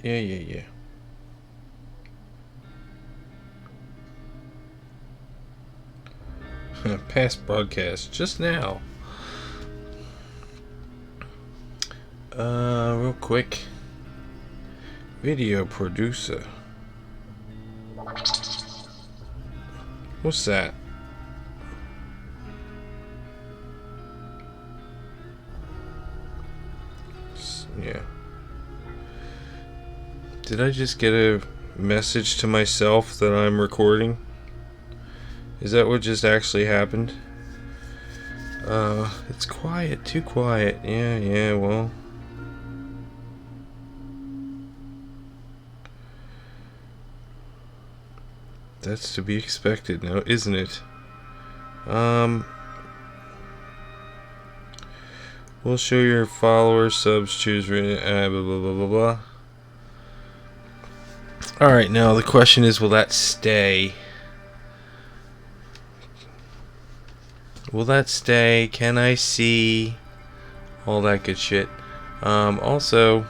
Yeah. Past broadcast just now. Real quick. Video producer. What's that? Yeah. Did I just get a message to myself that I'm recording? Is that what just actually happened? It's quiet, too quiet. Yeah, well. That's to be expected now, isn't it? We'll show your followers, subs, choose, blah, blah, blah, blah, blah. Alright, now the question is, will that stay? Will that stay? Can I see? All that good shit. Also,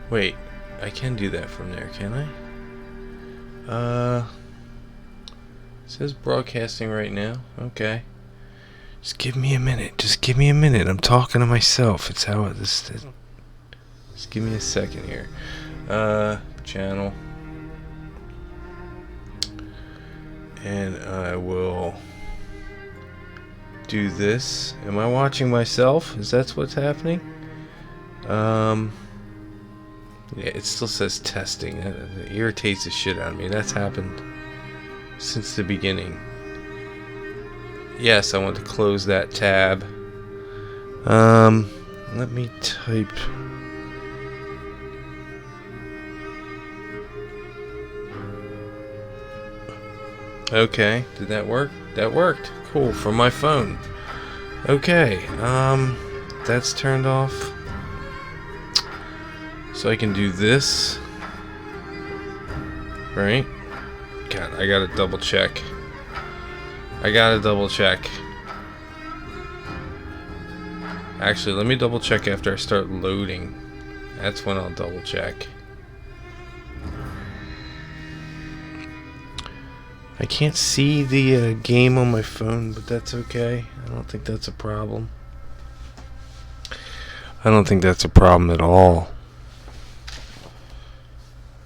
wait, I can do that from there, can I? It says broadcasting right now. Okay. Just give me a minute. I'm talking to myself. It's how this. Just give me a second here. Channel. And I will do this. Am I watching myself? Is that what's happening? Yeah, it still says testing. It irritates the shit out of me. That's happened since the beginning. Yes, I want to close that tab. Let me type. Okay, did that work? That worked. Cool, from my phone. Okay, that's turned off. So I can do this. Right? God, I gotta double check. Actually, let me double check after I start loading. That's when I'll double check. I can't see the game on my phone, but that's okay. I don't think that's a problem. I don't think that's a problem at all.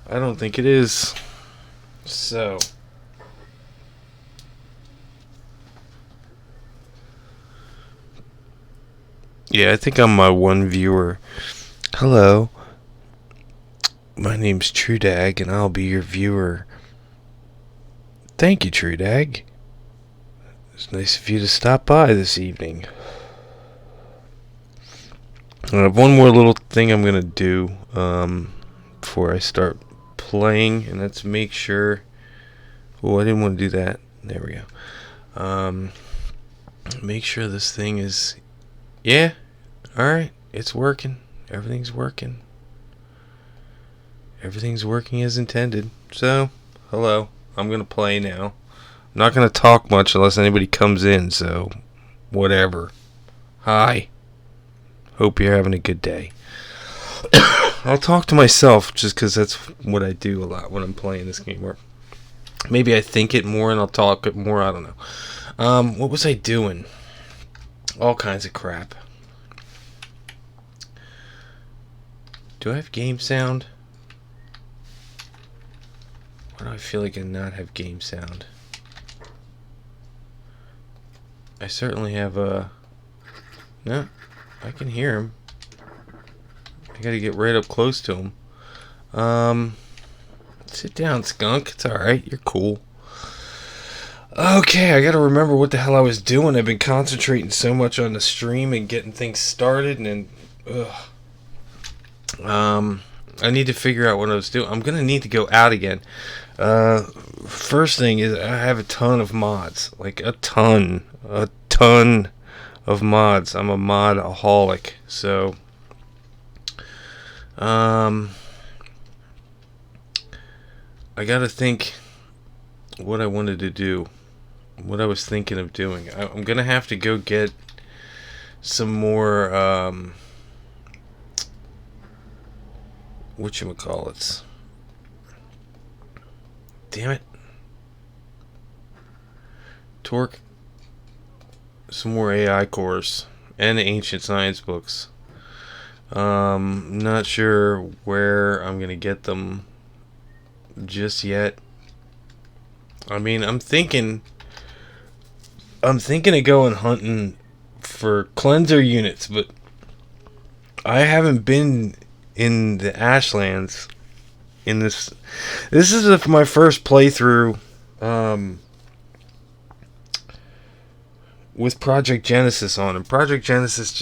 I don't think it is. So. Yeah, I think I'm my one viewer. Hello. My name's Trudag, and I'll be your viewer. Thank you, Trudag. It's nice of you to stop by this evening. I have one more little thing I'm going to do before I start playing, and that's make sure... Oh, I didn't want to do that. There we go. Make sure this thing is... Yeah, alright, it's working. Everything's working. Everything's working as intended. So, hello. I'm going to play now. I'm not going to talk much unless anybody comes in, so whatever. Hi. Hope you're having a good day. I'll talk to myself just because that's what I do a lot when I'm playing this game. Or maybe I think it more and I'll talk it more. I don't know. What was I doing? All kinds of crap. Do I have game sound? Why do I feel like I not have game sound? I certainly have a... No, I can hear him. I gotta get right up close to him. Sit down, skunk. It's alright. You're cool. Okay, I gotta remember what the hell I was doing. I've been concentrating so much on the stream and getting things started, and then... I need to figure out what I was doing. I'm gonna need to go out again. First thing is I have a ton of mods. Like a ton of mods. I'm a modaholic. So I gotta think what I wanted to do. What I was thinking of doing. I'm gonna have to go get some more whatchamacallits. Damn it. Torque. Some more AI cores and ancient science books. Not sure where I'm gonna get them just yet. I mean, I'm thinking of going hunting for cleanser units, but I haven't been in the Ashlands in this. This is my first playthrough with Project Genesis on, and Project Genesis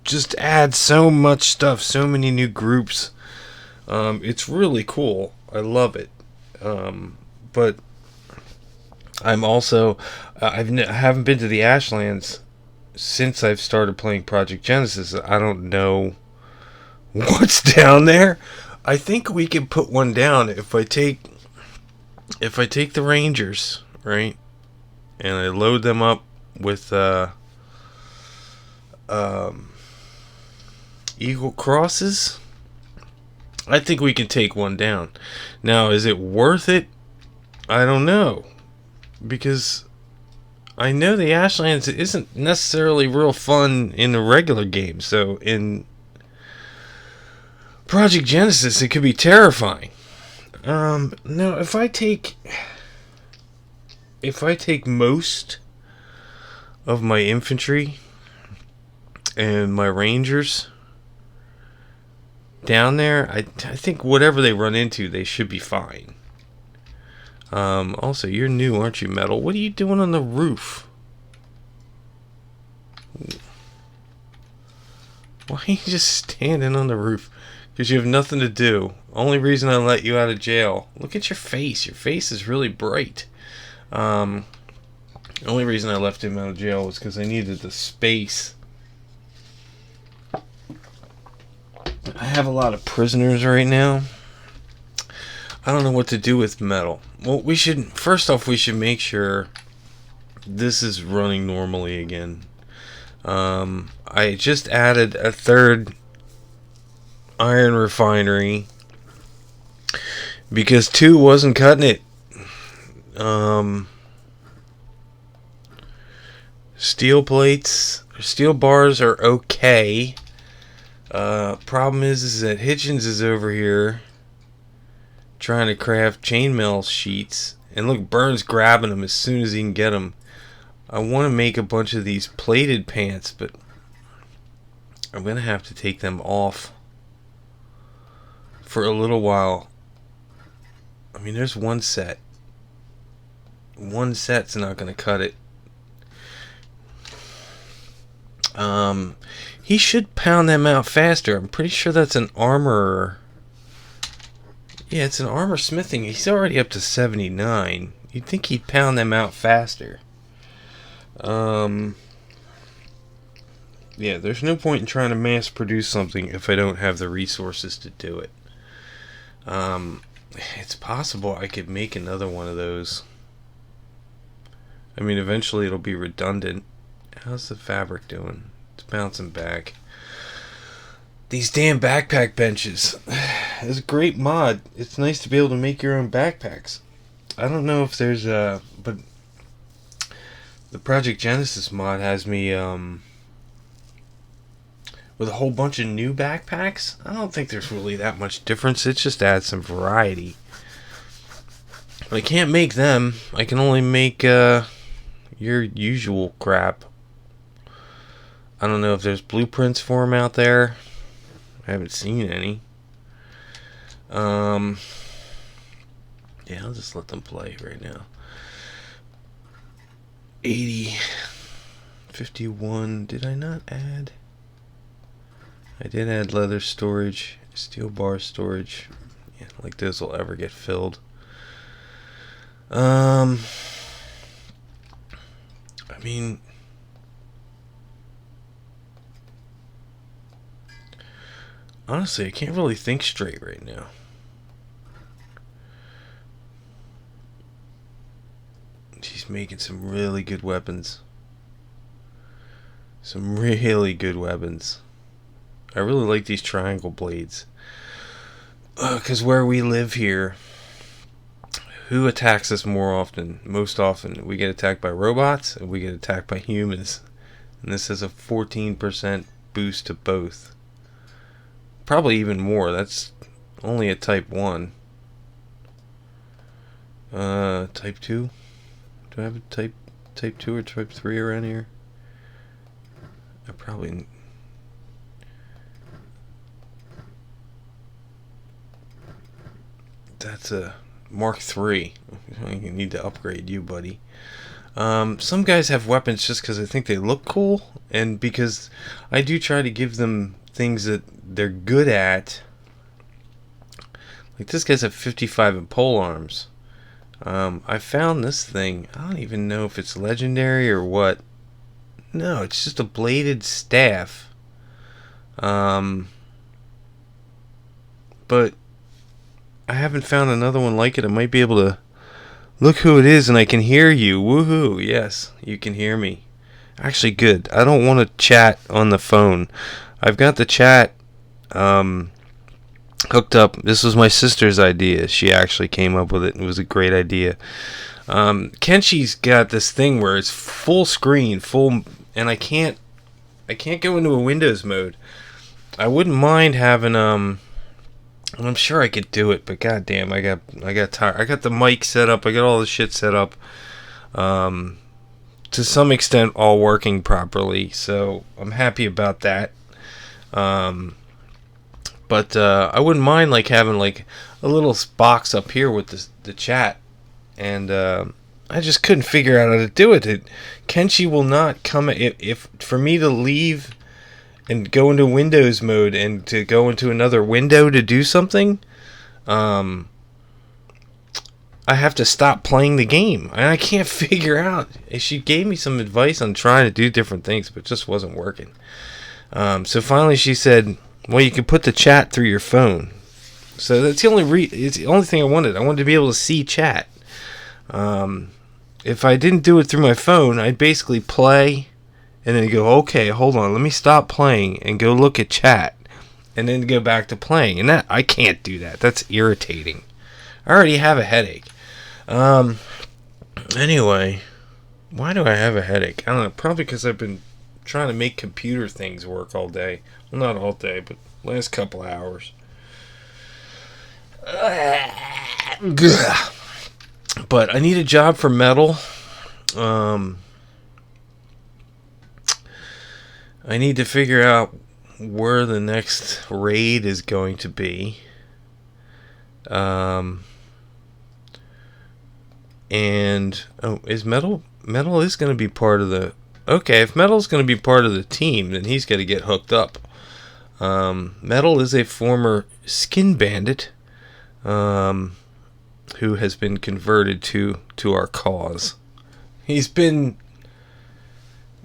just adds so much stuff, so many new groups. It's really cool. I love it. But I'm also I haven't been to the Ashlands since I've started playing Project Genesis. I don't know what's down there. I think we can put one down if I take the Rangers, right? And I load them up with Eagle Crosses. I think we can take one down. Now, is it worth it? I don't know. Because I know the Ashlands isn't necessarily real fun in the regular game. So in Project Genesis, it could be terrifying. Now, if I take most of my infantry and my Rangers down there, I think whatever they run into, they should be fine. Also, you're new, aren't you, Metal? What are you doing on the roof? Why are you just standing on the roof? Because you have nothing to do. Only reason I let you out of jail. Look at your face. Your face is really bright. The only reason I left him out of jail was because I needed the space. I have a lot of prisoners right now. I don't know what to do with Metal. Well, first off, we should make sure this is running normally again. I just added a third iron refinery because 2 wasn't cutting it. Steel bars are okay. Problem is that Hitchens is over here trying to craft chainmail sheets, and look, Burns grabbing them as soon as he can get them. I want to make a bunch of these plated pants, but I'm gonna have to take them off for a little while. I mean, there's one set. One set's not gonna cut it. He should pound them out faster. I'm pretty sure that's an armor. Yeah, it's an armor smithing. He's already up to 79. You'd think he'd pound them out faster. Yeah, there's no point in trying to mass produce something if I don't have the resources to do it. It's possible I could make another one of those. I mean, eventually it'll be redundant. How's the fabric doing? It's bouncing back. These damn backpack benches. It's a great mod. It's nice to be able to make your own backpacks. I don't know if there's but the Project Genesis mod has me with a whole bunch of new backpacks. I don't think there's really that much difference. It just adds some variety. But I can't make them. I can only make your usual crap. I don't know if there's blueprints for them out there. I haven't seen any. Yeah, I'll just let them play right now. 80, 51. Did I not add? I did add leather storage, steel bar storage. Yeah, like this will ever get filled. I mean, honestly, I can't really think straight right now. She's making some really good weapons. Some really good weapons. I really like these triangle blades. Because where we live here, who attacks us more often? Most often, we get attacked by robots and we get attacked by humans. And this has a 14% boost to both. Probably even more. That's only a type 1. Type 2? Do I have a type 2 or type 3 around here? I probably... That's a Mark 3. I need to upgrade you, buddy. Some guys have weapons just because I think they look cool, and because I do try to give them things that they're good at. Like this guy's at 55 in pole arms. I found this thing. I don't even know if it's legendary or what. No, it's just a bladed staff. But I haven't found another one like it. I might be able to look who it is, and I can hear you. Woohoo! Yes, you can hear me. Actually, good. I don't want to chat on the phone. I've got the chat hooked up. This was my sister's idea. She actually came up with it. It was a great idea. Kenshi's got this thing where it's full screen, and I can't go into a Windows mode. I wouldn't mind having and I'm sure I could do it, but goddamn, I got tired. I got the mic set up. I got all the shit set up. To some extent, all working properly. So I'm happy about that. But I wouldn't mind like having like a little box up here with the chat, and I just couldn't figure out how to do it. Kenshi will not come if for me to leave and go into Windows mode and to go into another window to do something, I have to stop playing the game. And I can't figure out. She gave me some advice on trying to do different things, but it just wasn't working. So finally she said, well, you can put the chat through your phone. So that's the it's the only thing I wanted. I wanted to be able to see chat. If I didn't do it through my phone, I'd basically play and then go, okay, hold on, let me stop playing and go look at chat, and then go back to playing. And that I can't do that. That's irritating. I already have a headache. Anyway, why do I have a headache? I don't know. Probably because I've been trying to make computer things work all day. Well, not all day, but last couple hours. But I need a job for metal. I need to figure out where the next raid is going to be. And is Metal is going to be part of the... Okay, if Metal's going to be part of the team, then he's got to get hooked up. Metal is a former skin bandit who has been converted to our cause. He's been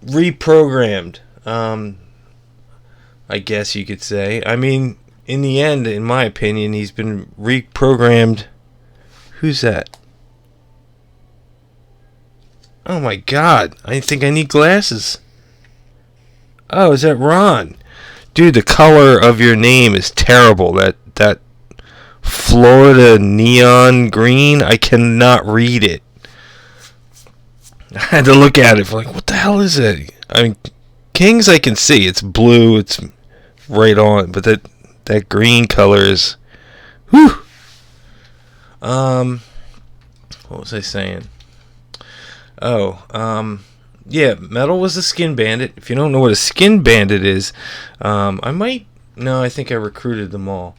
reprogrammed, I guess you could say. I mean, in the end, in my opinion, he's been reprogrammed. Who's that? Oh my god, I think I need glasses. Oh, is that Ron? Dude, the color of your name is terrible. That Florida neon green, I cannot read it. I had to look at it for like, what the hell is it? I mean, Kings I can see. It's blue, it's right on, but that green color is... Whew! What was I saying? Yeah, Metal was a skin bandit. If you don't know what a skin bandit is, I think I recruited them all.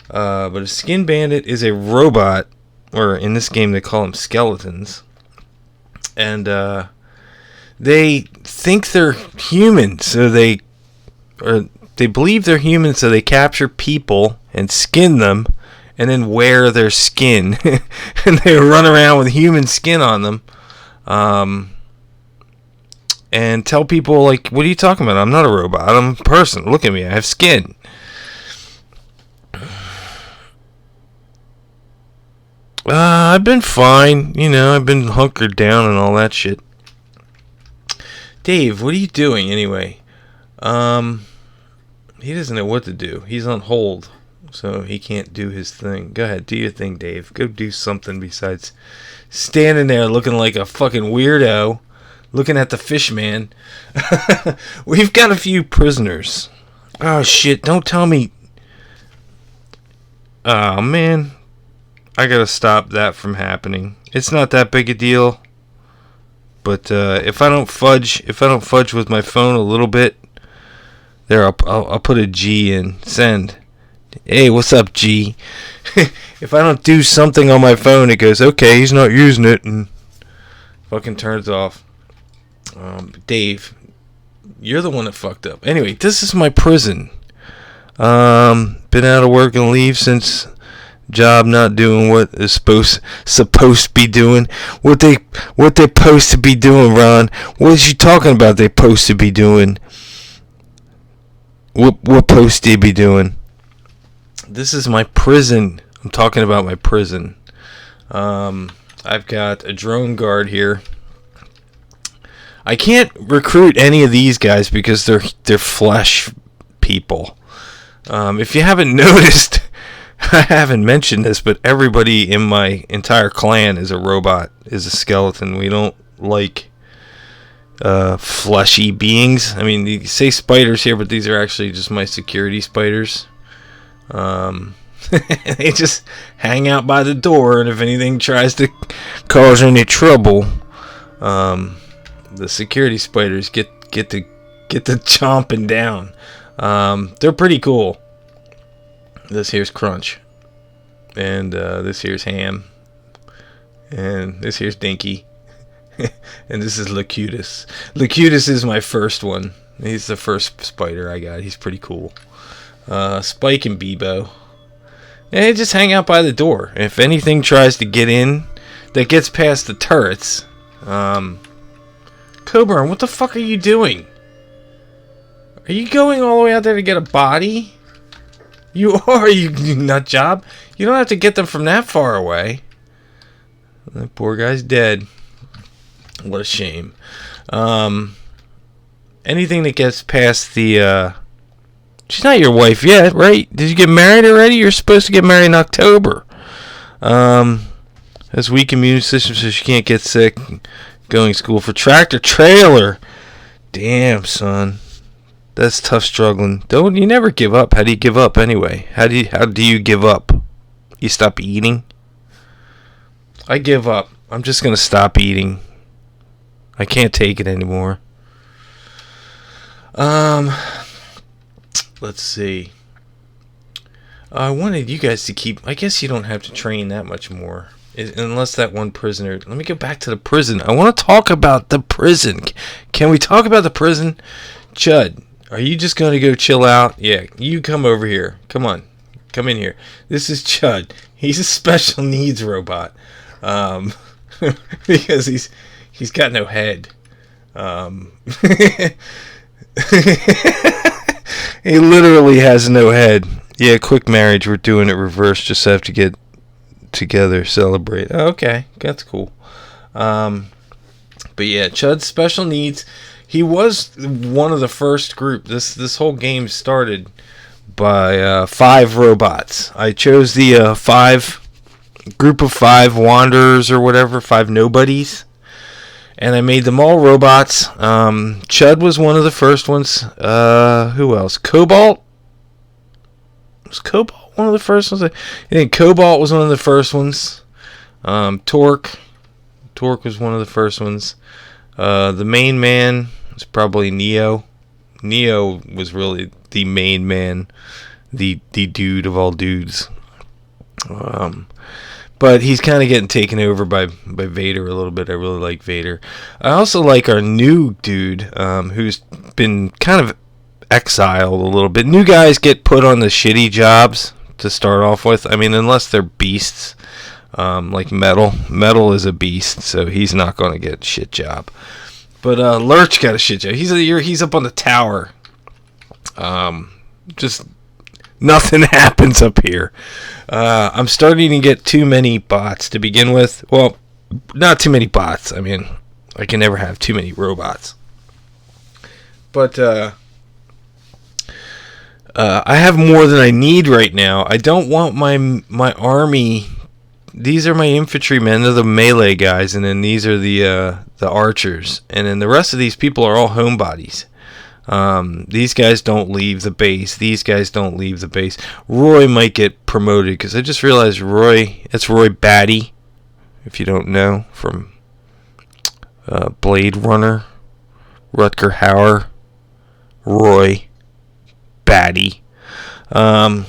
But a skin bandit is a robot, or in this game they call them skeletons. And they think they're human, so they believe they're human, so they capture people and skin them, and then wear their skin, and they run around with human skin on them. And tell people, like, what are you talking about? I'm not a robot. I'm a person. Look at me. I have skin. I've been fine. You know, I've been hunkered down and all that shit. Dave, what are you doing anyway? He doesn't know what to do. He's on hold, so he can't do his thing. Go ahead, do your thing, Dave. Go do something besides standing there looking like a fucking weirdo, looking at the fish man. We've got a few prisoners. Oh, shit, don't tell me. Oh, man. I gotta stop that from happening. It's not that big a deal. But if I don't fudge with my phone a little bit, there, I'll put a G in. Send. Hey, what's up, G? If I don't do something on my phone, it goes, okay, he's not using it, and fucking turns off. Dave, you're the one that fucked up. Anyway, this is my prison. Been out of work and leave since job not doing what is supposed to be doing. What they're supposed to be doing, Ron? What is you talking about? They supposed to be doing. What supposed to be doing? This is my prison. I'm talking about my prison. I've got a drone guard here. I can't recruit any of these guys because they're flesh people. If you haven't noticed, I haven't mentioned this, but everybody in my entire clan is a robot, is a skeleton. We don't like fleshy beings. I mean, you say spiders here, but these are actually just my security spiders. They just hang out by the door, and if anything tries to cause any trouble, the security spiders get to chomping down. They're pretty cool. This here's Crunch, and this here's Ham, and this here's Dinky, and this is Locutus. Locutus is my first one. He's the first spider I got. He's pretty cool. Spike and Bebo. And they just hang out by the door. If anything tries to get in that gets past the turrets, Coburn, what the fuck are you doing? Are you going all the way out there to get a body? You are, you nut job. You don't have to get them from that far away. That poor guy's dead. What a shame. Anything that gets past the, she's not your wife yet, right? Did you get married already? You're supposed to get married in October. Has weak immune system, so she can't get sick. Going to school for tractor trailer. Damn, son. That's tough struggling. Don't you never give up. How do you give up anyway? How do you give up? You stop eating? I give up. I'm just going to stop eating. I can't take it anymore. Let's see. I wanted you guys to keep... I guess you don't have to train that much more. Unless that one prisoner... Let me go back to the prison. I want to talk about the prison. Can we talk about the prison? Chud, are you just going to go chill out? Yeah, you come over here. Come on. Come in here. This is Chud. He's a special needs robot. Because he's got no head. He literally has no head. Yeah, quick marriage. We're doing it reverse. Just have to get together, celebrate. Oh, okay, that's cool. But yeah, Chud's special needs. He was one of the first group. This whole game started by 5 robots. I chose the group of 5 wanderers or whatever, 5 nobodies. And I made them all robots. Chud was one of the first ones. Who else? Cobalt? Was Cobalt one of the first ones? I think Cobalt was one of the first ones. Torque was one of the first ones. The main man was probably Neo. Neo was really the main man. The dude of all dudes. But he's kind of getting taken over by Vader a little bit. I really like Vader. I also like our new dude, who's been kind of exiled a little bit. New guys get put on the shitty jobs to start off with. I mean, unless they're beasts, like Metal. Metal is a beast, so he's not going to get a shit job. But Lurch got a shit job. He's up on the tower. Just... nothing happens up here. I'm starting to get too many bots to begin with. Well, not too many bots. I mean, I can never have too many robots. But I have more than I need right now. I don't want my army. These are my infantrymen. They're the melee guys, and then these are the archers, and then the rest of these people are all homebodies. These guys don't leave the base. These guys don't leave the base. Roy might get promoted because I just realized it's Roy Batty, if you don't know, from Blade Runner, Rutger Hauer, Roy Batty. Oh,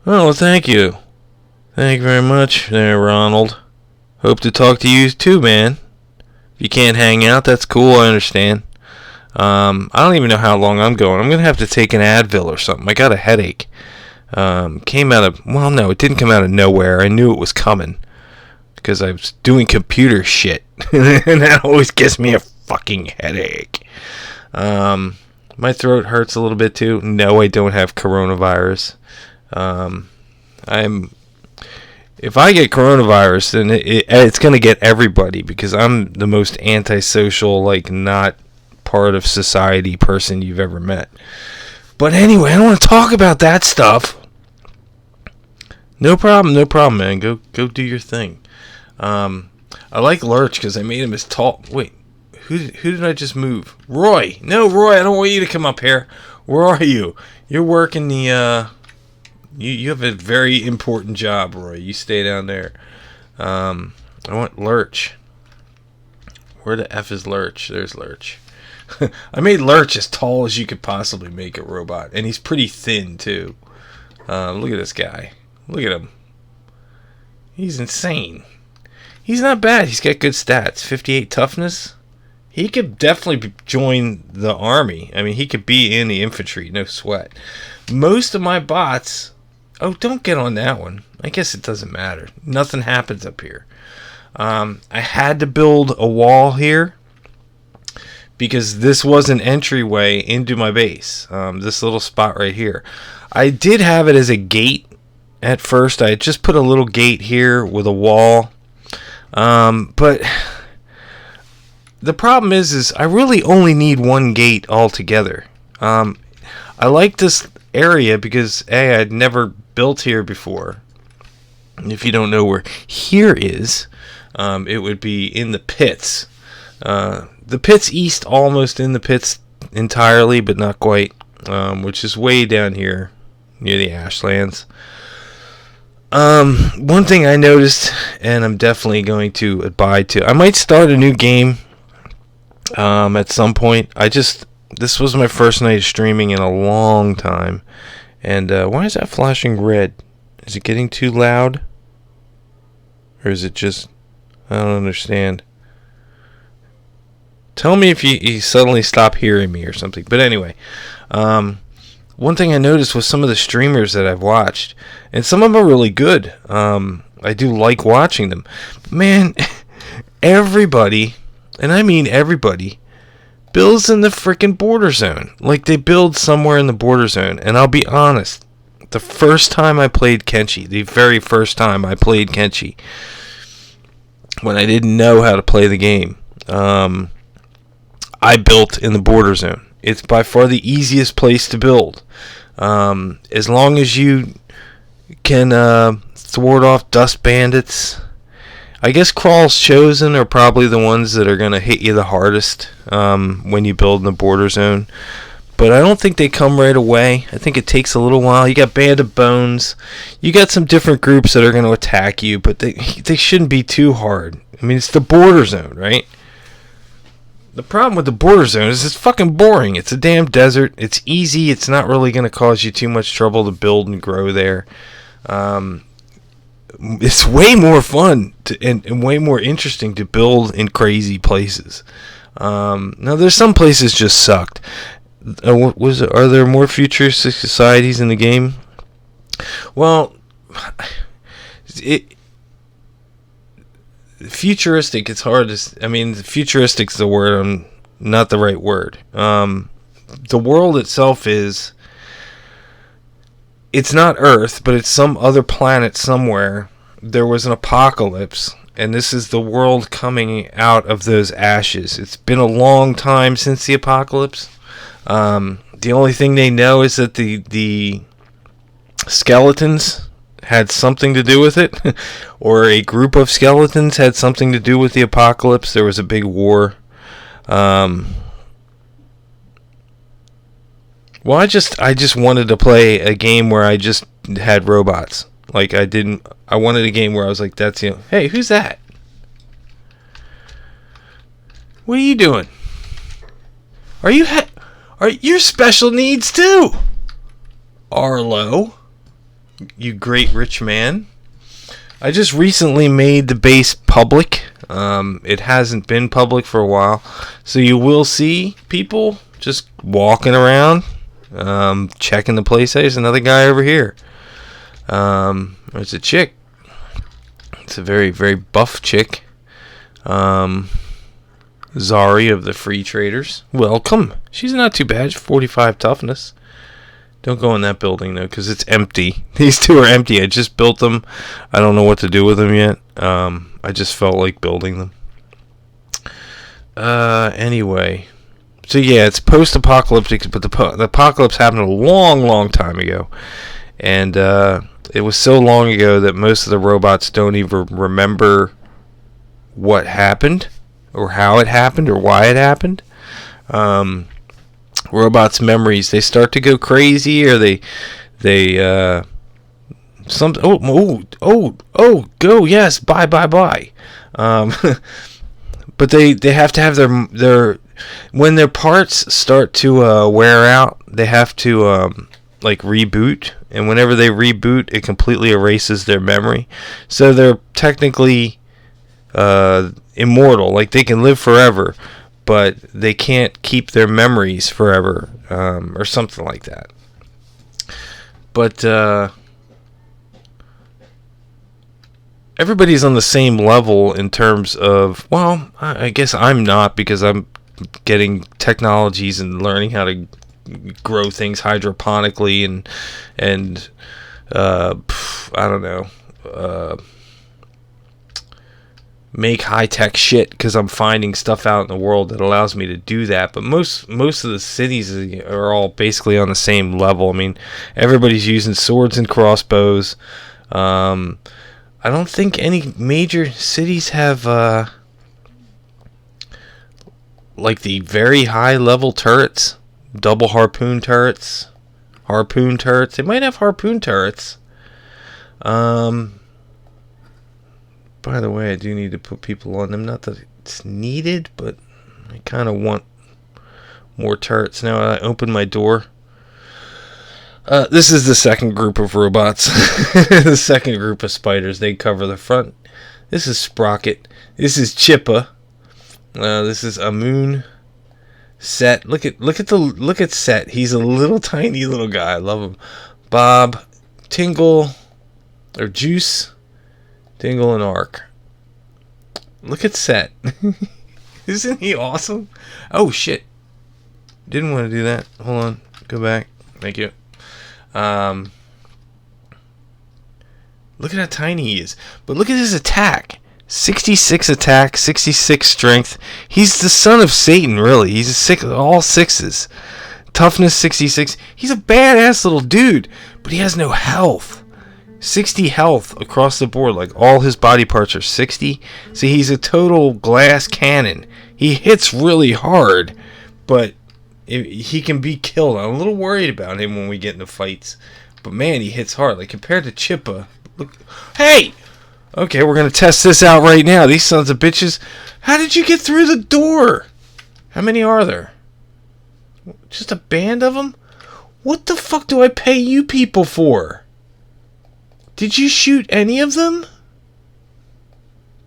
well, thank you. Thank you very much there, Ronald. Hope to talk to you too, man. If you can't hang out, that's cool, I understand. I don't even know how long I'm going. I'm going to have to take an Advil or something. I got a headache. Came out of... Well, no, it didn't come out of nowhere. I knew it was coming. Because I was doing computer shit. And that always gives me a fucking headache. My throat hurts a little bit too. No, I don't have coronavirus. If I get coronavirus, then it's going to get everybody because I'm the most antisocial, like not part of society person you've ever met. But anyway, I don't want to talk about that stuff. No problem, man. Go do your thing. I like Lurch because I made him as tall. Wait, who did I just move? Roy. No, Roy, I don't want you to come up here. Where are you? You're working the You have a very important job, Roy. You stay down there. I want Lurch. Where the F is Lurch? There's Lurch. I made Lurch as tall as you could possibly make a robot. And he's pretty thin, too. Look at this guy. Look at him. He's insane. He's not bad. He's got good stats. 58 toughness. He could definitely join the army. I mean, he could be in the infantry. No sweat. Most of my bots... Oh, don't get on that one. I guess it doesn't matter. Nothing happens up here. I had to build a wall here because this was an entryway into my base. This little spot right here. I did have it as a gate at first. I just put a little gate here with a wall. But the problem is I really only need one gate altogether. I like this area because I'd never built here before. And if you don't know where here is, it would be in the pits. The pits east, almost in the pits entirely, but not quite, which is way down here near the Ashlands. One thing I noticed, and I'm definitely going to abide to, I might start a new game at some point. This was my first night of streaming in a long time. And why is that flashing red? Is it getting too loud? Or is it just... I don't understand. Tell me if you suddenly stop hearing me or something. But anyway, one thing I noticed was some of the streamers that I've watched. And some of them are really good. I do like watching them. But man, everybody, and I mean everybody... builds in the freaking border zone. Like, they build somewhere in the border zone. And I'll be honest, the first time I played Kenshi, the very first time I played Kenshi, when I didn't know how to play the game, I built in the border zone. It's by far the easiest place to build. As long as you can thwart off dust bandits. I guess Crawl's Chosen are probably the ones that are going to hit you the hardest when you build in the border zone. But I don't think they come right away. I think it takes a little while. You got Band of Bones. You got some different groups that are going to attack you, but they shouldn't be too hard. I mean, it's the border zone, right? The problem with the border zone is it's fucking boring. It's a damn desert. It's easy. It's not really going to cause you too much trouble to build and grow there. It's way more fun and way more interesting to build in crazy places. Now, there's some places just sucked. Are there more futuristic societies in the game? Well, futuristic. It's hard to. I mean, futuristic's the word. Not the right word. The world itself is. It's not Earth, but it's some other planet somewhere. There was an apocalypse, and this is the world coming out of those ashes. It's been a long time since the apocalypse. The only thing they know is that the skeletons had something to do with it, or a group of skeletons had something to do with the apocalypse. There was a big war. Well, I just wanted to play a game where I just had robots. Like I wanted a game where I was like, that's, hey, who's that? What are you doing? Are you special needs too? Arlo, you great rich man. I just recently made the base public. It hasn't been public for a while, so you will see people just walking around, checking the place. There's another guy over here. There's a chick. It's a very, very buff chick. Zari of the Free Traders. Welcome. She's not too bad. 45 toughness. Don't go in that building, though, because it's empty. These two are empty. I just built them. I don't know what to do with them yet. I just felt like building them. Anyway. So, yeah, it's post-apocalyptic, but the apocalypse happened a long, long time ago. And it was so long ago that most of the robots don't even remember what happened, or how it happened, or why it happened. Robots' memories, they start to go crazy, or they go, yes, bye. But they have to have their when their parts start to wear out, they have to like reboot, and whenever they reboot, it completely erases their memory. So they're technically immortal, like they can live forever, but they can't keep their memories forever, or something like that. But everybody's on the same level in terms of, well, I guess I'm not, because I'm getting technologies and learning how to grow things hydroponically and I don't know, make high-tech shit, because I'm finding stuff out in the world that allows me to do that. But most of the cities are all basically on the same level. I mean, everybody's using swords and crossbows. I don't think any major cities have like the very high level turrets, double harpoon turrets. They might have harpoon turrets. By the way, I do need to put people on them. Not that it's needed, but I kind of want more turrets. Now I open my door. This is the second group of robots. The second group of spiders. They cover the front. This is Sprocket. This is Chippa. This is Amun. Set. Look at Set. He's a little tiny little guy. I love him. Bob, Tingle, or Juice, Dingle, and Ark. Look at Set. Isn't he awesome? Oh shit. Didn't want to do that. Hold on. Go back. Thank you. Look at how tiny he is. But look at his attack. 66 attack, 66 strength. He's the son of Satan, really. He's all sixes. Toughness 66. He's a badass little dude, but he has no health. 60 health across the board. Like, all his body parts are 60. See, he's a total glass cannon. He hits really hard, but he can be killed. I'm a little worried about him when we get into fights. But man, he hits hard. Like, compared to Chippa. Look. Hey! Okay, we're going to test this out right now. These sons of bitches. How did you get through the door? How many are there? Just a band of them? What the fuck do I pay you people for? Did you shoot any of them?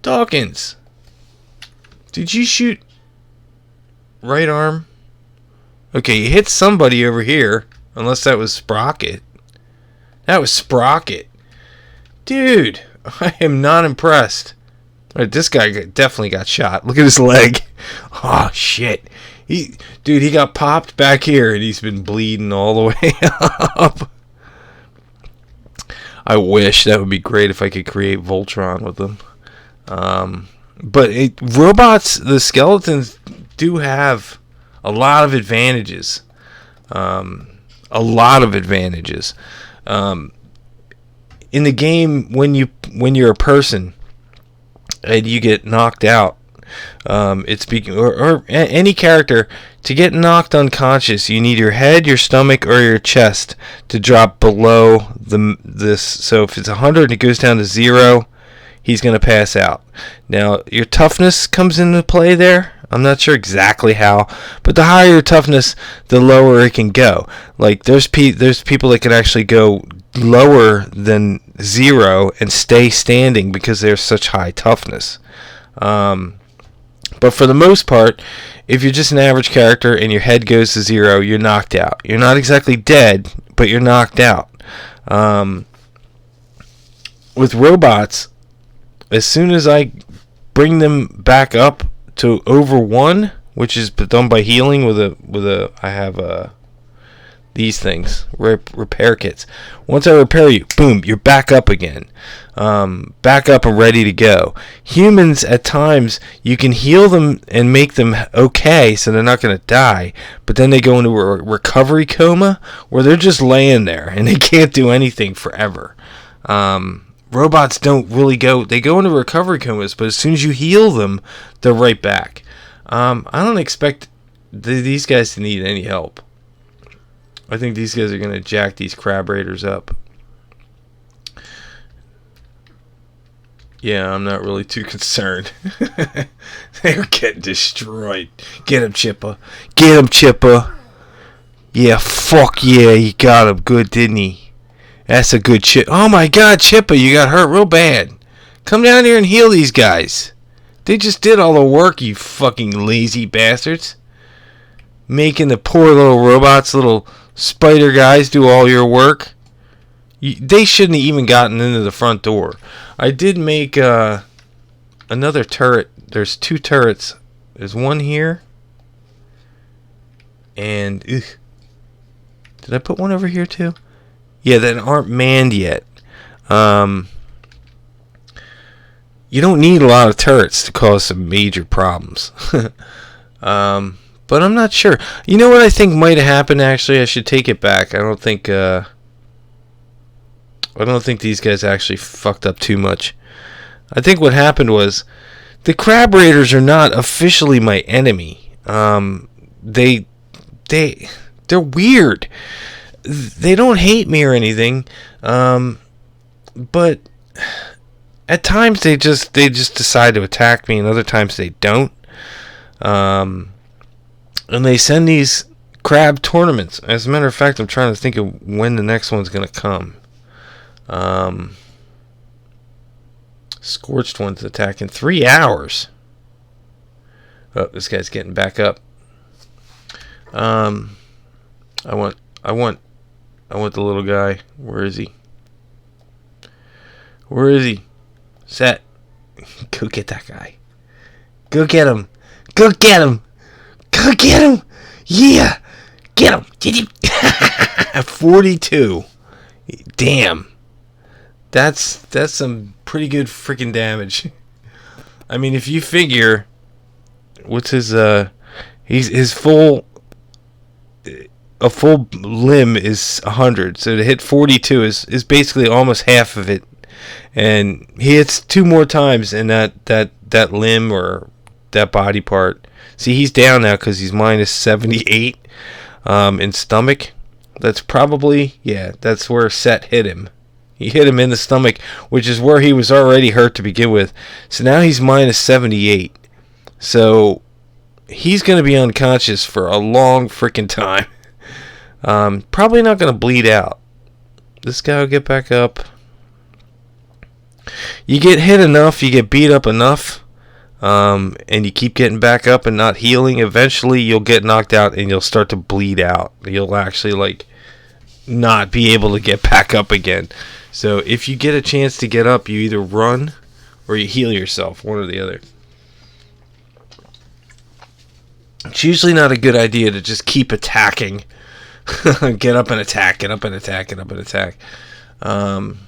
Dawkins. Did you shoot right arm? Okay, you hit somebody over here. Unless that was Sprocket. That was Sprocket. Dude, I am not impressed. Alright, this guy definitely got shot. Look at his leg. Oh, shit. He got popped back here, and he's been bleeding all the way up. I wish. That would be great if I could create Voltron with them. But robots, the skeletons, do have a lot of advantages. A lot of advantages. In the game, when you're a person and you get knocked out, or any character, to get knocked unconscious, you need your head, your stomach, or your chest to drop below this. So if it's 100 and it goes down to 0, he's going to pass out. Now, your toughness comes into play there. I'm not sure exactly how, but the higher your toughness, the lower it can go. Like, there's people that can actually go lower than 0 and stay standing because they're such high toughness. But for the most part, if you're just an average character and your head goes to 0, you're knocked out. You're not exactly dead, but you're knocked out. With robots, as soon as I bring them back up to over 1, which is done by healing I have these things, repair kits. Once I repair you, boom, you're back up again. Back up and ready to go. Humans, at times, you can heal them and make them okay so they're not going to die, but then they go into a recovery coma where they're just laying there and they can't do anything forever. Robots don't really they go into recovery comas, but as soon as you heal them, they're right back. I don't expect these guys to need any help. I think these guys are going to jack these crab raiders up. Yeah, I'm not really too concerned. They're getting destroyed. Get him, Chippa. Get him, Chippa. Yeah, fuck yeah, he got him good, didn't he? That's a good chip. Oh my god, Chippa, you got hurt real bad. Come down here and heal these guys. They just did all the work, you fucking lazy bastards. Making the poor little robots, little spider guys, do all your work. They shouldn't have even gotten into the front door. I did make another turret. There's 2 turrets. There's one here. And did I put one over here too? Yeah, that aren't manned yet. You don't need a lot of turrets to cause some major problems. But I'm not sure. You know what I think might have happened, actually? I should take it back. I don't think these guys actually fucked up too much. I think what happened was the crab raiders are not officially my enemy. They're weird. They don't hate me or anything. But at times they just decide to attack me, and other times they don't. And they send these crab tournaments. As a matter of fact, I'm trying to think of when the next one's going to come. Scorched one's attacking 3 hours. Oh, this guy's getting back up. I want the little guy. Where is he? Where is he? Set. Go get that guy. Go get him. Go get him. Go get him. Yeah. Get him. 42. Damn. That's some pretty good freaking damage. I mean, if you figure what's his his full limb is 100, so to hit 42 is basically almost half of it. And he hits 2 more times, and that limb or that body part. See, he's down now because he's minus 78 in stomach. That's probably, that's where Set hit him. He hit him in the stomach, which is where he was already hurt to begin with. So now he's minus 78. So he's going to be unconscious for a long freaking time. Probably not going to bleed out. This guy will get back up. You get hit enough, you get beat up enough, and you keep getting back up and not healing. Eventually you'll get knocked out and you'll start to bleed out. You'll actually not be able to get back up again. So if you get a chance to get up, you either run or you heal yourself, one or the other. It's usually not a good idea to just keep attacking. Get up and attack, get up and attack, get up and attack. What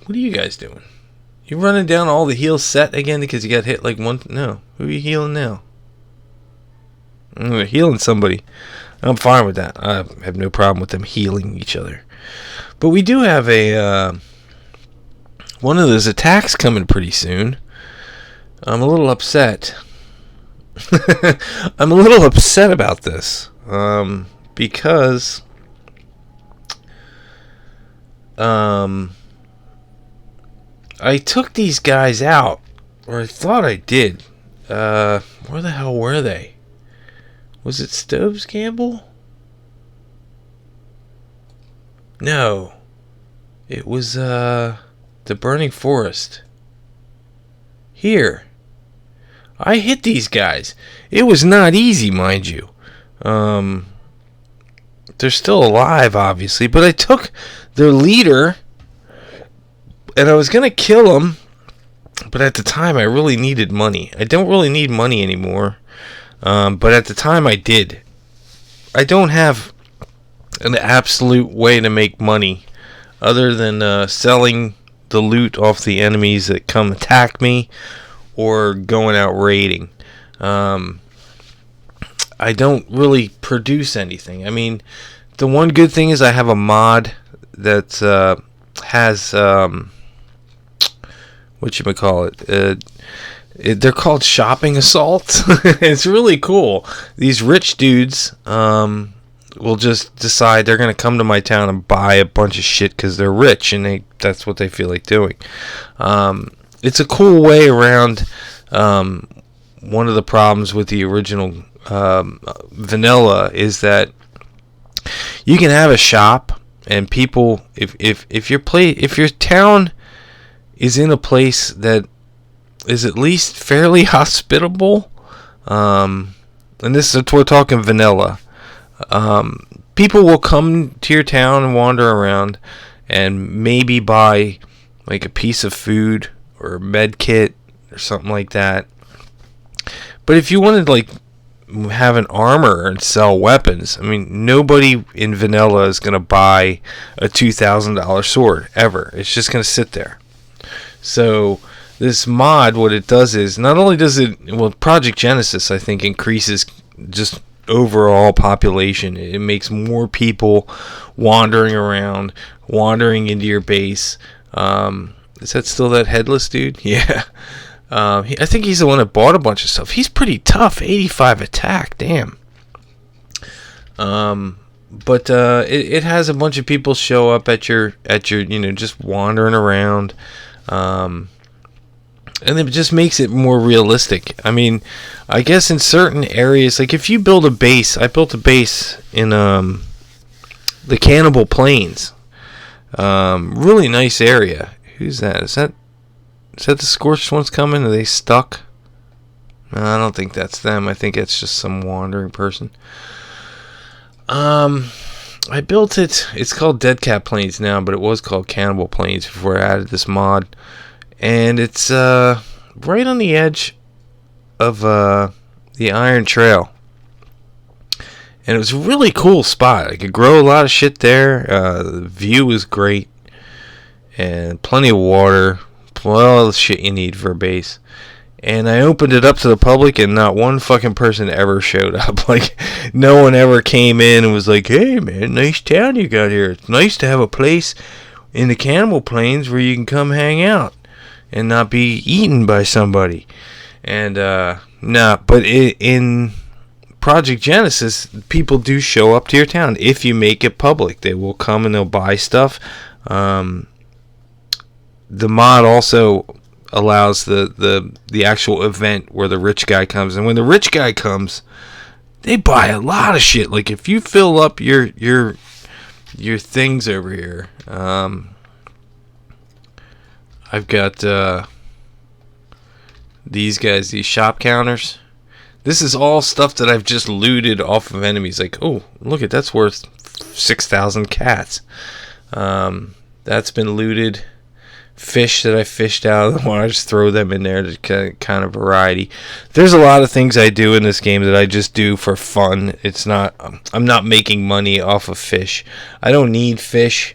are you guys doing? You running down all the heals Set again because you got hit one? No. Who are you healing now? Healing somebody. I'm fine with that. I have no problem with them healing each other. But we do have one of those attacks coming pretty soon. I'm a little upset. I'm a little upset about this. Because I took these guys out, or I thought I did. Where the hell were they? Was it Stoves Campbell? No. It was the Burning Forest. Here. I hit these guys. It was not easy, mind you. They're still alive, obviously, but I took their leader, and I was going to kill him, but at the time I really needed money. I don't really need money anymore, but at the time I did. I don't have an absolute way to make money other than selling the loot off the enemies that come attack me or going out raiding. I don't really produce anything. I mean, the one good thing is I have a mod that has whatchamacallit, they're called shopping assaults. It's really cool. These rich dudes will just decide they're going to come to my town and buy a bunch of shit because they're rich, and that's what they feel like doing. It's a cool way around one of the problems with the original vanilla is that you can have a shop, and people, if your town is in a place that is at least fairly hospitable, and this is, we're talking vanilla, people will come to your town and wander around and maybe buy like a piece of food or a med kit or something like that. But if you wanted to like have an armor and sell weapons, I mean, nobody in vanilla is going to buy a $2,000 sword ever. It's just going to sit there. So this mod, what it does is, not only does it, well, Project Genesis, I think, increases just overall population. It makes more people wandering around, wandering into your base. Is that still that headless dude? Yeah. I think he's the one that bought a bunch of stuff. He's pretty tough. 85 attack. Damn. But it has a bunch of people show up at your just wandering around. And it just makes it more realistic. I mean, I guess in certain areas, like if you build a base, I built a base in the Cannibal Plains. Really nice area. Who's that? Is that the Scorched ones coming? Are they stuck? No, I don't think that's them. I think it's just some wandering person. I built it. It's called Dead Cat Plains now, but it was called Cannibal Plains before I added this mod. And it's right on the edge of the Iron Trail. And it was a really cool spot. I could grow a lot of shit there. The view was great. And plenty of water. All the shit you need for a base. And I opened it up to the public, and not one fucking person ever showed up. Like, no one ever came in and was like, hey, man, nice town you got here. It's nice to have a place in the Cannibal Plains where you can come hang out and not be eaten by somebody. And, but in Project Genesis, people do show up to your town if you make it public. They will come and they'll buy stuff. The mod also allows the actual event where the rich guy comes, and when the rich guy comes, they buy a lot of shit. Like if you fill up your things over here, I've got these guys, these shop counters. This is all stuff that I've just looted off of enemies. Like, oh, look at that's worth 6,000 cats. That's been looted. Fish that I fished out of the water, I just throw them in there to kind of variety. There's a lot of things I do in this game that I just do for fun. I'm not making money off of fish. I don't need fish.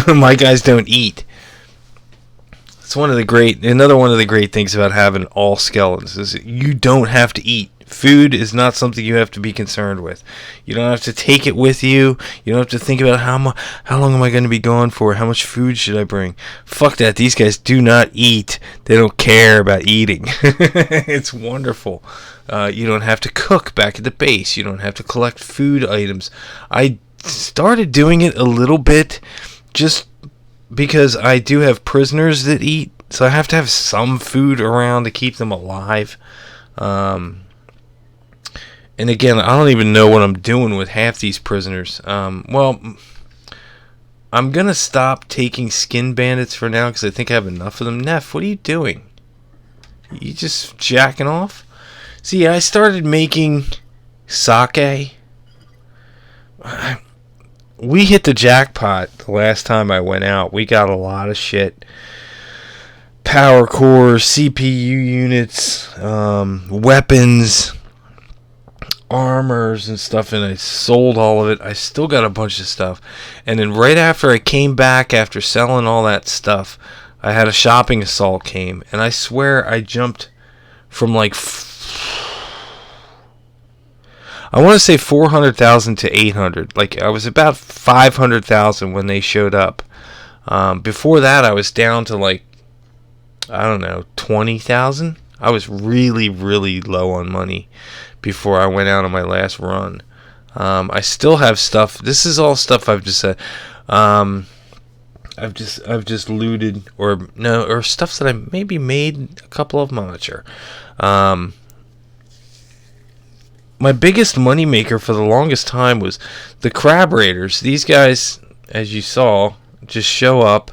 My guys don't eat. It's another one of the great things about having all skeletons is you don't have to eat. Food is not something you have to be concerned with. You don't have to take it with you. You don't have to think about how long am I going to be gone for? How much food should I bring? Fuck that. These guys do not eat. They don't care about eating. It's wonderful. You don't have to cook back at the base. You don't have to collect food items. I started doing it a little bit just because I do have prisoners that eat. So I have to have some food around to keep them alive. And again, I don't even know what I'm doing with half these prisoners. Well, I'm going to stop taking skin bandits for now because I think I have enough of them. Neff, what are you doing? You just jacking off? See, I started making sake. We hit the jackpot the last time I went out. We got a lot of shit. Power cores, CPU units, weapons, armors and stuff, and I sold all of it. I still got a bunch of stuff. And then right after I came back after selling all that stuff, I had a shopping assault came, and I swear I jumped from like I want to say 400,000 to 800. Like I was about 500,000 when they showed up. Before that I was down to like, I don't know, 20,000. I was really, really low on money before I went out on my last run. I still have stuff. This is all stuff I've just said. I've just looted or stuff that I maybe made a couple of them. I'm not sure. My biggest money maker for the longest time was the crab raiders. These guys, as you saw, just show up,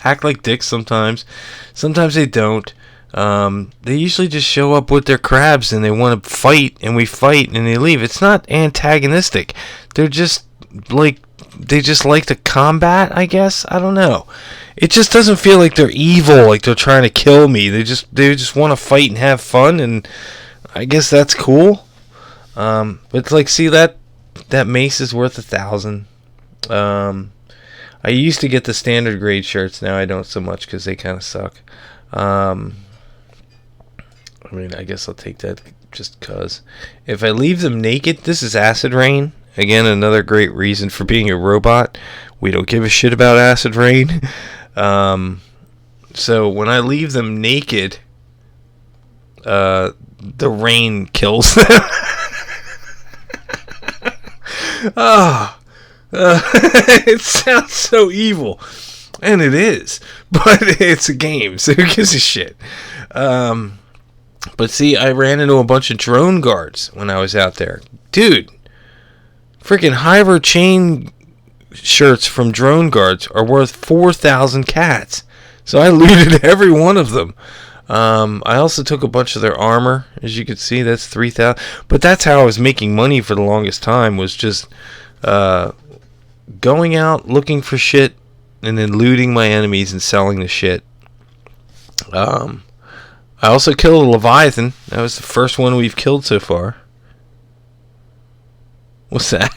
act like dicks sometimes. Sometimes they don't. They usually just show up with their crabs and they want to fight, and we fight and they leave. It's not antagonistic. They're just like, they just like to combat, I guess. I don't know. It just doesn't feel like they're evil, like they're trying to kill me. They just want to fight and have fun, and I guess that's cool. But it's like, see, that mace is worth 1,000. I used to get the standard grade shirts. Now I don't so much because they kind of suck. I mean, I guess I'll take that just cause. If I leave them naked, this is acid rain. Again, another great reason for being a robot. We don't give a shit about acid rain. So when I leave them naked, the rain kills them. It sounds so evil. And it is. But it's a game, so who gives a shit? But see, I ran into a bunch of drone guards when I was out there. Dude, freaking Hiver chain shirts from drone guards are worth 4,000 cats. So I looted every one of them. I also took a bunch of their armor. As you can see, that's 3,000. But that's how I was making money for the longest time, was just going out, looking for shit, and then looting my enemies and selling the shit. I also killed a Leviathan. That was the first one we've killed so far. What's that?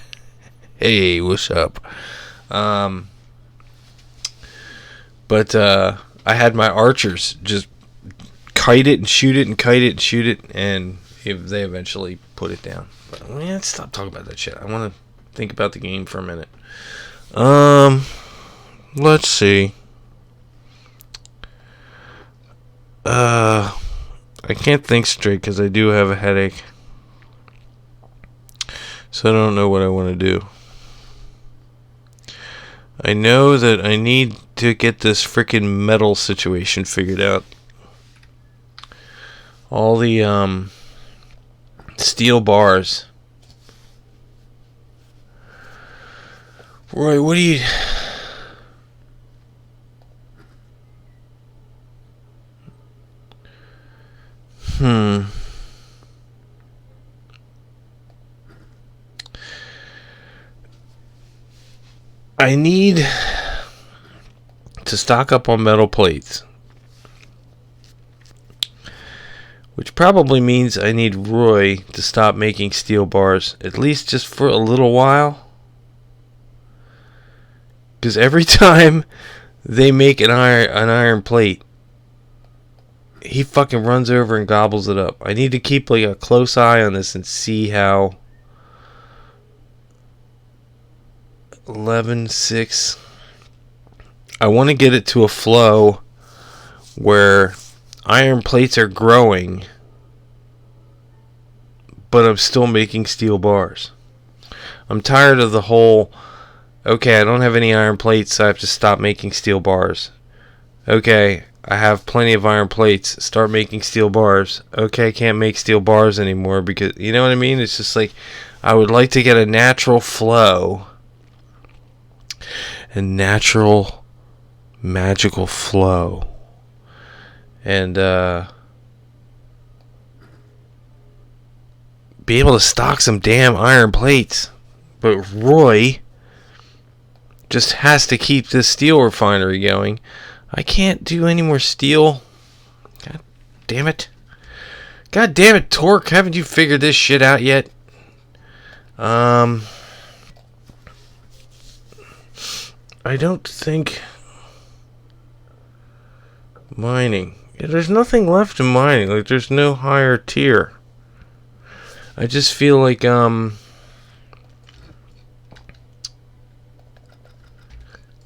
Hey, what's up? But I had my archers just kite it and shoot it and kite it and shoot it, and they eventually put it down. But let's stop talking about that shit. I want to think about the game for a minute. Let's see. I can't think straight because I do have a headache. So I don't know what I want to do. I know that I need to get this freaking metal situation figured out. All the steel bars. Roy, what do you... I need to stock up on metal plates, which probably means I need Roy to stop making steel bars, at least just for a little while. Because every time they make an iron plate, he fucking runs over and gobbles it up. I need to keep like a close eye on this and see how 11.6. I want to get it to a flow where iron plates are growing, but I'm still making steel bars. I'm tired of the whole, okay, I don't have any iron plates, so I have to stop making steel bars. Okay, I have plenty of iron plates, start making steel bars. Okay, I can't make steel bars anymore because, you know what I mean? It's just like, I would like to get a natural flow, a natural, magical flow. And, be able to stock some damn iron plates. But Roy just has to keep this steel refinery going. I can't do any more steel. God damn it. God damn it, Torque. Haven't you figured this shit out yet? I don't think... Mining. Yeah, there's nothing left in mining. Like, there's no higher tier. I just feel like, I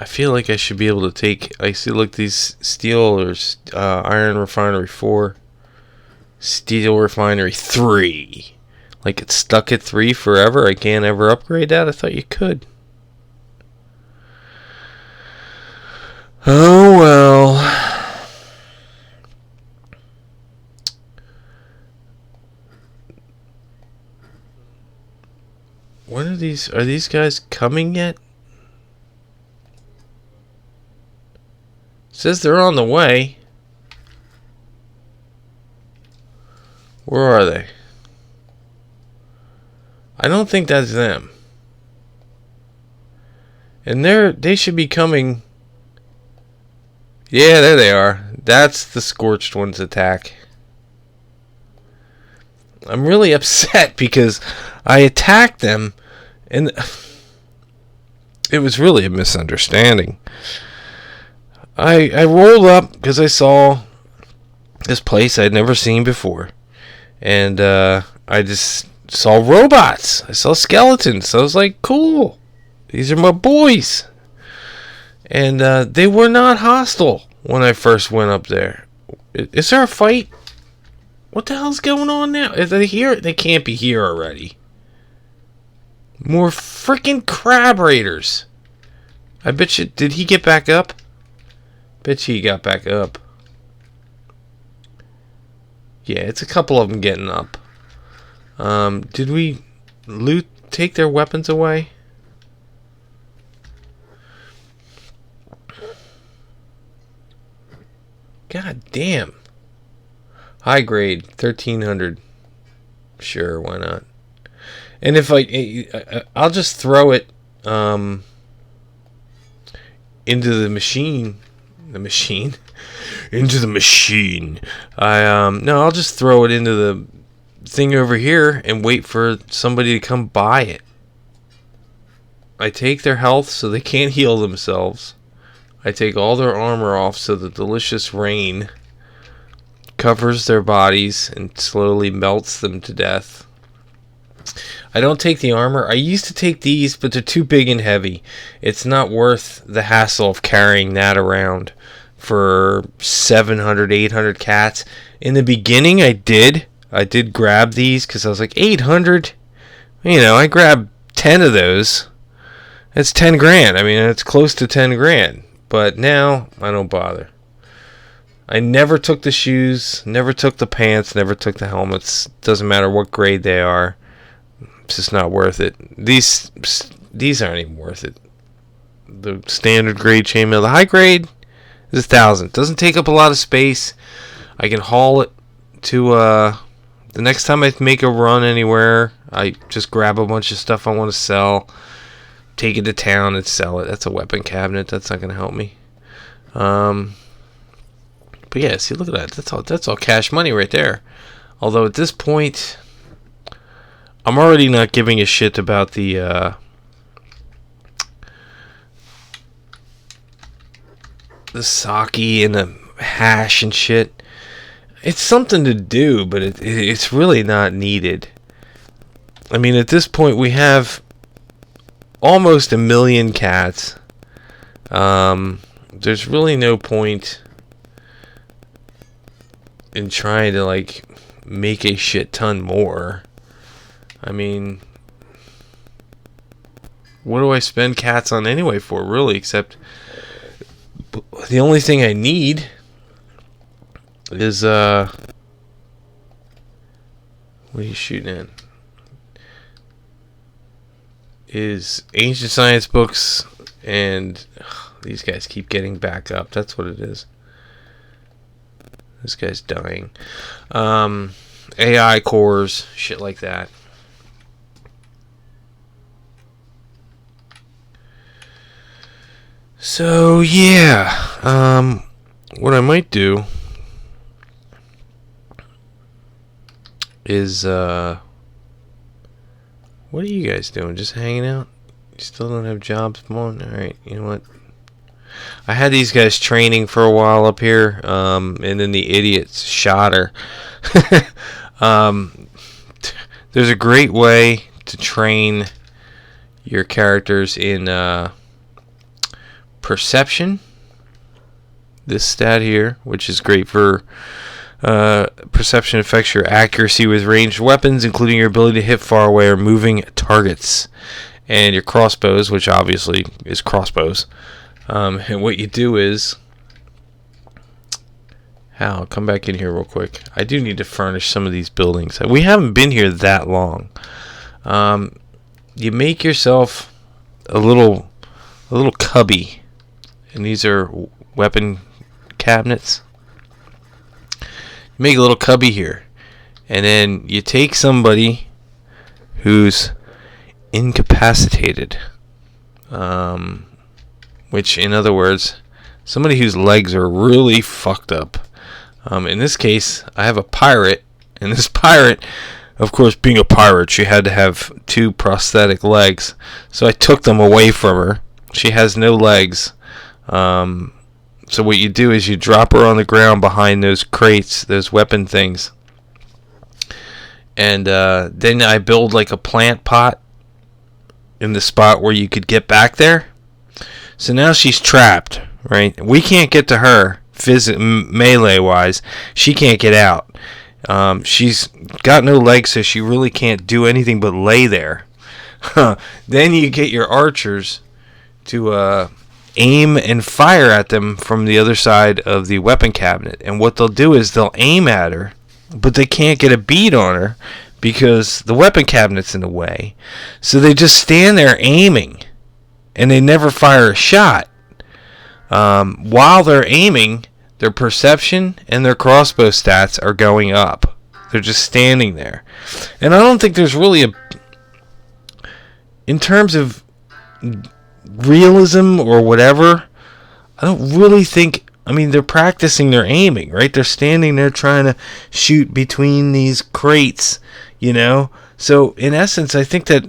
feel like I should be able to take... I see, like, these steel or iron refinery 4, steel refinery 3. Like, it's stuck at 3 forever. I can't ever upgrade that. I thought you could. Oh, well. When are these guys coming yet? Says they're on the way. Where are they? I don't think that's them. And they should be coming. Yeah, there they are. That's the Scorched One's attack. I'm really upset because I attacked them and it was really a misunderstanding. I rolled up because I saw this place I'd never seen before. And I just saw robots. I saw skeletons. So I was like, cool. These are my boys. And they were not hostile when I first went up there. Is there a fight? What the hell's going on now? Are they here? They can't be here already. More freaking crab raiders. I bet you... Did he get back up? Bet you he got back up. Yeah, it's a couple of them getting up. Did we take their weapons away? God damn. High grade, 1300. Sure, why not? And if I'll just throw it into the machine. Into the machine. No, I'll just throw it into the thing over here and wait for somebody to come buy it. I take their health so they can't heal themselves. I take all their armor off so the delicious rain covers their bodies and slowly melts them to death. I don't take the armor. I used to take these, but they're too big and heavy. It's not worth the hassle of carrying that around for 700, 800 cats. In the beginning, I did grab these because I was like, 800? You know, I grabbed 10 of those. That's 10 grand. I mean, it's close to 10 grand. But now, I don't bother. I never took the shoes, never took the pants, never took the helmets. Doesn't matter what grade they are. It's just not worth it. These aren't even worth it. The standard grade chainmail. The high grade is 1,000. Doesn't take up a lot of space. I can haul it to the next time I make a run anywhere. I just grab a bunch of stuff I want to sell, take it to town and sell it. That's a weapon cabinet. That's not going to help me. But yeah, see, look at that. That's all cash money right there. Although at this point, I'm already not giving a shit about the sake and the hash and shit. It's something to do, but it's really not needed. I mean, at this point, we have almost 1 million cats. There's really no point in trying to, like, make a shit ton more. I mean, what do I spend cats on anyway for, really, except the only thing I need is, what are you shooting at? Is ancient science books, and these guys keep getting back up. That's what it is. This guy's dying. AI cores, shit like that. So yeah, what I might do is what are you guys doing? Just hanging out? You still don't have jobs? Come on. Alright, you know what? I had these guys training for a while up here, and then the idiots shot her. There's a great way to train your characters in perception. This stat here, which is great for perception, affects your accuracy with ranged weapons, including your ability to hit far away or moving targets, and your crossbows, which obviously is crossbows. And what you do is, Hal, come back in here real quick. I do need to furnish some of these buildings. We haven't been here that long. You make yourself a little cubby, and these are weapon cabinets. You make a little cubby here, and then you take somebody who's incapacitated, which, in other words, somebody whose legs are really fucked up. In this case, I have a pirate, and this pirate, of course, being a pirate, she had to have 2 prosthetic legs, so I took them away from her. She has no legs. So what you do is you drop her on the ground behind those crates, those weapon things, and then I build like a plant pot in the spot where you could get back there. So now she's trapped, right? We can't get to her melee-wise. She can't get out. She's got no legs, so she really can't do anything but lay there. Then you get your archers to aim and fire at them from the other side of the weapon cabinet. And what they'll do is they'll aim at her, but they can't get a bead on her because the weapon cabinet's in the way. So they just stand there aiming, and they never fire a shot. While they're aiming, their perception and their crossbow stats are going up. They're just standing there. And I don't think there's really in terms of realism or whatever, I don't really think, I mean, they're practicing their aiming, right? They're standing there trying to shoot between these crates, you know? So, in essence, I think that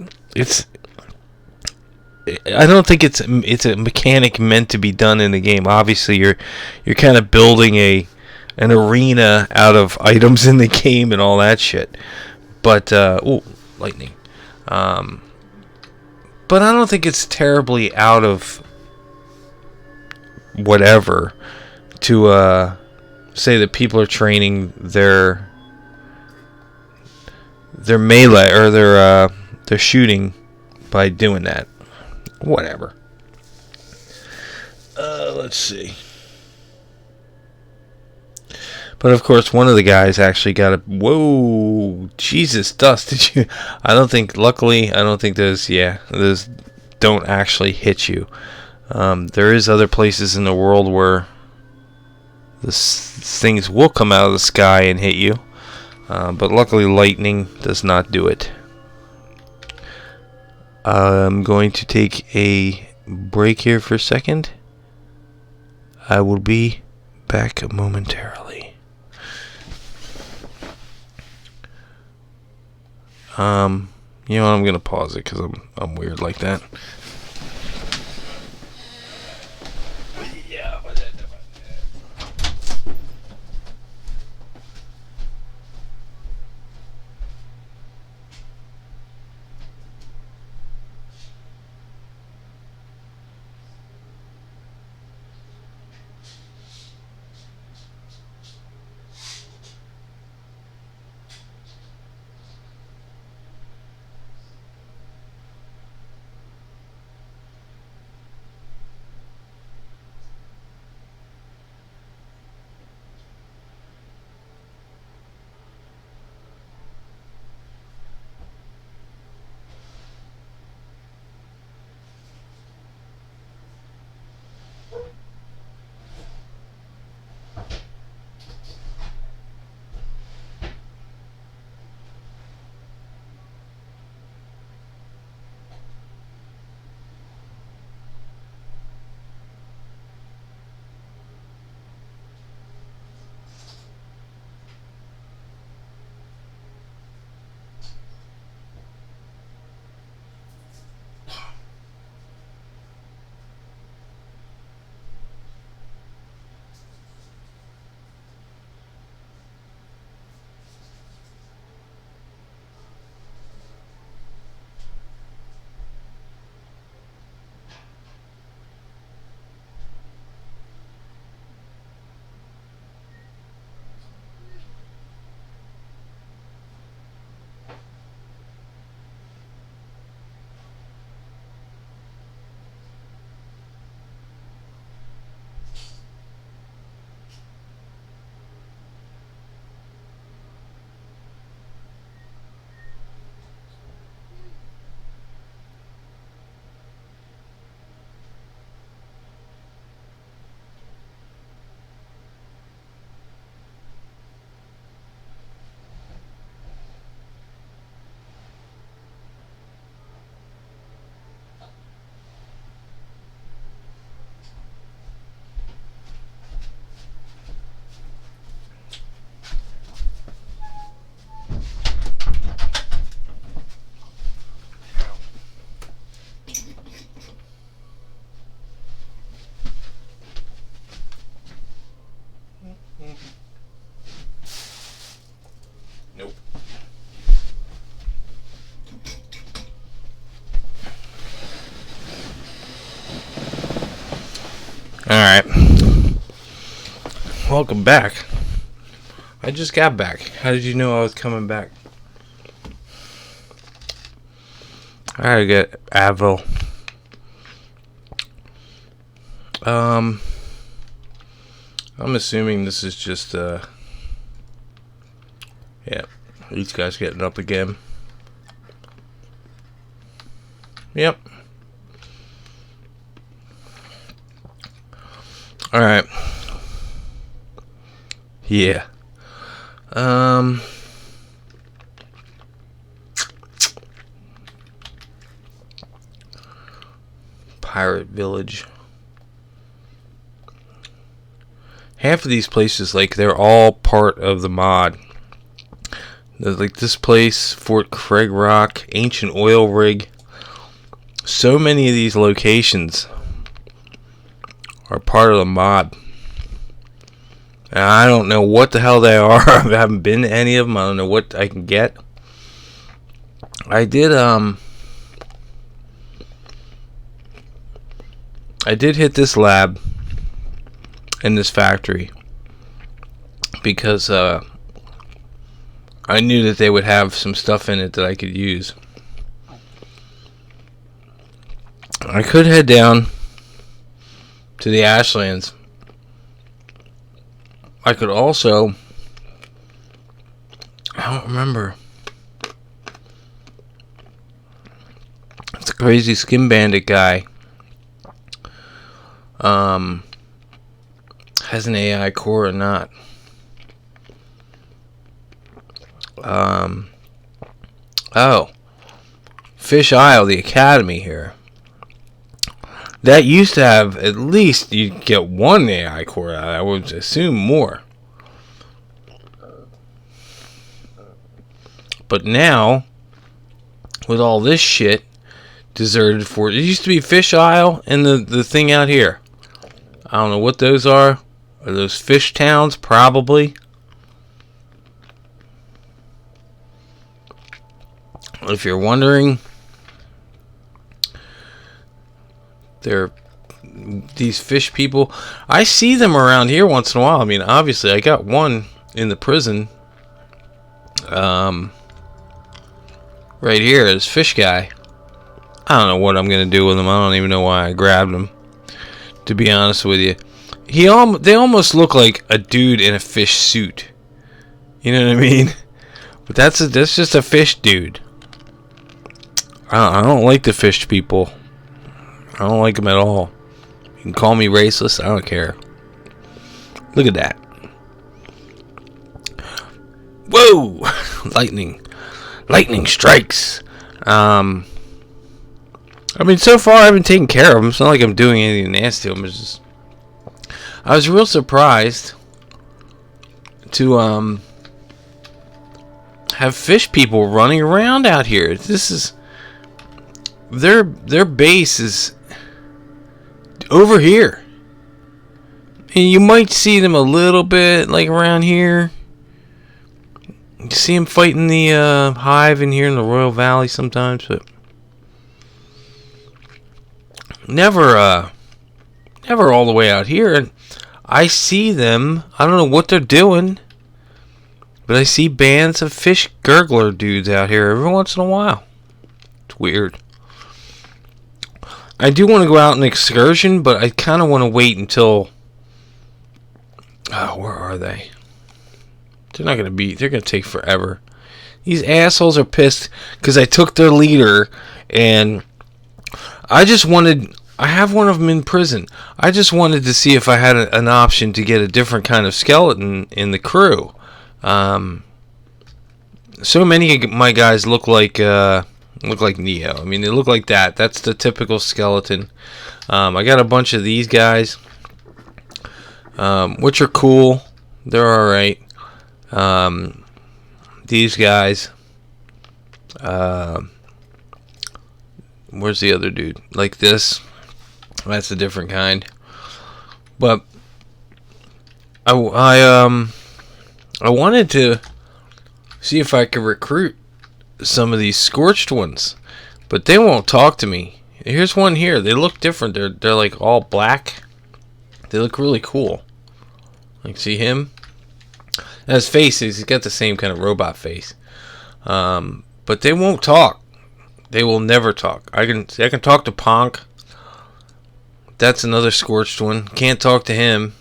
I don't think it's a mechanic meant to be done in the game. Obviously, you're kind of building an arena out of items in the game and all that shit. But lightning. But I don't think it's terribly out of whatever to say that people are training their melee or their shooting by doing that. Whatever. Let's see. But of course, one of the guys actually got a... Whoa! Jesus, Dust, did you... Luckily, I don't think those don't actually hit you. There is other places in the world where things will come out of the sky and hit you. But luckily, lightning does not do it. I'm going to take a break here for a second. I will be back momentarily. You know what? I'm gonna pause it because I'm weird like that. welcome back. I just got back. How did you know I was coming back? I gotta get Advil. I'm assuming this is just, yeah, these guys getting up again. Yep. Alright. Yeah. Pirate Village. Half of these places, like, they're all part of the mod. There's, like, this place, Fort Craig Rock, Ancient Oil Rig. So many of these locations are part of the mod. And I don't know what the hell they are. I haven't been to any of them. I don't know what I can get. I did hit this lab in this factory because I knew that they would have some stuff in it that I could use. I could head down to the Ashlands. I could also, I don't remember. It's a crazy skin bandit guy. Has an AI core or not? Oh, Fish Isle, the academy here. That used to have at least you get one AI core out. I would assume more. But now, with all this shit, deserted fort. It used to be Fish Isle and the thing out here. I don't know what those are. Are those fish towns? Probably. If you're wondering, they're these fish people. I see them around here once in a while. I mean, obviously, I got one in the prison. Right here, this fish guy. I don't know what I'm gonna do with him. I don't even know why I grabbed him, to be honest with you. They almost look like a dude in a fish suit. You know what I mean? But that's just a fish dude. I don't like the fish people. I don't like them at all. You can call me racist. I don't care. Look at that. Whoa! Lightning strikes. I mean, so far I've been taking care of them. It's not like I'm doing anything nasty to them. It's just, I was real surprised to have fish people running around out here. This is their base is over here, and you might see them a little bit like around here. You see them fighting the hive in here in the Royal Valley sometimes, but never all the way out here. And I see them. I don't know what they're doing, but I see bands of fish gurgler dudes out here every once in a while. It's weird. I do want to go out on an excursion, but I kind of want to wait until... Oh, where are they? They're not going to be... They're going to take forever. These assholes are pissed because I took their leader, and I just wanted... I have one of them in prison. I just wanted to see if I had an option to get a different kind of skeleton in the crew. So many of my guys look like Neo. I mean, they look like that. That's the typical skeleton. I got a bunch of these guys, which are cool. They're all right. These guys. Where's the other dude? Like this. That's a different kind. But I wanted to see if I could recruit some of these scorched ones, but they won't talk to me. Here's one here. They look different. They're like all black. They look really cool. Like, see him? His face, he's got the same kind of robot face. But they won't talk. They will never talk. I can talk to Ponk. That's another scorched one. Can't talk to him.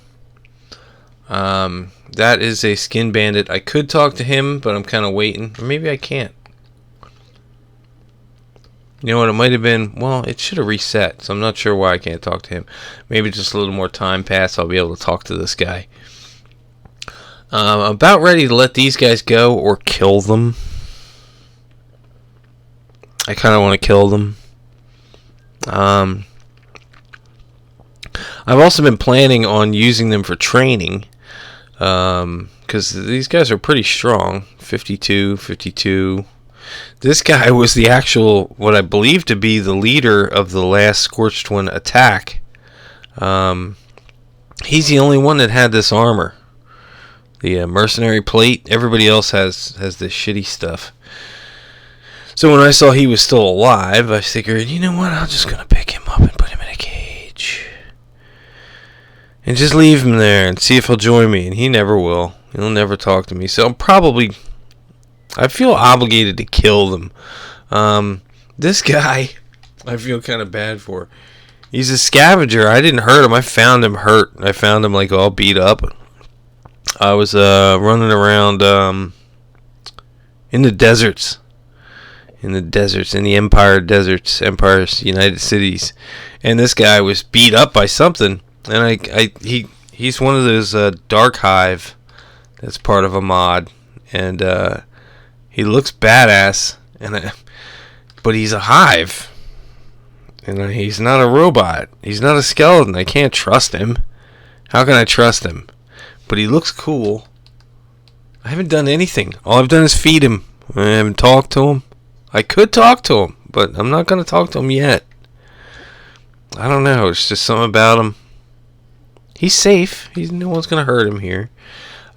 That is a skin bandit. I could talk to him, but I'm kind of waiting. Or maybe I can't. You know what? It might have been... Well, it should have reset, so I'm not sure why I can't talk to him. Maybe just a little more time pass, I'll be able to talk to this guy. I'm about ready to let these guys go or kill them. I kind of want to kill them. I've also been planning on using them for training. Because these guys are pretty strong. 52, 52. This guy was the actual, what I believe to be the leader of the last Scorched One attack. He's the only one that had this armor. The mercenary plate. Everybody else has this shitty stuff. So when I saw he was still alive, I figured, you know what, I'm just going to pick him up and put him in a cage. And just leave him there and see if he'll join me. And he never will. He'll never talk to me. So I feel obligated to kill them. This guy, I feel kind of bad for. He's a scavenger. I didn't hurt him. I found him hurt. I found him like all beat up. I was running around in the deserts. In the Empire deserts, Empire's United Cities. And this guy was beat up by something. And he's one of those Dark Hive that's part of a mod. And he looks badass, but he's a hive. And he's not a robot. He's not a skeleton. I can't trust him. How can I trust him? But he looks cool. I haven't done anything. All I've done is feed him. I haven't talked to him. I could talk to him, but I'm not going to talk to him yet. I don't know. It's just something about him. He's safe. No one's going to hurt him here.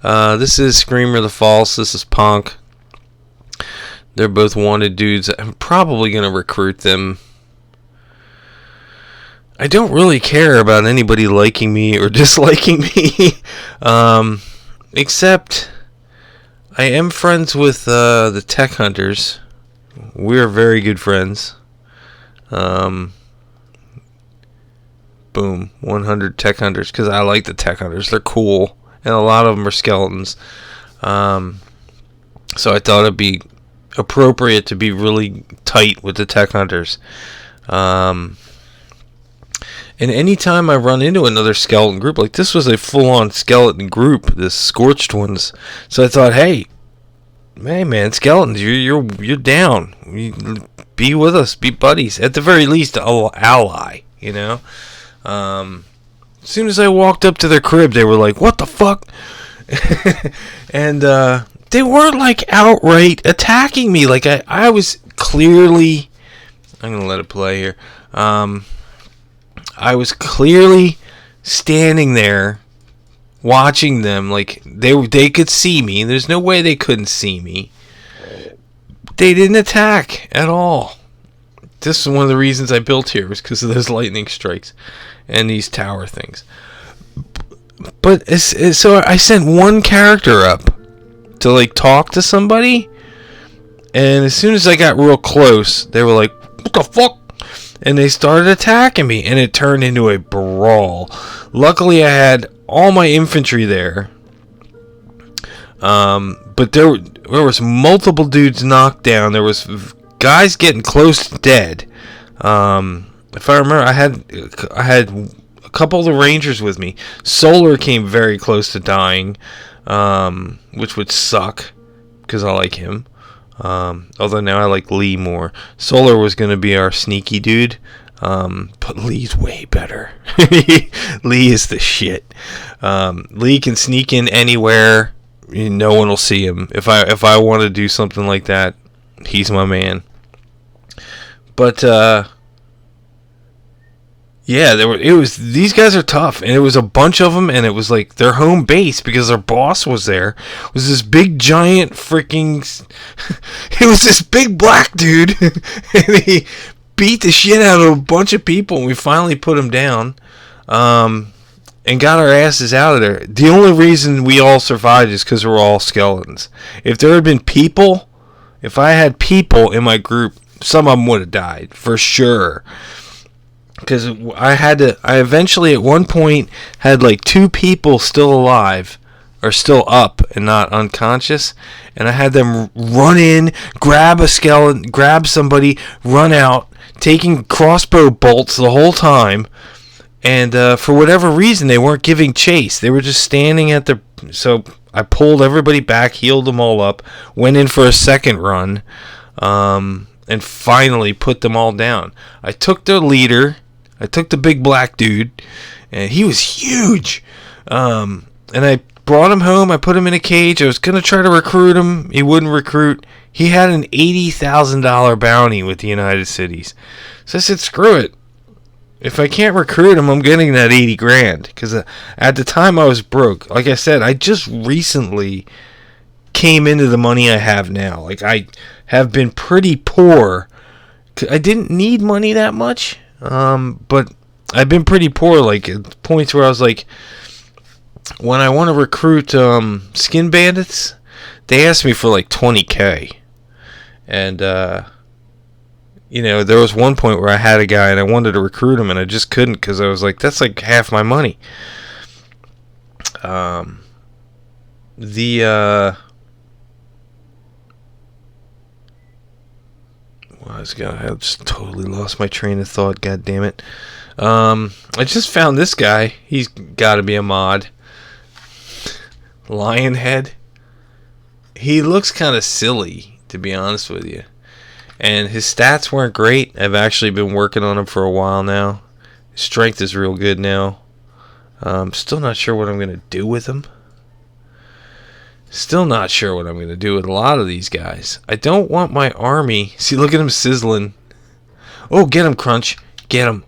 This is Screamer the False. This is Ponk. They're both wanted dudes. I'm probably going to recruit them. I don't really care about anybody liking me or disliking me. Except I am friends with the tech hunters. We're very good friends. Boom. 100 tech hunters. Because I like the tech hunters. They're cool. And a lot of them are skeletons. So I thought it'd be appropriate to be really tight with the tech hunters. And anytime I run into another skeleton group, like this was a full-on skeleton group, this Scorched Ones. So I thought, hey man, skeletons, you're down. Be with us, be buddies. At the very least, ally. You know. As soon as I walked up to their crib, they were like, "What the fuck?" And they weren't like outright attacking me. Like I was clearly. I'm gonna let it play here. I was clearly standing there watching them. Like they could see me. There's no way they couldn't see me. They didn't attack at all. This is one of the reasons I built here, was because of those lightning strikes and these tower things. But so I sent one character up to like talk to somebody, and as soon as I got real close, they were like, "What the fuck?" And they started attacking me, and it turned into a brawl. Luckily, I had all my infantry there. But there was multiple dudes knocked down. There was guys getting close to dead. If I remember, I had a couple of the Rangers with me. Solar came very close to dying, which would suck, because I like him. Although now I like Lee more. Solar was going to be our sneaky dude, but Lee's way better. Lee is the shit. Lee can sneak in anywhere. No one will see him. If I want to do something like that, he's my man. But yeah, these guys are tough, and it was a bunch of them, and it was like their home base because their boss was there. It was this big giant freaking it was this big black dude and he beat the shit out of a bunch of people, and we finally put him down. and got our asses out of there. The only reason we all survived is because we're all skeletons. If there had been people, if I had people in my group, some of them would have died for sure. Because I eventually at one point had like 2 people still alive, or still up and not unconscious, and I had them run in, grab a skeleton, grab somebody, run out, taking crossbow bolts the whole time, and for whatever reason they weren't giving chase. They were just standing at the... So I pulled everybody back, healed them all up, went in for a second run, and finally put them all down. I took their leader, I took the big black dude, and he was huge, and I brought him home. I put him in a cage. I was going to try to recruit him. He wouldn't recruit. He had an $80,000 bounty with the United Cities. So I said, screw it. If I can't recruit him, I'm getting that 80 grand. Because at the time I was broke. Like I said, I just recently came into the money I have now. Like, I have been pretty poor. I didn't need money that much. But I've been pretty poor. Like, at points where I was like... When I want to recruit skin bandits, they ask me for like $20K. And, there was one point where I had a guy and I wanted to recruit him and I just couldn't because I was like, that's like half my money. I just totally lost my train of thought, god damn it. I just found this guy. He's got to be a mod. Lionhead. He looks kind of silly, to be honest with you. And his stats weren't great. I've actually been working on him for a while now. His strength is real good now. Still not sure what I'm going to do with him. Still not sure what I'm going to do with a lot of these guys. I don't want my army... See, look at him sizzling. Oh, get him, Crunch. Get him.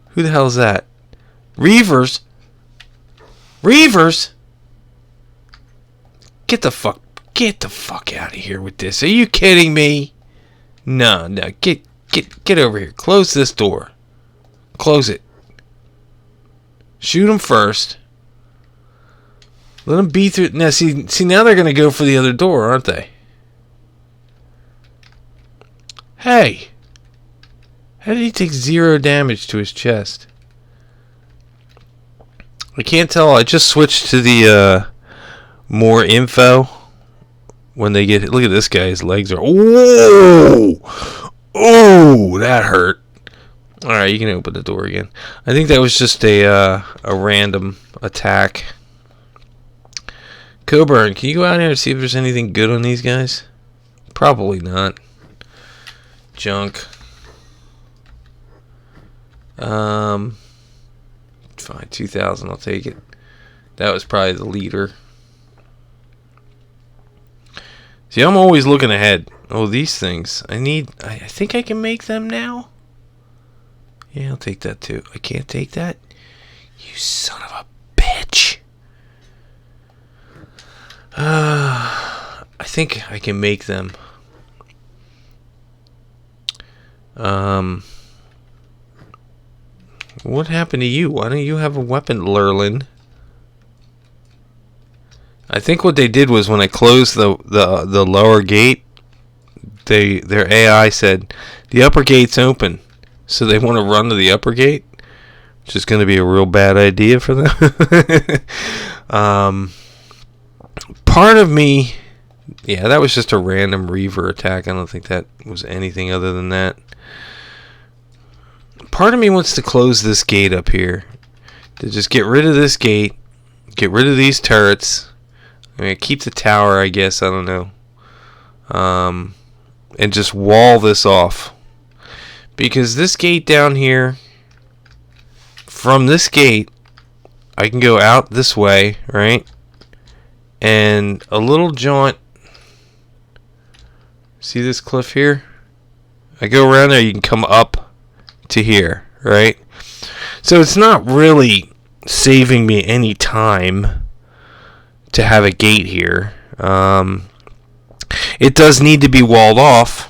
Who the hell is that? Reavers? Reavers? Get the fuck out of here with this. Are you kidding me? No, get over here. Close this door. Close it. Shoot him first. Let them beat through. Now, see, now they're gonna go for the other door, aren't they? Hey, how did he take 0 damage to his chest? I can't tell. I just switched to the more info when they get hit. Look at this guy. His legs are... Oh, that hurt. Alright, you can open the door again. I think that was just a random attack. Coburn, can you go out here and see if there's anything good on these guys? Probably not. Junk. Fine, 2,000, I'll take it. That was probably the leader. See, I'm always looking ahead. Oh, these things. I think I can make them now. Yeah, I'll take that too. I can't take that? You son of a bitch. I think I can make them. What happened to you? Why don't you have a weapon, Lurlin? I think what they did was when I closed the lower gate, their AI said the upper gate's open, so they want to run to the upper gate, which is going to be a real bad idea for them. Part of me, yeah, that was just a random Reaver attack. I don't think that was anything other than that. Part of me wants to close this gate up here, to just get rid of this gate, get rid of these turrets. I mean, keep the tower, I guess. I don't know. And just wall this off. Because this gate down here, from this gate, I can go out this way, right? And a little jaunt. See this cliff here? I go around there, you can come up to here, right? So it's not really saving me any time to have a gate here. It does need to be walled off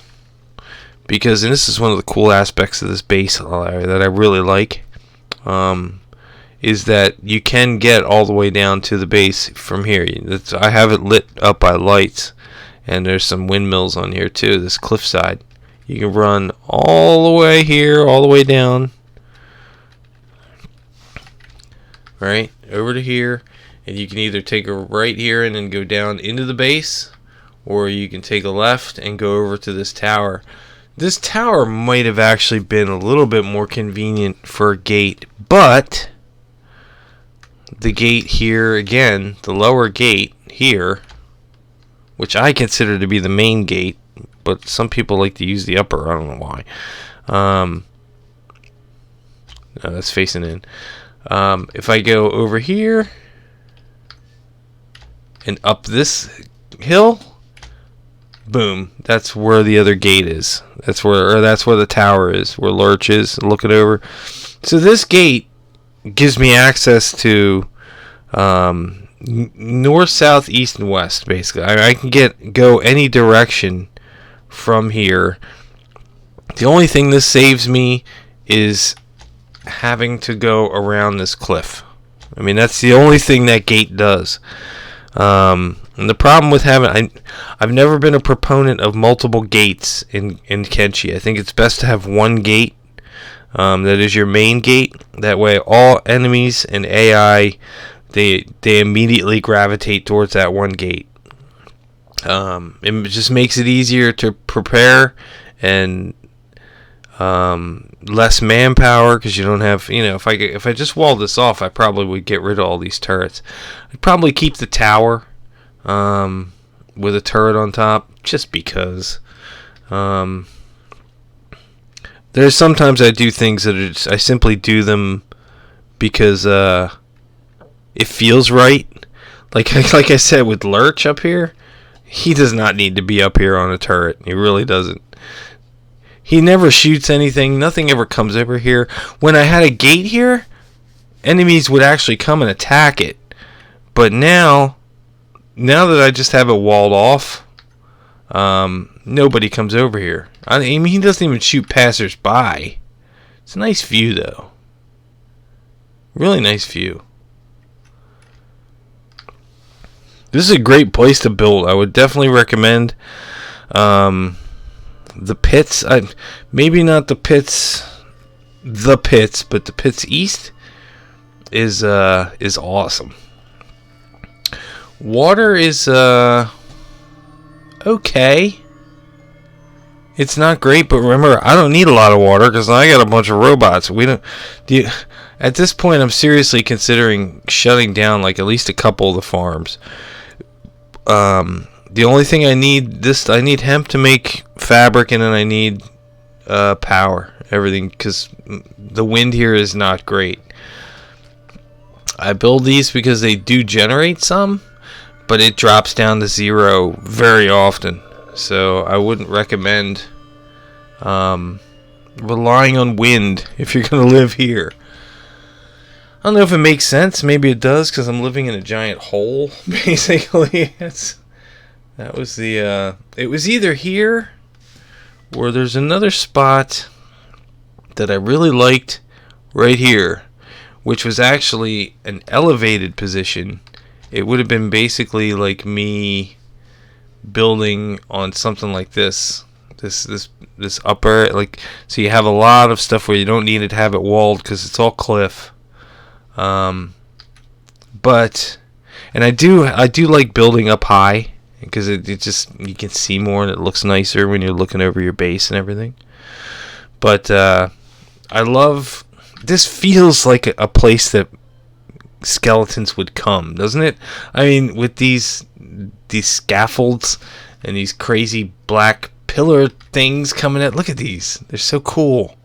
and this is one of the cool aspects of this base that I really like. is that you can get all the way down to the base from here. I have it lit up by lights, and there's some windmills on here too, this cliffside. You can run all the way here, all the way down, right, over to here, and you can either take a right here and then go down into the base, or you can take a left and go over to this tower. This tower might have actually been a little bit more convenient for a gate, but the gate here, again, the lower gate here, which I consider to be the main gate, but some people like to use the upper. I don't know why. No, that's facing in. If I go over here and up this hill, boom, that's where the other gate is. That's where the tower is, where Lurch is looking over. So this gate gives me access to north, south, east, and west. Basically, I can go any direction from here. The only thing this saves me is having to go around this cliff. I mean, that's the only thing that gate does. And the problem with I've never been a proponent of multiple gates in Kenshi. I think it's best to have one gate. That is your main gate. That way, all enemies and AI, they immediately gravitate towards that one gate. It just makes it easier to prepare, and less manpower, because you don't have, if I just walled this off, I probably would get rid of all these turrets. I'd probably keep the tower with a turret on top, just because. There's sometimes I do things that I simply do them because it feels right. Like I said with Lurch up here, he does not need to be up here on a turret. He really doesn't. He never shoots anything. Nothing ever comes over here. When I had a gate here, enemies would actually come and attack it. But now that I just have it walled off, nobody comes over here. I mean, he doesn't even shoot passers-by. It's a nice view, though. Really nice view. This is a great place to build. I would definitely recommend the pits. Maybe not the pits, but the pits east is awesome. Water is okay. It's not great, but remember, I don't need a lot of water because I got a bunch of robots. At this point, I'm seriously considering shutting down like at least a couple of the farms. The only thing I need hemp to make fabric, and then I need power, everything, because the wind here is not great. I build these because they do generate some, but it drops down to 0 very often. So I wouldn't recommend relying on wind if you're going to live here. I don't know if it makes sense. Maybe it does, because I'm living in a giant hole, basically. It was either here, or there's another spot that I really liked right here, which was actually an elevated position. It would have been basically like me building on something like this upper, like, so you have a lot of stuff where you don't need to have it walled because it's all cliff. But I do like building up high, because it just, you can see more and it looks nicer when you're looking over your base and everything. But I love, this feels like a place that skeletons would come, doesn't it? I mean, with these scaffolds and these crazy black pillar things coming at, look at these, they're so cool.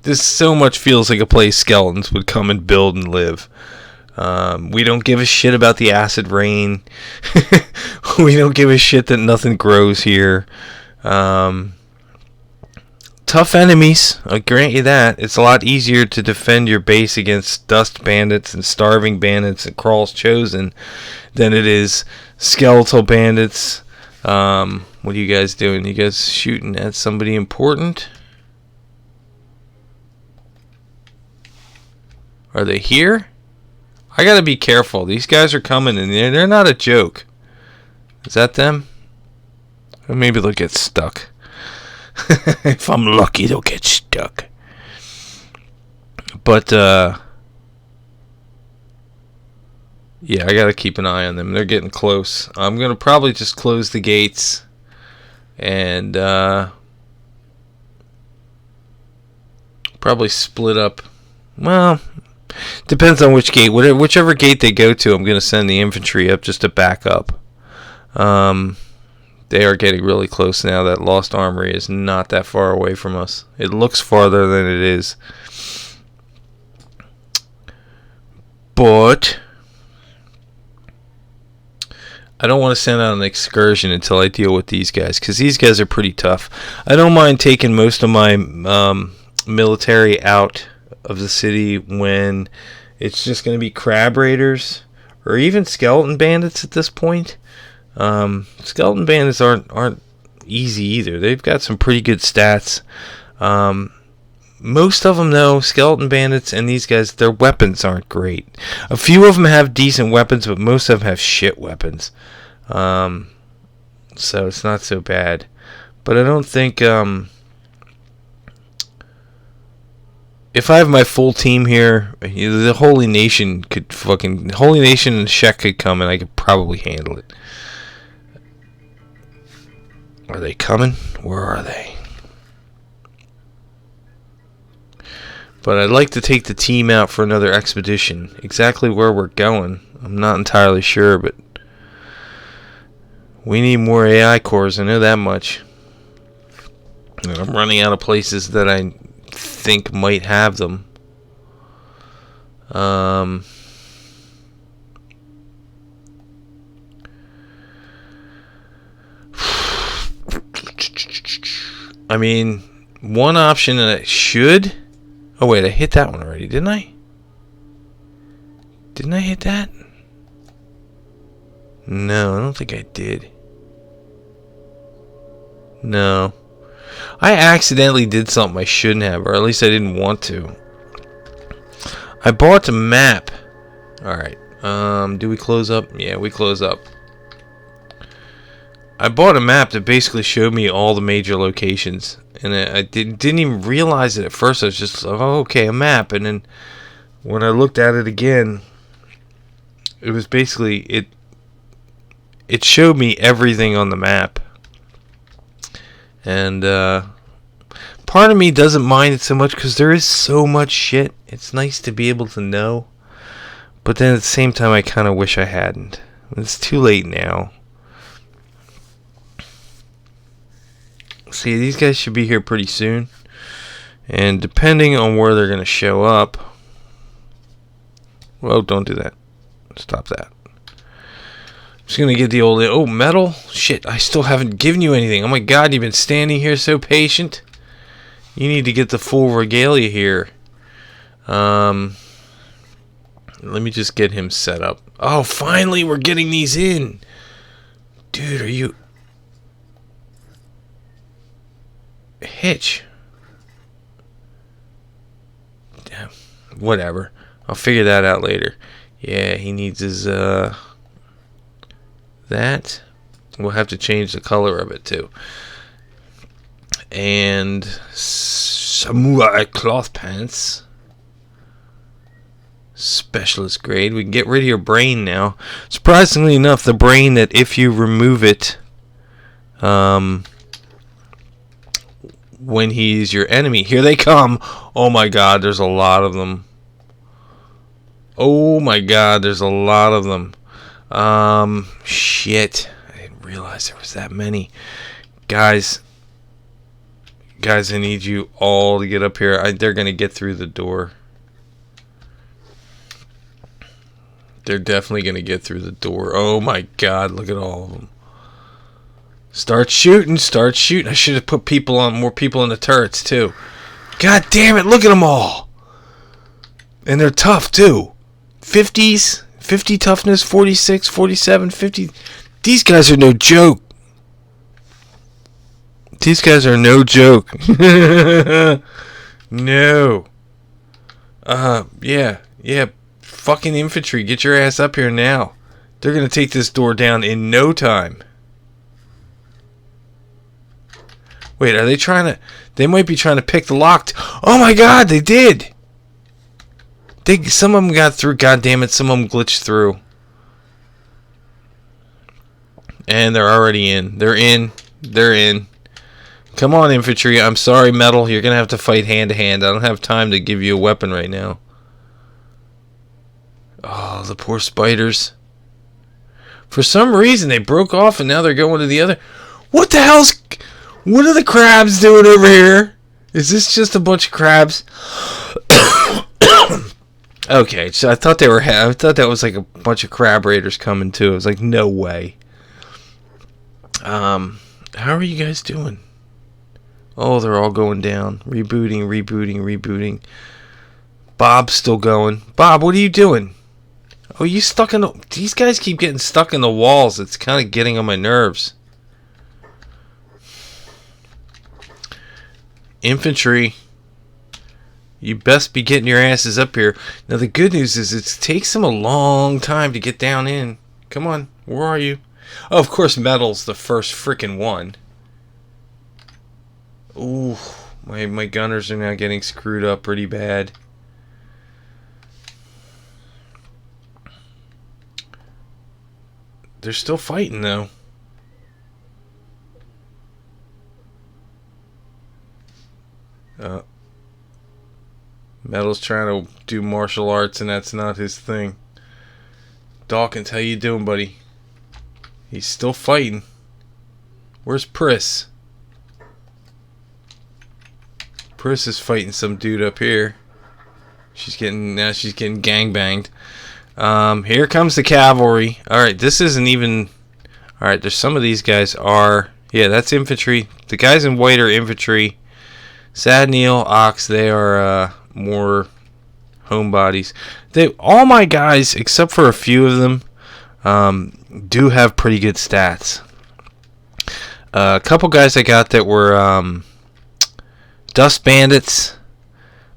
This so much feels like a place skeletons would come and build and live. We don't give a shit about the acid rain. We don't give a shit that nothing grows here. Tough enemies, I'll grant you that. It's a lot easier to defend your base against dust bandits and starving bandits and crawls chosen than it is skeletal bandits. What are you guys doing? You guys shooting at somebody important? Are they here? I gotta be careful. These guys are coming, and they're not a joke. Is that them? Or maybe they'll get stuck. If I'm lucky, they'll get stuck. But, yeah, I gotta keep an eye on them. They're getting close. I'm gonna probably just close the gates. And, probably split up. Well, depends on which gate. Whichever gate they go to, I'm going to send the infantry up just to back up. They are getting really close now. That Lost Armory is not that far away from us. It looks farther than it is. But I don't want to send out an excursion until I deal with these guys, because these guys are pretty tough. I don't mind taking most of my military out of the city when it's just going to be crab raiders or even skeleton bandits at this point. Skeleton bandits aren't easy either. They've got some pretty good stats. Most of them, though, skeleton bandits and these guys, their weapons aren't great. A few of them have decent weapons, but most of them have shit weapons. So it's not so bad. But I don't think if I have my full team here, the Holy Nation and Shek could come, and I could probably handle it. Are they coming? Where are they? But I'd like to take the team out for another expedition. Exactly where we're going, I'm not entirely sure, but we need more AI cores, I know that much. And I'm running out of places that I think might have them. I mean, one option that I should... Oh wait, I hit that one already, didn't I? Didn't I hit that? No, I don't think I did. No. I accidentally did something I shouldn't have, or at least I didn't want to. I bought a map. Alright. Do we close up? Yeah, we close up. I bought a map that basically showed me all the major locations. And I didn't even realize it at first. I was just like, oh, okay, a map. And then when I looked at it again, it was basically, it showed me everything on the map. And part of me doesn't mind it so much because there is so much shit. It's nice to be able to know. But then at the same time, I kind of wish I hadn't. It's too late now. See, these guys should be here pretty soon. And depending on where they're going to show up... Well, don't do that. Stop that. I'm just going to get the old... Oh, metal? Shit, I still haven't given you anything. Oh my god, you've been standing here so patient. You need to get the full regalia here. Let me just get him set up. Oh, finally, we're getting these in. Dude, are you... Hitch. Damn. Whatever. I'll figure that out later. Yeah, he needs his, that. We'll have to change the color of it, too. And... Samurai cloth pants. Specialist grade. We can get rid of your brain now. Surprisingly enough, the brain that if you remove it... when he's your enemy. Here they come. Oh my god, there's a lot of them. Oh my god, there's a lot of them. Shit. I didn't realize there was that many. Guys, I need you all to get up here. They're going to get through the door. They're definitely going to get through the door. Oh my god, look at all of them. Start shooting, start shooting. I should have put more people in the turrets, too. God damn it, look at them all. And they're tough, too. 50s, 50 toughness, 46, 47, 50. These guys are no joke. These guys are no joke. No. Yeah. Yeah, fucking infantry, get your ass up here now. They're gonna take this door down in no time. Wait, are they trying to... They might be trying to pick the lock. Oh my god, they did! Some of them got through, god damn it, some of them glitched through. And they're already in. They're in. They're in. Come on, infantry. I'm sorry, metal. You're gonna have to fight hand to hand. I don't have time to give you a weapon right now. Oh, the poor spiders. For some reason, they broke off and now they're going to the other... What the hell's... What are the crabs doing over here? Is this just a bunch of crabs? Okay, so I thought I thought that was like a bunch of crab raiders coming too. I was like, no way. How are you guys doing? Oh, they're all going down. Rebooting. Bob's still going. Bob, what are you doing? Oh, you stuck in the... These guys keep getting stuck in the walls. It's kind of getting on my nerves. Infantry, you best be getting your asses up here. Now the good news is it takes them a long time to get down in. Come on, where are you? Oh, of course, metal's the first freaking one. Ooh, my gunners are now getting screwed up pretty bad. They're still fighting though. Metal's trying to do martial arts and that's not his thing. Dawkins, how you doing, buddy? He's still fighting. Where's Priss? Priss is fighting some dude up here. She's getting gangbanged. Here comes the cavalry. Alright, this isn't even... Alright, there's some of these guys are... Yeah, that's infantry. The guys in white are infantry. Sad Neil, Ox, they are more homebodies. All my guys, except for a few of them, do have pretty good stats. A couple guys I got that were Dust Bandits,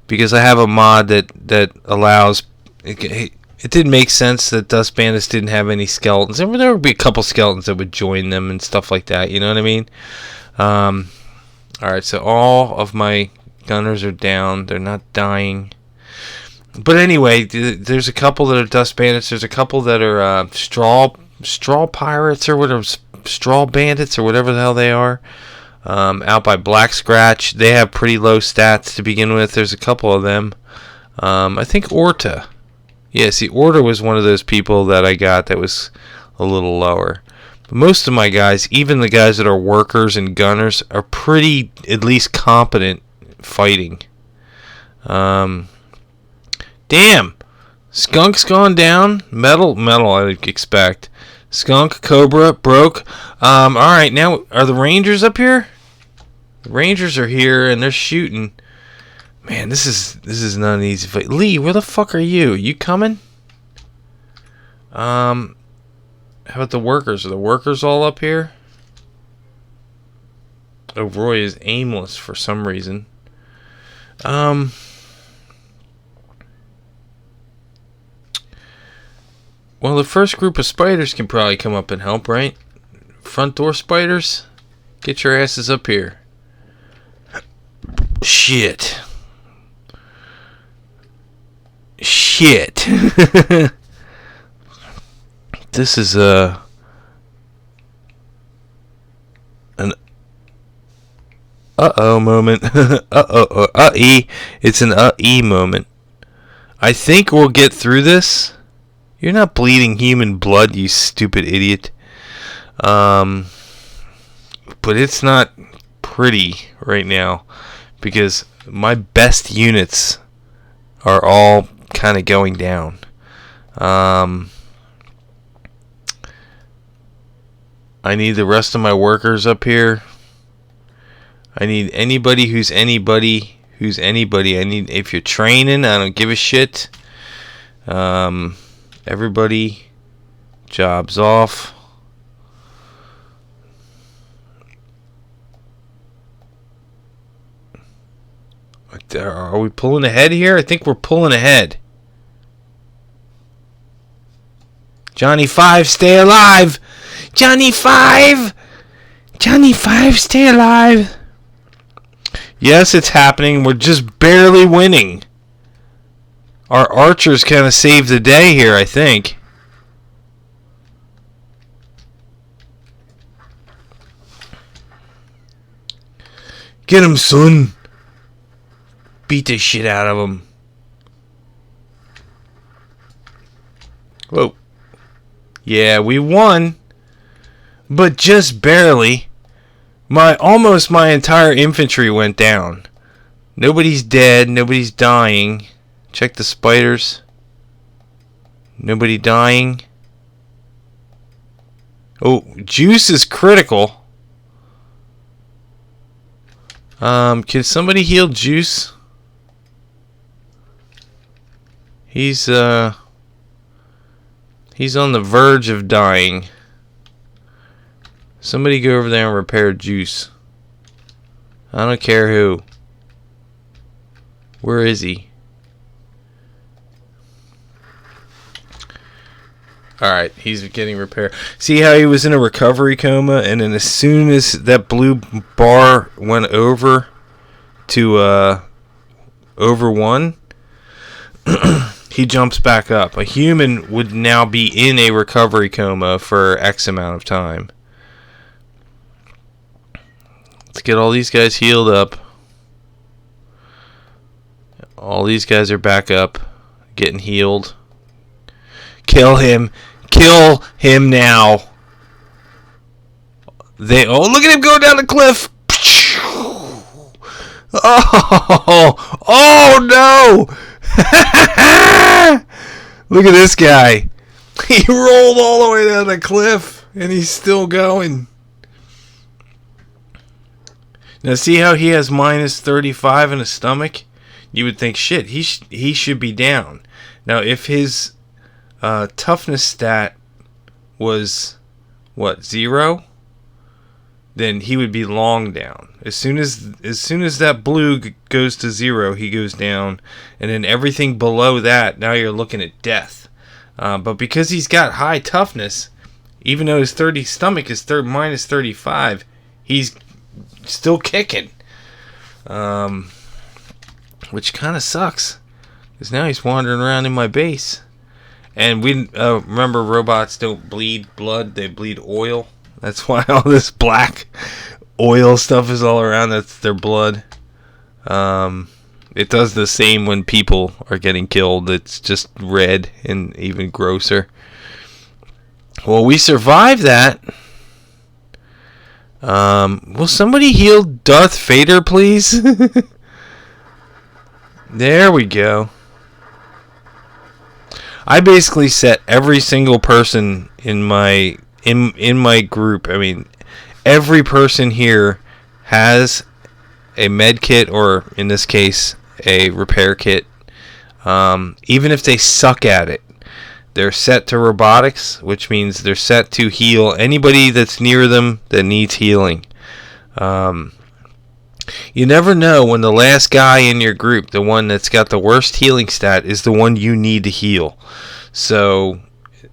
because I have a mod that allows... It didn't make sense that Dust Bandits didn't have any skeletons. There would be a couple skeletons that would join them and stuff like that, you know what I mean? Alright, so all of my gunners are down. They're not dying. But anyway, there's a couple that are Dust Bandits. There's a couple that are Straw Pirates or whatever, Straw Bandits or whatever the hell they are. Out by Black Scratch. They have pretty low stats to begin with. There's a couple of them. I think Orta. Yeah, see, Orta was one of those people that I got that was a little lower. Most of my guys, even the guys that are workers and gunners, are pretty, at least competent fighting. Damn! Skunk's gone down. Metal, I would expect. Skunk, Cobra, broke. Alright, now, are the Rangers up here? The Rangers are here, and they're shooting. Man, this is not an easy fight. Lee, where the fuck are you? You coming? How about the workers? Are the workers all up here? Oh, Roy is aimless for some reason. Well, the first group of spiders can probably come up and help, right? Front door spiders? Get your asses up here. Shit. This is an uh-oh moment. It's an moment. I think we'll get through this. You're not bleeding human blood, you stupid idiot. But it's not pretty right now because my best units are all kind of going down. I need the rest of my workers up here. I need anybody who's anybody. I need, if you're training, I don't give a shit. Everybody, jobs off. Are we pulling ahead here? I think we're pulling ahead. Johnny 5, stay alive! Johnny 5! Johnny 5, stay alive! Yes, it's happening. We're just barely winning. Our archers kind of saved the day here, I think. Get him, son. Beat the shit out of him. Whoa. Yeah, we won. But just barely. Almost my entire infantry went down. Nobody's dead. Nobody's dying. Check the spiders. Nobody dying. Oh, juice is critical. Can somebody heal Juice? He's on the verge of dying. Somebody go over there and repair Juice. I don't care who. Where is he? Alright, he's getting repaired. See how he was in a recovery coma, and then as soon as that blue bar went over to over 1, he jumps back up. A human would now be in a recovery coma for X amount of time. Let's get all these guys healed up. All these guys are back up, getting healed. Kill him. Kill him now. Oh, look at him go down the cliff. Oh no. Look at this guy. He rolled all the way down the cliff and he's still going. Now see how he has minus 35 in his stomach? You would think, shit, he should be down. Now if his toughness stat was 0, then he would be long down. As soon as that blue goes to 0, he goes down, and then everything below that, now you're looking at death. But because he's got high toughness, even though his stomach is minus 35, he's still kicking, which kind of sucks, because now he's wandering around in my base. And we remember, robots don't bleed blood; they bleed oil. That's why all this black oil stuff is all around. That's their blood. It does the same when people are getting killed. It's just red and even grosser. Well, we survived that. Will somebody heal Darth Vader, please? There we go. I basically set every single person in my group. I mean, every person here has a med kit, or in this case, a repair kit. Even if they suck at it, they're set to robotics, which means they're set to heal anybody that's near them that needs healing. You never know when the last guy in your group, the one that's got the worst healing stat, is the one you need to heal. So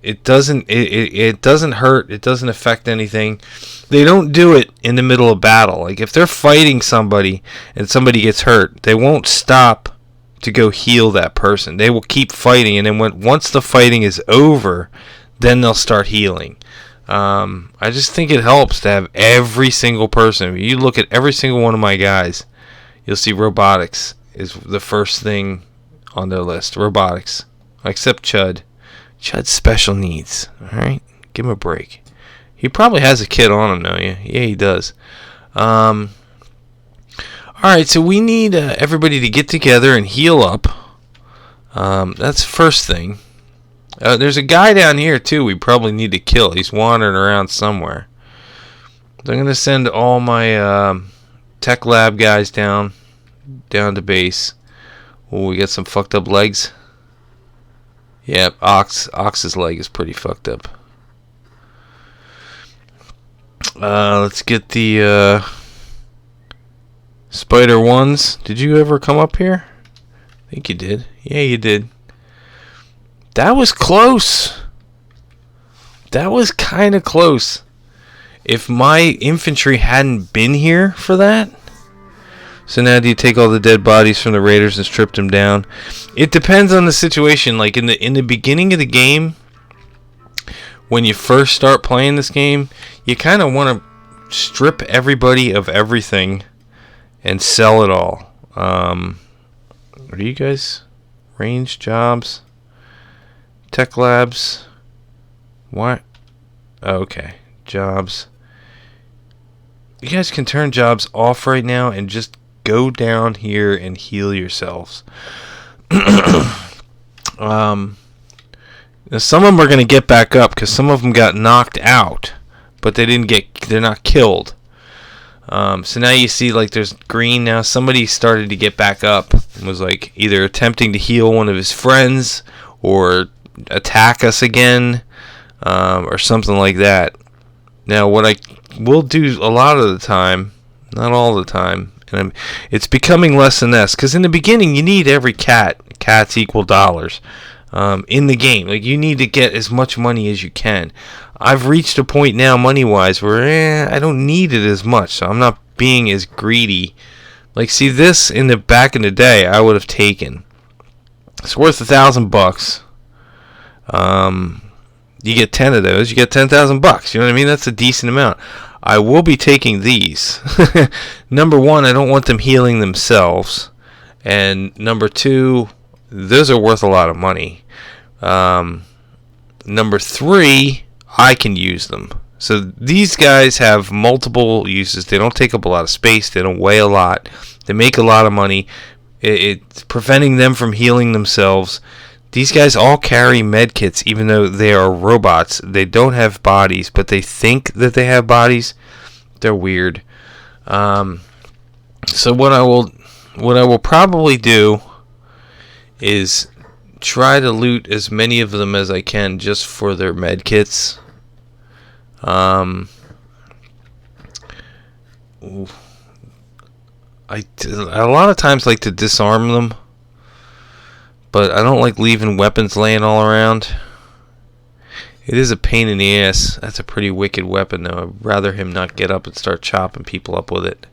it doesn't hurt. It doesn't affect anything. They don't do it in the middle of battle. Like if they're fighting somebody and somebody gets hurt, they won't stop to go heal that person. They will keep fighting, and then once the fighting is over, then they'll start healing. I just think it helps to have every single person. If you look at every single one of my guys, you'll see robotics is the first thing on their list. Robotics. Except Chud. Chud's special needs. Alright? Give him a break. He probably has a kid on him now. Yeah, he does. Alright, so we need everybody to get together and heal up. That's the first thing. There's a guy down here too we probably need to kill. He's wandering around somewhere. So I'm going to send all my tech lab guys down to base. Oh, we got some fucked up legs. Yep, Ox's leg is pretty fucked up. Let's get the Spider ones. Did you ever come up here? I think you did. Yeah, you did. That was close. That was kind of close. If my infantry hadn't been here for that. So now do you take all the dead bodies from the raiders and strip them down? It depends on the situation. Like in the beginning of the game, when you first start playing this game, you kind of want to strip everybody of everything and sell it all. Are you guys range jobs? Tech labs? What? Okay, jobs. You guys can turn jobs off right now and just go down here and heal yourselves. Now some of them are going to get back up because some of them got knocked out, but they're not killed. So now you see like there's green now. Somebody started to get back up and was like either attempting to heal one of his friends or attack us again, or something like that. Now what I will do a lot of the time, not all the time, and it's becoming less and less, because in the beginning you need every cats equal dollars in the game. Like you need to get as much money as you can. I've reached a point now money wise where I don't need it as much, so I'm not being as greedy. Like see this in the back in the day I would have taken. It's worth $1,000. You get 10 of those, you get $10,000. You know what I mean? That's a decent amount. I will be taking these. Number one, I don't want them healing themselves. And number two, those are worth a lot of money. Number three, I can use them. So these guys have multiple uses. They don't take up a lot of space. They don't weigh a lot. They make a lot of money. It's preventing them from healing themselves. These guys all carry medkits, even though they are robots. They don't have bodies, but they think that they have bodies. They're weird. So what I will probably do is try to loot as many of them as I can just for their medkits. I a lot of times like to disarm them. But I don't like leaving weapons laying all around. It is a pain in the ass. That's a pretty wicked weapon, though. I'd rather him not get up and start chopping people up with it.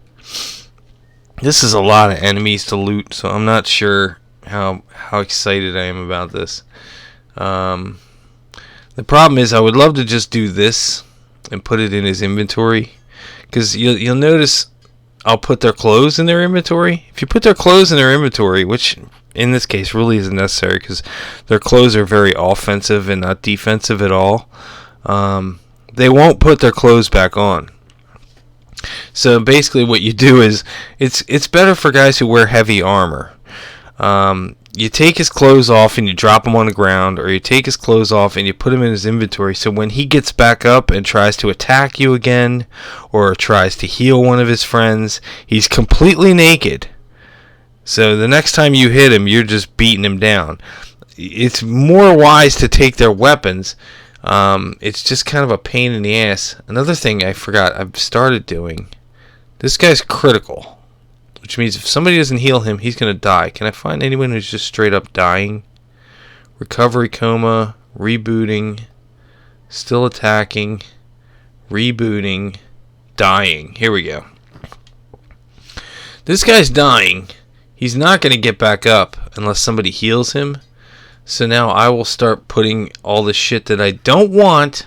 This is a lot of enemies to loot, so I'm not sure how excited I am about this. The problem is I would love to just do this and put it in his inventory. Because you'll notice I'll put their clothes in their inventory. If you put their clothes in their inventory, which in this case really isn't necessary because their clothes are very offensive and not defensive at all, they won't put their clothes back on. So basically what you do is it's better for guys who wear heavy armor. You take his clothes off and you drop them on the ground, or you take his clothes off and you put them in his inventory, so when he gets back up and tries to attack you again or tries to heal one of his friends, he's completely naked. So the next time you hit him, you're just beating him down. It's more wise to take their weapons. It's just kind of a pain in the ass. Another thing I forgot I've started doing. This guy's critical, which means if somebody doesn't heal him, he's going to die. Can I find anyone who's just straight up dying? Recovery coma, rebooting, still attacking, rebooting, dying. Here we go. This guy's dying. He's not going to get back up unless somebody heals him. So now I will start putting all the shit that I don't want,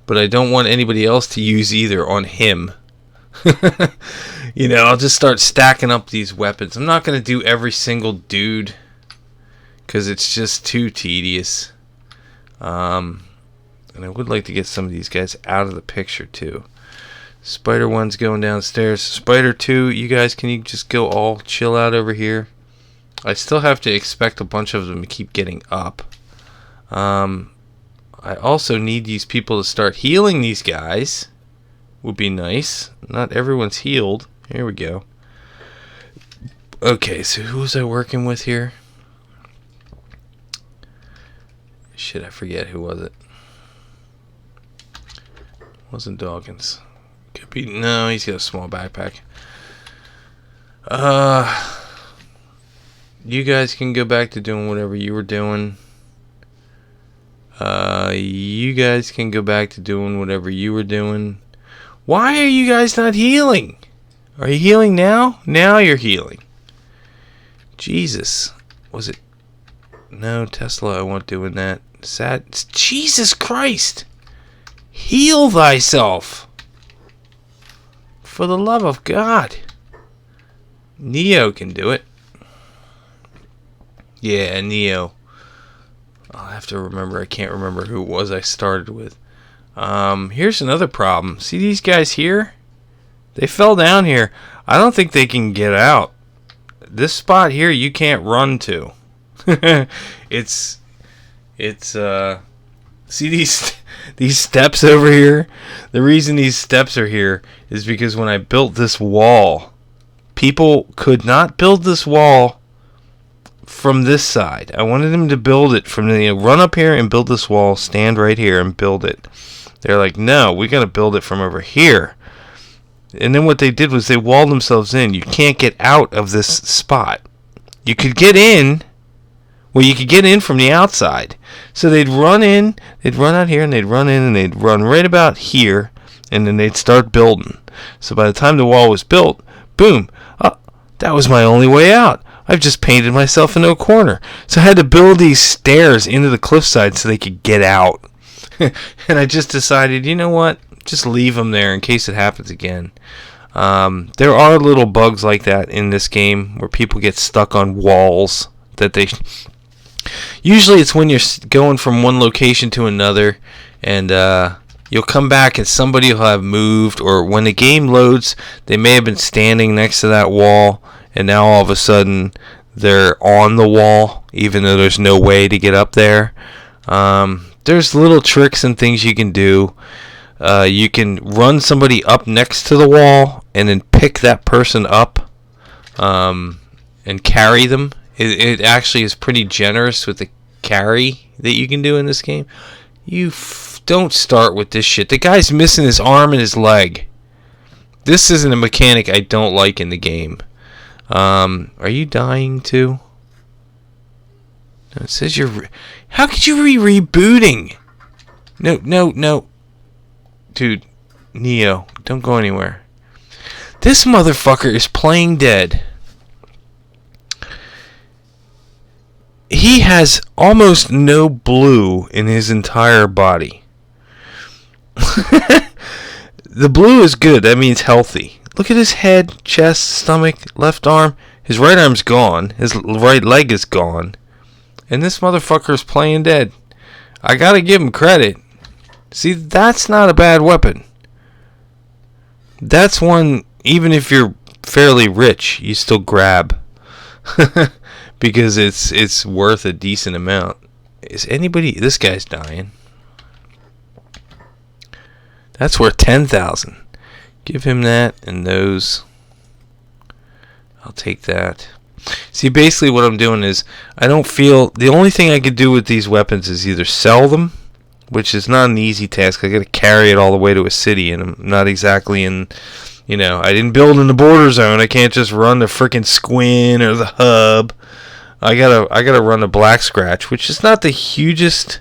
but I don't want anybody else to use either, on him. I'll just start stacking up these weapons. I'm not going to do every single dude because it's just too tedious. And I would like to get some of these guys out of the picture too. Spider 1's going downstairs. Spider 2, you guys, can you just go all chill out over here? I still have to expect a bunch of them to keep getting up. I also need these people to start healing these guys. Would be nice. Not everyone's healed. Here we go. Okay, so who was I working with here? Shit, I forget. Who was it? Wasn't Dawkins. Could be. No, he's got a small backpack. You guys can go back to doing whatever you were doing. Yeah, You guys can go back to doing whatever you were doing. Why are you guys not healing? Are you healing now? Now you're healing. Jesus. Was it? No, Tesla, I wasn't doing that. Jesus Christ. Heal thyself. For the love of God. Neo can do it. Yeah, Neo. I'll have to remember. I can't remember who it was I started with. Here's another problem. See these guys here? They fell down here. I don't think they can get out. This spot here you can't run to. it's see these steps over here? The reason these steps are here is because when I built this wall, people could not build this wall from this side. I wanted them to build it from the run up here and build this wall, stand right here and build it. They're like, no, we got to build it from over here. And then what they did was they walled themselves in. You can't get out of this spot. You could get in. Well, you could get in from the outside. So they'd run in, they'd run out here, and they'd run in, and they'd run right about here, and then they'd start building. So by the time the wall was built, boom, oh, that was my only way out. I've just painted myself into a corner. So I had to build these stairs into the cliffside so they could get out. And I just decided, you know what? Just leave them there in case it happens again. There are little bugs like that in this game where people get stuck on walls that they... Usually it's when you're going from one location to another, and you'll come back and somebody will have moved, or when the game loads, they may have been standing next to that wall, and now all of a sudden they're on the wall, even though there's no way to get up there. There's little tricks and things you can do. You can run somebody up next to the wall and then pick that person up and carry them. It actually is pretty generous with the carry that you can do in this game. You don't start with this shit. The guy's missing his arm and his leg. This isn't a mechanic I don't like in the game. Are you dying too? No, it says you're... How could you be rebooting? No. Dude, Neo, don't go anywhere. This motherfucker is playing dead. He has almost no blue in his entire body. The blue is good. That means healthy. Look at his head, chest, stomach, left arm. His right arm's gone. His right leg is gone. And this motherfucker is playing dead. I gotta give him credit. See, that's not a bad weapon. That's one, even if you're fairly rich, you still grab. Because it's worth a decent amount. Is anybody... This guy's dying. That's worth 10,000. Give him that and those. I'll take that. See, basically what I'm doing is, I don't feel... The only thing I could do with these weapons is either sell them, which is not an easy task. I got to carry it all the way to a city, and I'm not exactly in... You know, I didn't build in the border zone. I can't just run the frickin' Squin or the Hub. I gotta run a Black Scratch, which is not the hugest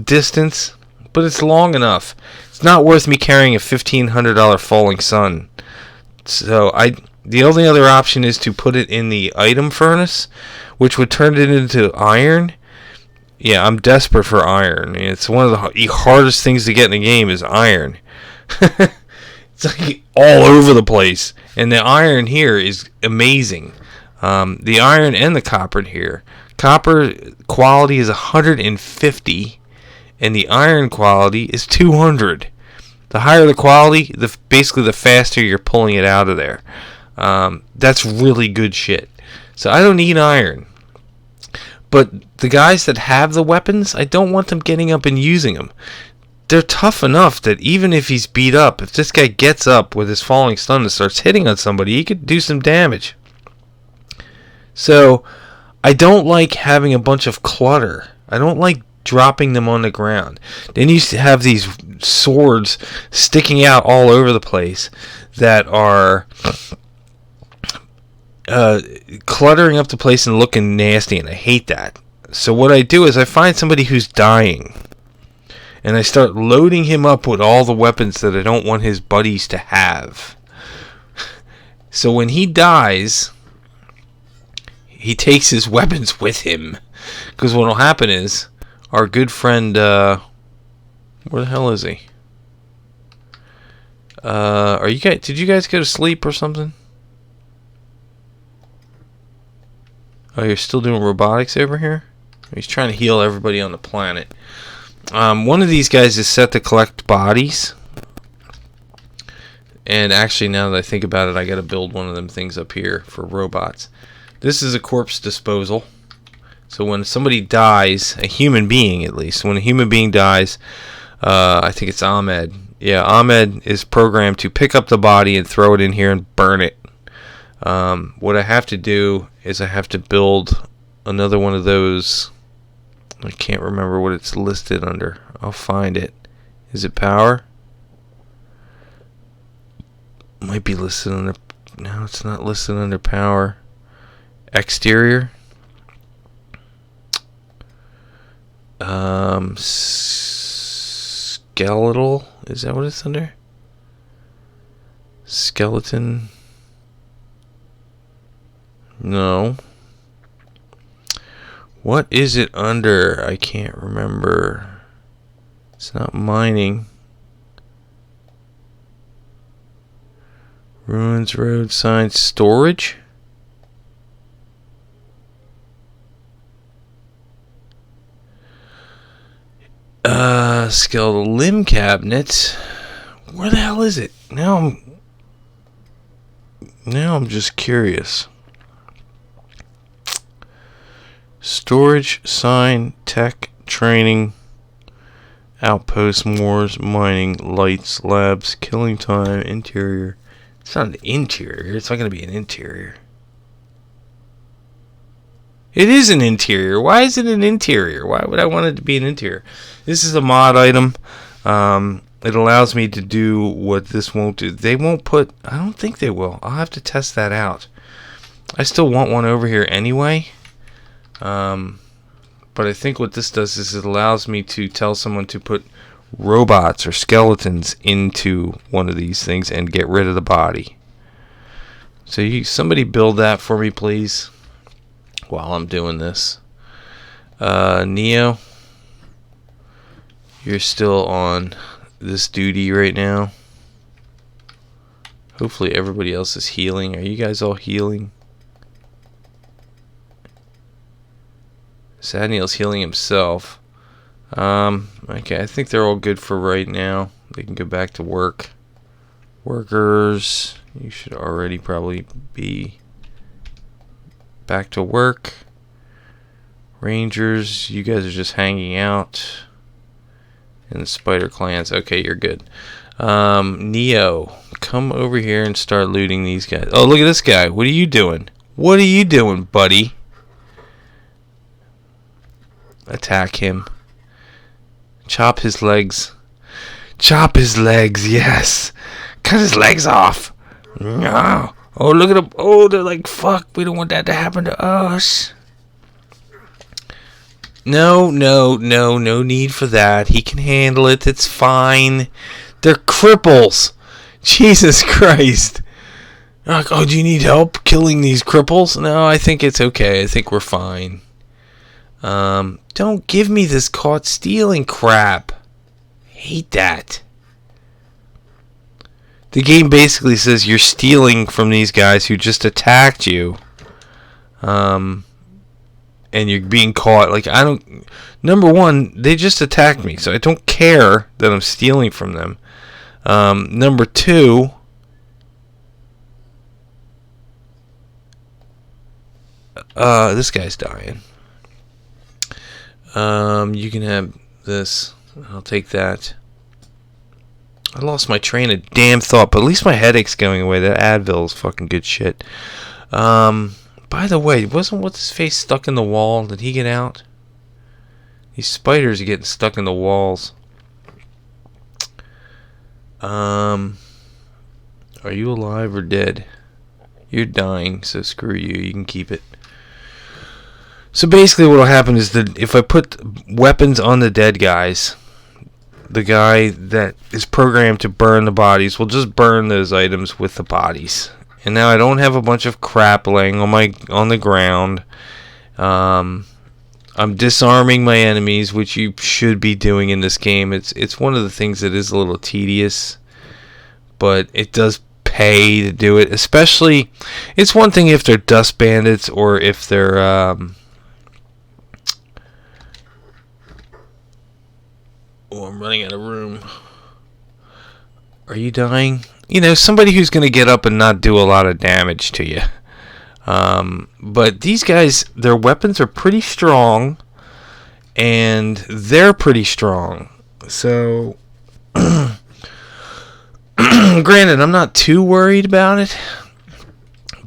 distance, but it's long enough. It's not worth me carrying a $1,500 Falling Sun. So the only other option is to put it in the item furnace, which would turn it into iron. Yeah, I'm desperate for iron. It's one of the hardest things to get in the game is iron. It's like all over the place. And the iron here is amazing. The iron and the copper here. Copper quality is 150, and the iron quality is 200. The higher the quality, basically the faster you're pulling it out of there. That's really good shit. So I don't need iron. But the guys that have the weapons, I don't want them getting up and using them. They're tough enough that even if he's beat up, if this guy gets up with his falling stun and starts hitting on somebody, he could do some damage. So, I don't like having a bunch of clutter. I don't like dropping them on the ground. Then you used to have these swords sticking out all over the place that are cluttering up the place and looking nasty, and I hate that. So what I do is I find somebody who's dying, and I start loading him up with all the weapons that I don't want his buddies to have. So when he dies, he takes his weapons with him. Because what will happen is, our good friend, where the hell is he? Did you guys go to sleep or something? Oh, you're still doing robotics over here? He's trying to heal everybody on the planet. One of these guys is set to collect bodies. And actually, now that I think about it, I gotta build one of them things up here for robots. This is a corpse disposal. So when somebody dies, a human being at least, when a human being dies, I think it's Ahmed. Yeah, Ahmed is programmed to pick up the body and throw it in here and burn it. What I have to do is I have to build another one of those. I can't remember what it's listed under. I'll find it. Is it power? Might be listed under... No, it's not listed under power. Exterior. Skeletal. Is that what it's under? Skeleton. No. What is it under? I can't remember. It's not mining. Ruins, road signs, storage? Skeletal limb cabinets. Where the hell is it? Now I'm just curious. Storage, sign, tech, training, outpost, moors, mining, lights, labs, killing time, interior. It's not an interior. It's not going to be an interior. It is an interior. Why is it an interior? Why would I want it to be an interior? This is a mod item. It allows me to do what this won't do. They won't put... I don't think they will. I'll have to test that out. I still want one over here anyway. But I think what this does is it allows me to tell someone to put robots or skeletons into one of these things and get rid of the body. So somebody build that for me, please, while I'm doing this. Neo, you're still on this duty right now. Hopefully everybody else is healing. Are you guys all healing? Sadniel's healing himself. Okay, I think they're all good for right now. They can go back to work. Workers, you should already probably be back to work. Rangers, you guys are just hanging out. And the spider clans, okay, you're good. Neo, come over here and start looting these guys. Oh, look at this guy. What are you doing? What are you doing, buddy? Attack him. Chop his legs. Chop his legs, yes. Cut his legs off. No. Oh, look at them. Oh, they're like, fuck, we don't want that to happen to us. No need for that. He can handle it. It's fine. They're cripples. Jesus Christ. Oh, do you need help killing these cripples? No, I think it's okay. I think we're fine. Don't give me this caught stealing crap. Hate that. The game basically says you're stealing from these guys who just attacked you. And you're being caught. Like, I don't... Number one, they just attacked me, so I don't care that I'm stealing from them. Number two... this guy's dying. You can have this. I'll take that. I lost my train of damn thought, but at least my headache's going away. That Advil is fucking good shit. By the way, wasn't what's his face stuck in the wall? Did he get out? These spiders are getting stuck in the walls. Are you alive or dead? You're dying, so screw you. You can keep it. So basically what will happen is that if I put weapons on the dead guys, the guy that is programmed to burn the bodies will just burn those items with the bodies. And now I don't have a bunch of crap laying on the ground. I'm disarming my enemies, which you should be doing in this game. It's one of the things that is a little tedious, but it does pay to do it. Especially, it's one thing if they're dust bandits or if they're oh, I'm running out of room. Are you dying? You know, somebody who's going to get up and not do a lot of damage to you. But these guys, their weapons are pretty strong, and they're pretty strong. So, granted, I'm not too worried about it,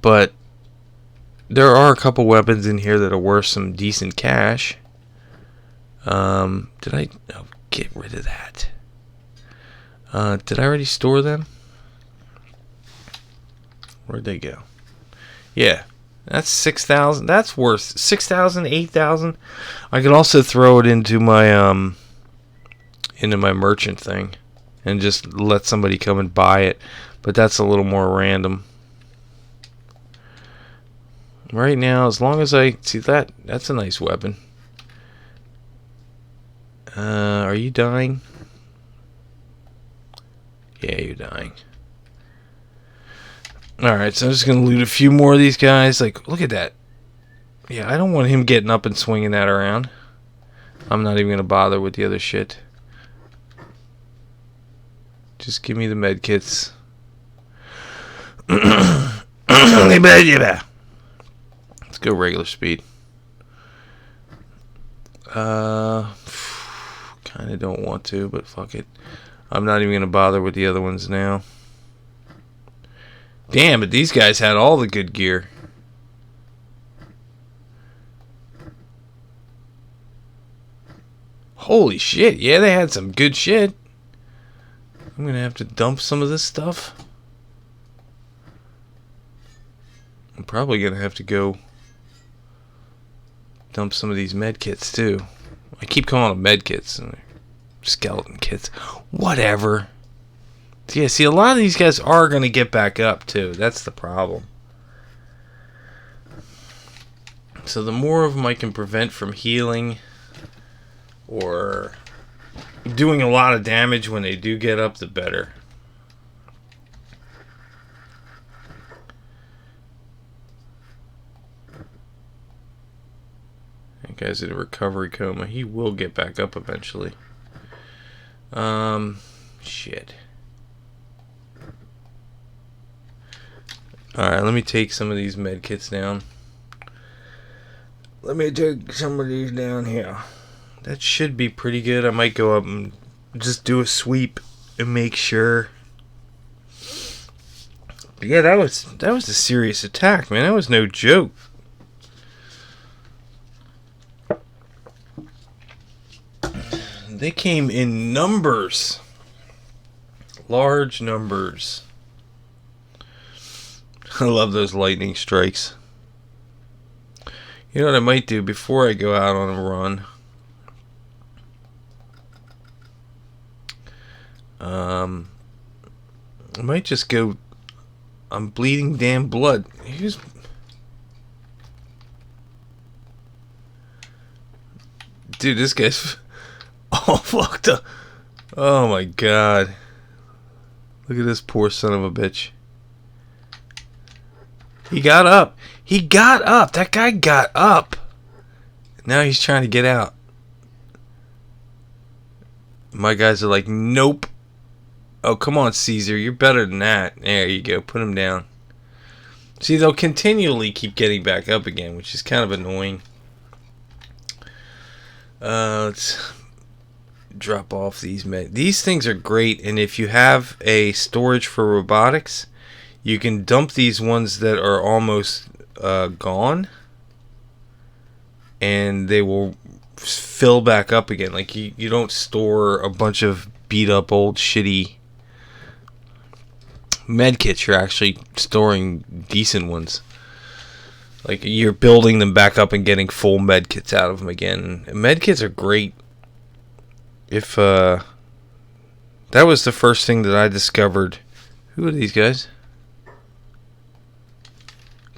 but there are a couple weapons in here that are worth some decent cash. Did I... Oh, get rid of that. Did I already store them? Where'd they go? Yeah, that's 6,000. That's worth 6,000, 8,000. I could also throw it into my merchant thing and just let somebody come and buy it, but that's a little more random. Right now, as long as I see that's a nice weapon. Are you dying? Yeah, you're dying. Alright, so I'm just going to loot a few more of these guys. Like, look at that. Yeah, I don't want him getting up and swinging that around. I'm not even going to bother with the other shit. Just give me the med kits. Let's go regular speed. Kind of don't want to, but fuck it. I'm not even going to bother with the other ones now. Damn, but these guys had all the good gear. Holy shit, yeah, they had some good shit. I'm going to have to dump some of this stuff. I'm probably going to have to go dump some of these med kits too. I keep calling them med kits and skeleton kits. Whatever. Yeah, see, a lot of these guys are going to get back up too. That's the problem. So the more of them I can prevent from healing or doing a lot of damage when they do get up, the better. That guy's in a recovery coma. He will get back up eventually. Shit. Alright, let me take some of these med kits down. Let me take some of these down here. That should be pretty good. I might go up and just do a sweep and make sure. But yeah, that was a serious attack, man. That was no joke. They came in numbers. Large numbers. I love those lightning strikes. You know what I might do before I go out on a run? I might just go... I'm bleeding damn blood. Dude, this guy's all fucked up. Oh my god. Look at this poor son of a bitch. He got up. He got up. That guy got up. Now he's trying to get out. My guys are like, nope. Oh, come on, Caesar. You're better than that. There you go. Put him down. See, they'll continually keep getting back up again, which is kind of annoying. Let's drop off these. These things are great, and if you have a storage for robotics, you can dump these ones that are almost gone, and they will fill back up again. Like, you don't store a bunch of beat up old shitty med kits. You're actually storing decent ones. Like, you're building them back up and getting full medkits out of them again. Medkits are great. If, that was the first thing that I discovered. Who are these guys?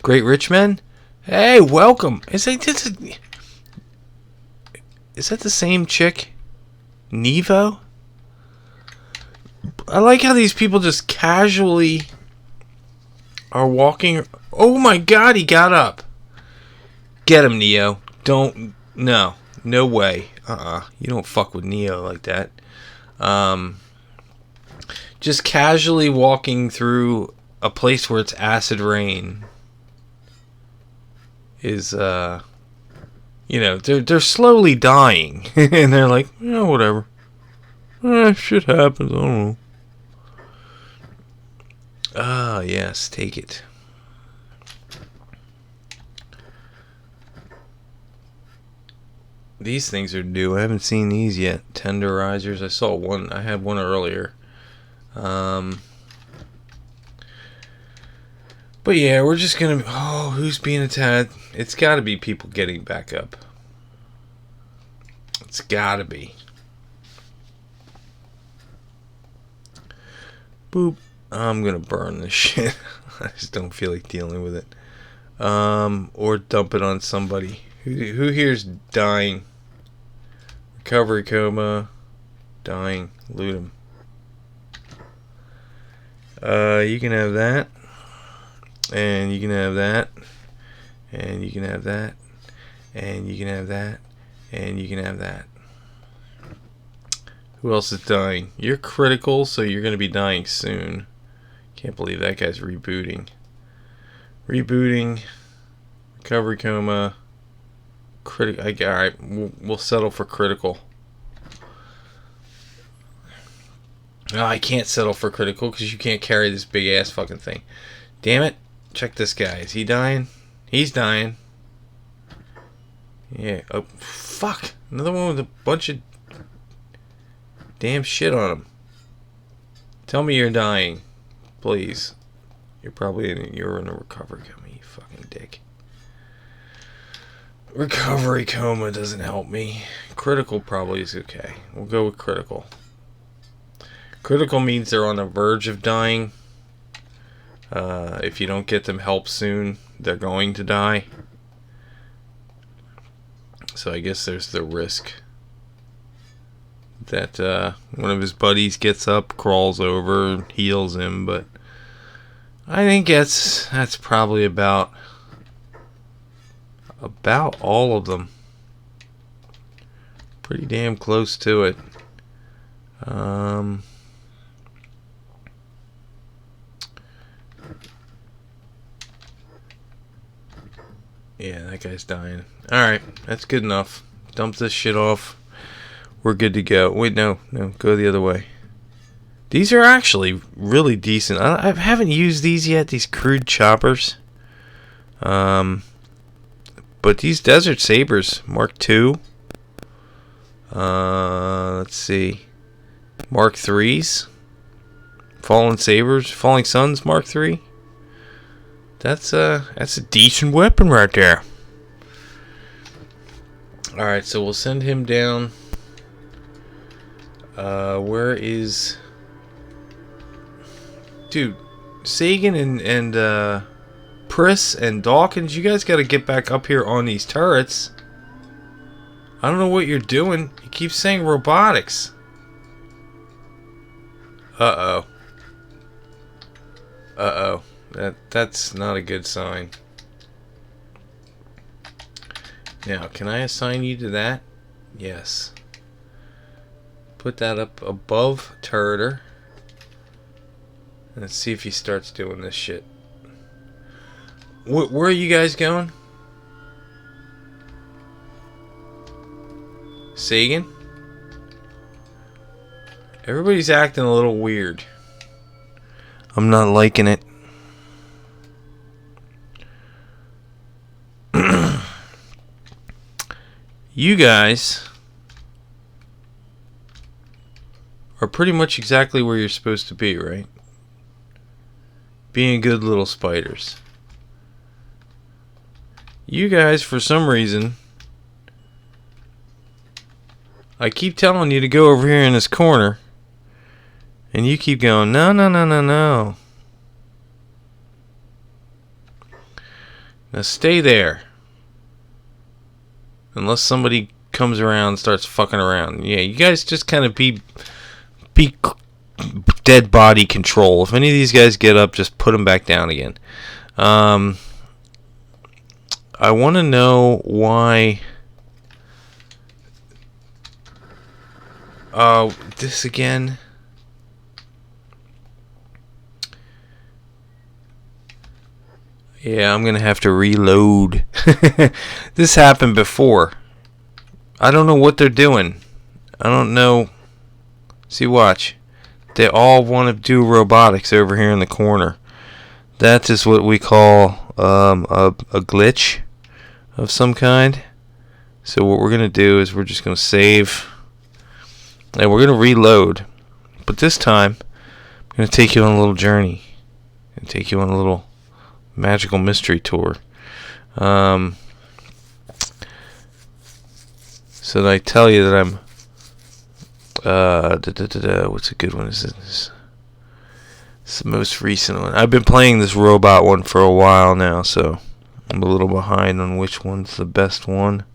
Great Rich Men? Hey, welcome. Is that the same chick? Nevo? I like how these people just casually are walking. Oh my god, he got up. Get him, Neo. No way. You don't fuck with Neo like that. Just casually walking through a place where it's acid rain is, they're slowly dying. And they're like, whatever. Shit happens, I don't know. Ah, yes, take it. These things are new. I haven't seen these yet. Tenderizers. I saw one. I had one earlier. But yeah, we're just gonna... Oh, who's being attacked? It's gotta be people getting back up. It's gotta be. Boop. I'm gonna burn this shit. I just don't feel like dealing with it. Or dump it on somebody. Who here's dying? Recovery coma. Dying. Loot him. You can have that. And you can have that. And you can have that. And you can have that. And you can have that. Who else is dying? You're critical, so you're going to be dying soon. Can't believe that guy's rebooting. Rebooting. Recovery coma. Alright, we'll settle for critical. No, I can't settle for critical because you can't carry this big ass fucking thing. Damn it. Check this guy. Is he dying? He's dying. Yeah. Oh, fuck. Another one with a bunch of damn shit on him. Tell me you're dying. Please. You're in a recovery coma, you fucking dick. Recovery coma doesn't help me. Critical probably is okay. We'll go with critical. Critical means they're on the verge of dying. If you don't get them help soon, they're going to die. So I guess there's the risk that one of his buddies gets up, crawls over, heals him, but I think that's probably about all of them. Pretty damn close to it. Yeah, that guy's dying. Alright, that's good enough. Dump this shit off. We're good to go. Wait, no, go the other way. These are actually really decent. I haven't used these yet, these crude choppers. But these Desert Sabers, Mark II. Let's see. Mark IIIs. Falling Sabers, Falling Suns, Mark III. That's a decent weapon right there. Alright, so we'll send him down. Where is... Dude, Sagan and Priss and Dawkins, you guys gotta get back up here on these turrets. I don't know what you're doing. You keep saying robotics. Uh-oh. Uh-oh. That's not a good sign. Now, can I assign you to that? Yes. Put that up above Turreter. Let's see if he starts doing this shit. Where are you guys going? Sagan? Everybody's acting a little weird. I'm not liking it. You guys are pretty much exactly where you're supposed to be, right? Being good little spiders. You guys, for some reason, I keep telling you to go over here in this corner, and you keep going, no, no, no, no, no. Now stay there. Unless somebody comes around and starts fucking around. Yeah, you guys just kind of be dead body control. If any of these guys get up, just put them back down again. I want to know why... Oh, this again. Yeah, I'm going to have to reload. This happened before. I don't know what they're doing. I don't know. See, watch. They all want to do robotics over here in the corner. That is what we call a glitch of some kind. So what we're going to do is we're just going to save. And we're going to reload. But this time, I'm going to take you on a little journey. And take you on a little magical mystery tour. So that I tell you that I'm... what's a good one? Is this? It's the most recent one. I've been playing this robot one for a while now, so I'm a little behind on which one's the best one.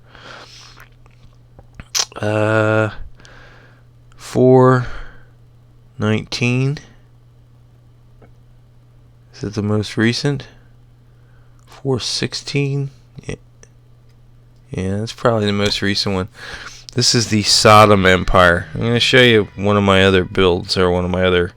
419. Is it the most recent? 416. Yeah, that's probably the most recent one. This is the Sodom Empire. I'm going to show you one of my other builds, or one of my other...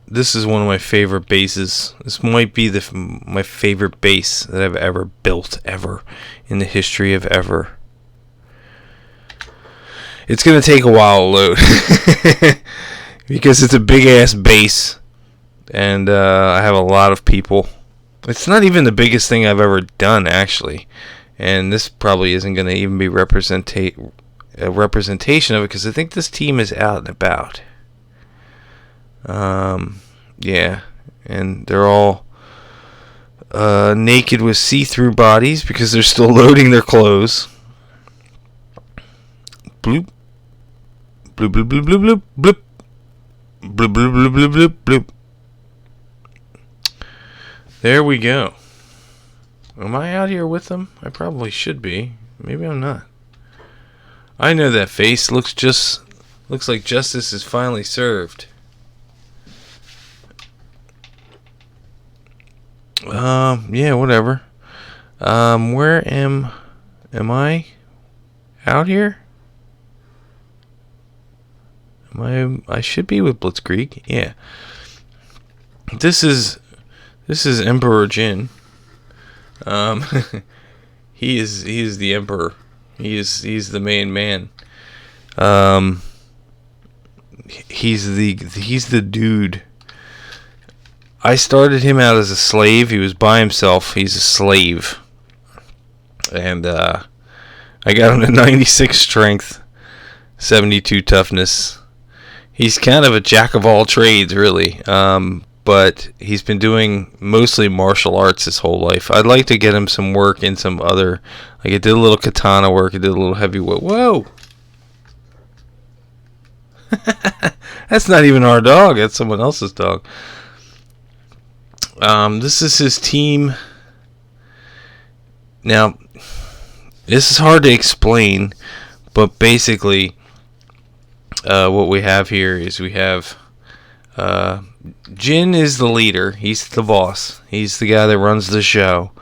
this is one of my favorite bases. This might be my favorite base that I've ever built, ever, in the history of ever. It's going to take a while to load. Because it's a big-ass base. And I have a lot of people. It's not even the biggest thing I've ever done, actually. And this probably isn't going to even be a representation of it, because I think this team is out and about. Yeah. And they're all naked with see-through bodies because they're still loading their clothes. Bloop. Bloop, bloop, bloop, bloop, bloop, bloop. Bloop, bloop, bloop, bloop, bloop, bloop. There we go. Am I out here with them? I probably should be. Maybe I'm not. I know that face. Looks like justice is finally served. Yeah, whatever. Where am I? Out here? I should be with Blitzkrieg. Yeah. This is Emperor Jin. He is the emperor. He's the main man. He's the dude. I started him out as a slave. He was by himself. He's a slave. And I got him to 96 strength, 72 toughness. He's kind of a jack of all trades, really. But he's been doing mostly martial arts his whole life. I'd like to get him some work in some other... Like, I did a little katana work. I did a little heavyweight. Whoa! That's not even our dog. That's someone else's dog. This is his team. Now, this is hard to explain, but basically, what we have here is we have... Jin is the leader. He's the boss. He's the guy that runs the show.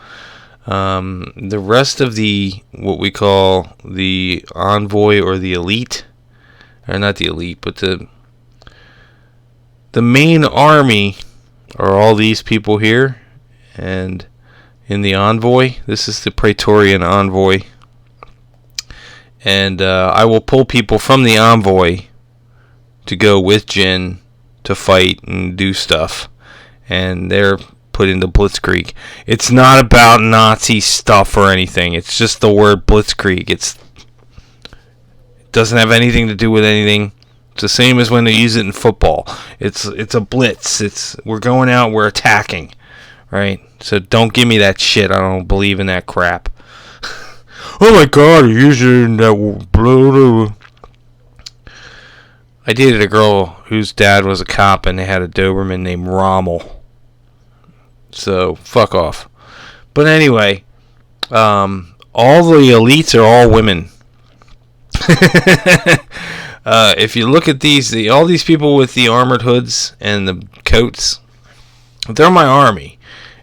The rest of the, what we call the envoy or the elite, or not the elite, but the main army are all these people here. And in the envoy, this is the Praetorian envoy. And I will pull people from the envoy to go with Jin to fight and do stuff, and they're put into Blitzkrieg. It's not about Nazi stuff or anything. It's just the word Blitzkrieg. It doesn't have anything to do with anything. It's the same as when they use it in football. It's a blitz. We're going out. We're attacking, Right? So don't give me that shit. I don't believe in that crap. Oh my god, you're using that blue. I dated a girl whose dad was a cop and they had a Doberman named Rommel. So, fuck off. But anyway, all the elites are all women. If you look at all these people with the armored hoods and the coats, they're my army.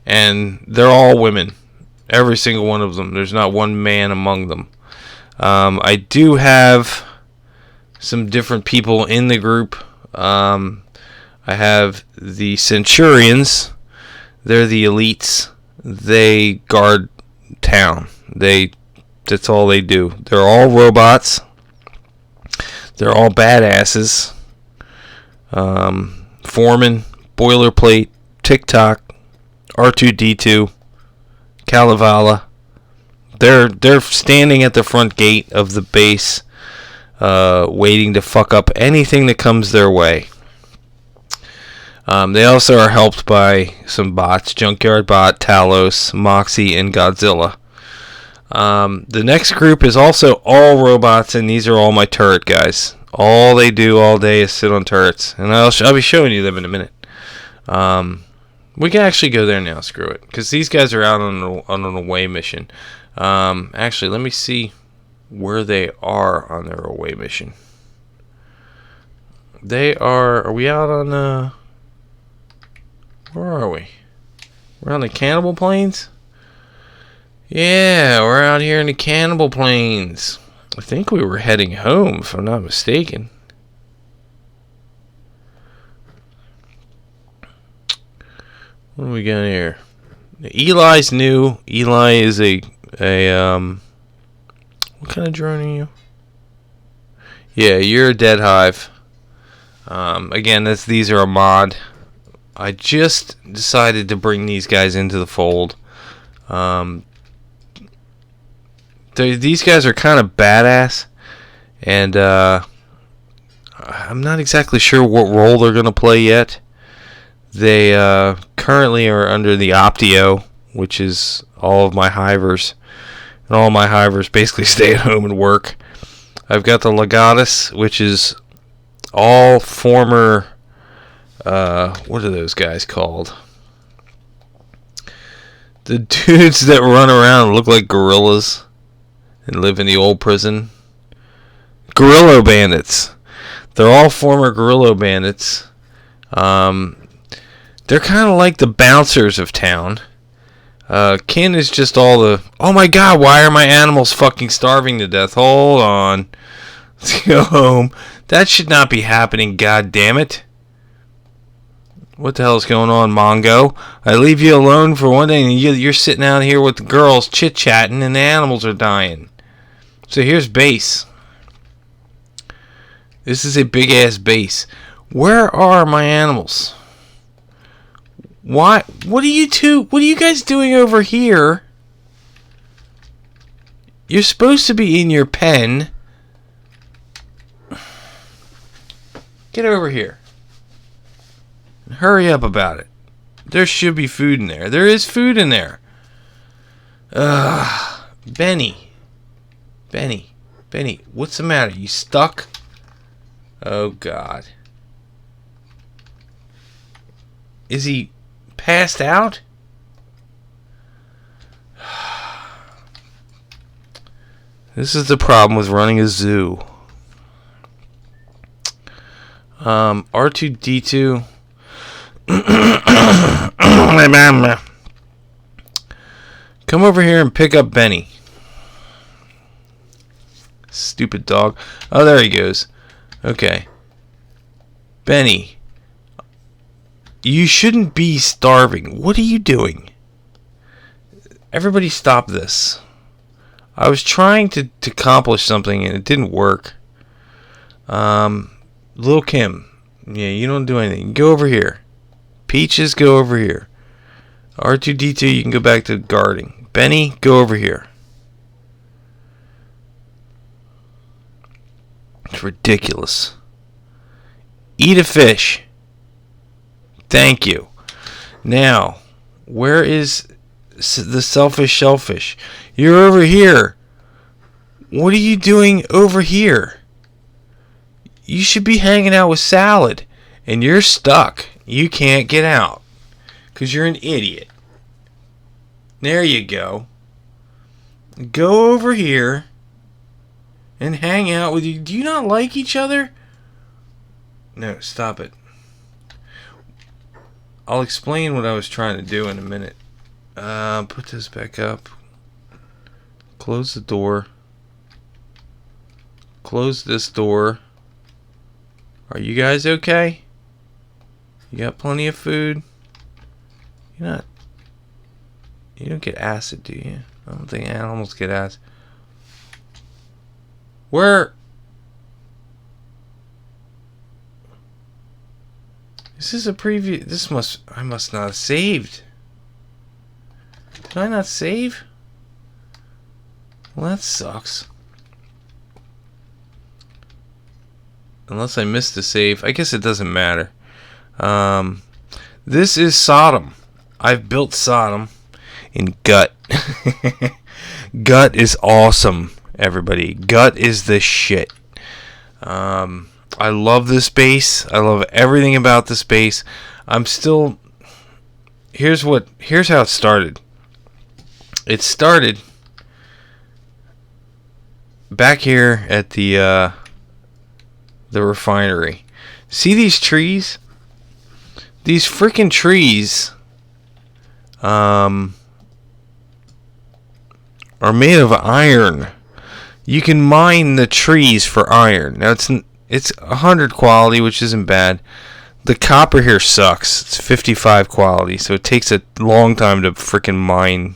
And they're all women. Every single one of them. There's not one man among them. I do have some different people in the group. I have the Centurions. They're the elites. They guard town. That's all they do. They're all robots. They're all badasses. Foreman, Boilerplate, TikTok, R2D2, Kalevala. They're standing at the front gate of the base, waiting to fuck up anything that comes their way. They also are helped by some bots: Junkyard Bot, Talos, Moxie, and Godzilla. The next group is also all robots, and these are all my turret guys. All they do all day is sit on turrets, and I'll be showing you them in a minute. We can actually go there now. Screw it, because these guys are out on an away mission. Actually, let me see where they are on their away mission. They are. Are we out on where are we? We're on the Cannibal Plains? Yeah, we're out here in the Cannibal Plains. I think we were heading home, if I'm not mistaken. What do we got here? Eli's new. Eli is a what kind of drone are you? Yeah, you're a Dead Hive. Again, these are a mod. I just decided to bring these guys into the fold. These guys are kind of badass, and I'm not exactly sure what role they're going to play yet. They currently are under the Optio, which is all of my hivers. And all my hivers basically stay at home and work. I've got the Legatus, which is all former... what are those guys called? The dudes that run around and look like gorillas and live in the old prison. Guerrilla bandits. They're all former guerrilla bandits. They're kind of like the bouncers of town. Kin is just all the... Oh my god, why are my animals fucking starving to death? Hold on. Let's go home. That should not be happening, god damn it. What the hell is going on, Mongo? I leave you alone for one day and you're sitting out here with the girls chit-chatting and the animals are dying. So here's base. This is a big-ass base. Where are my animals? Why? What are you guys doing over here? You're supposed to be in your pen. Get over here. Hurry up about it. There should be food in there. There is food in there. Benny, what's the matter? You stuck? Oh, God. Is he passed out? This is the problem with running a zoo. R2D2. Come over here and pick up Benny. Stupid dog. Oh, there he goes. Okay. Benny. You shouldn't be starving. What are you doing? Everybody stop this. I was trying to accomplish something and it didn't work. Lil Kim. Yeah, you don't do anything. Go over here. Peaches, go over here. R2D2, you can go back to guarding. Benny, go over here. It's ridiculous. Eat a fish. Thank you. Now, Where is the selfish shellfish? You're over here. What are you doing over here? You should be hanging out with Salad. And you're stuck. You can't get out. Because you're an idiot. There you go. Go over here and hang out with you. Do you not like each other? No, stop it. I'll explain what I was trying to do in a minute. Put this back up. Close the door. Close this door. Are you guys okay? You got plenty of food? You don't get acid, do you? I don't think animals get acid. Where? This is a preview. I must not have saved. Did I not save? Well, that sucks. Unless I missed the save. I guess it doesn't matter. This is Sodom. I've built Sodom in Gut. Gut is awesome, everybody. Gut is the shit. I love this base. I love everything about this base. Here's how it started. It started back here at the refinery. See these trees? These freaking trees are made of iron. You can mine the trees for iron. Now it's 100 quality, which isn't bad. The copper here sucks. It's 55 quality, so it takes a long time to freaking mine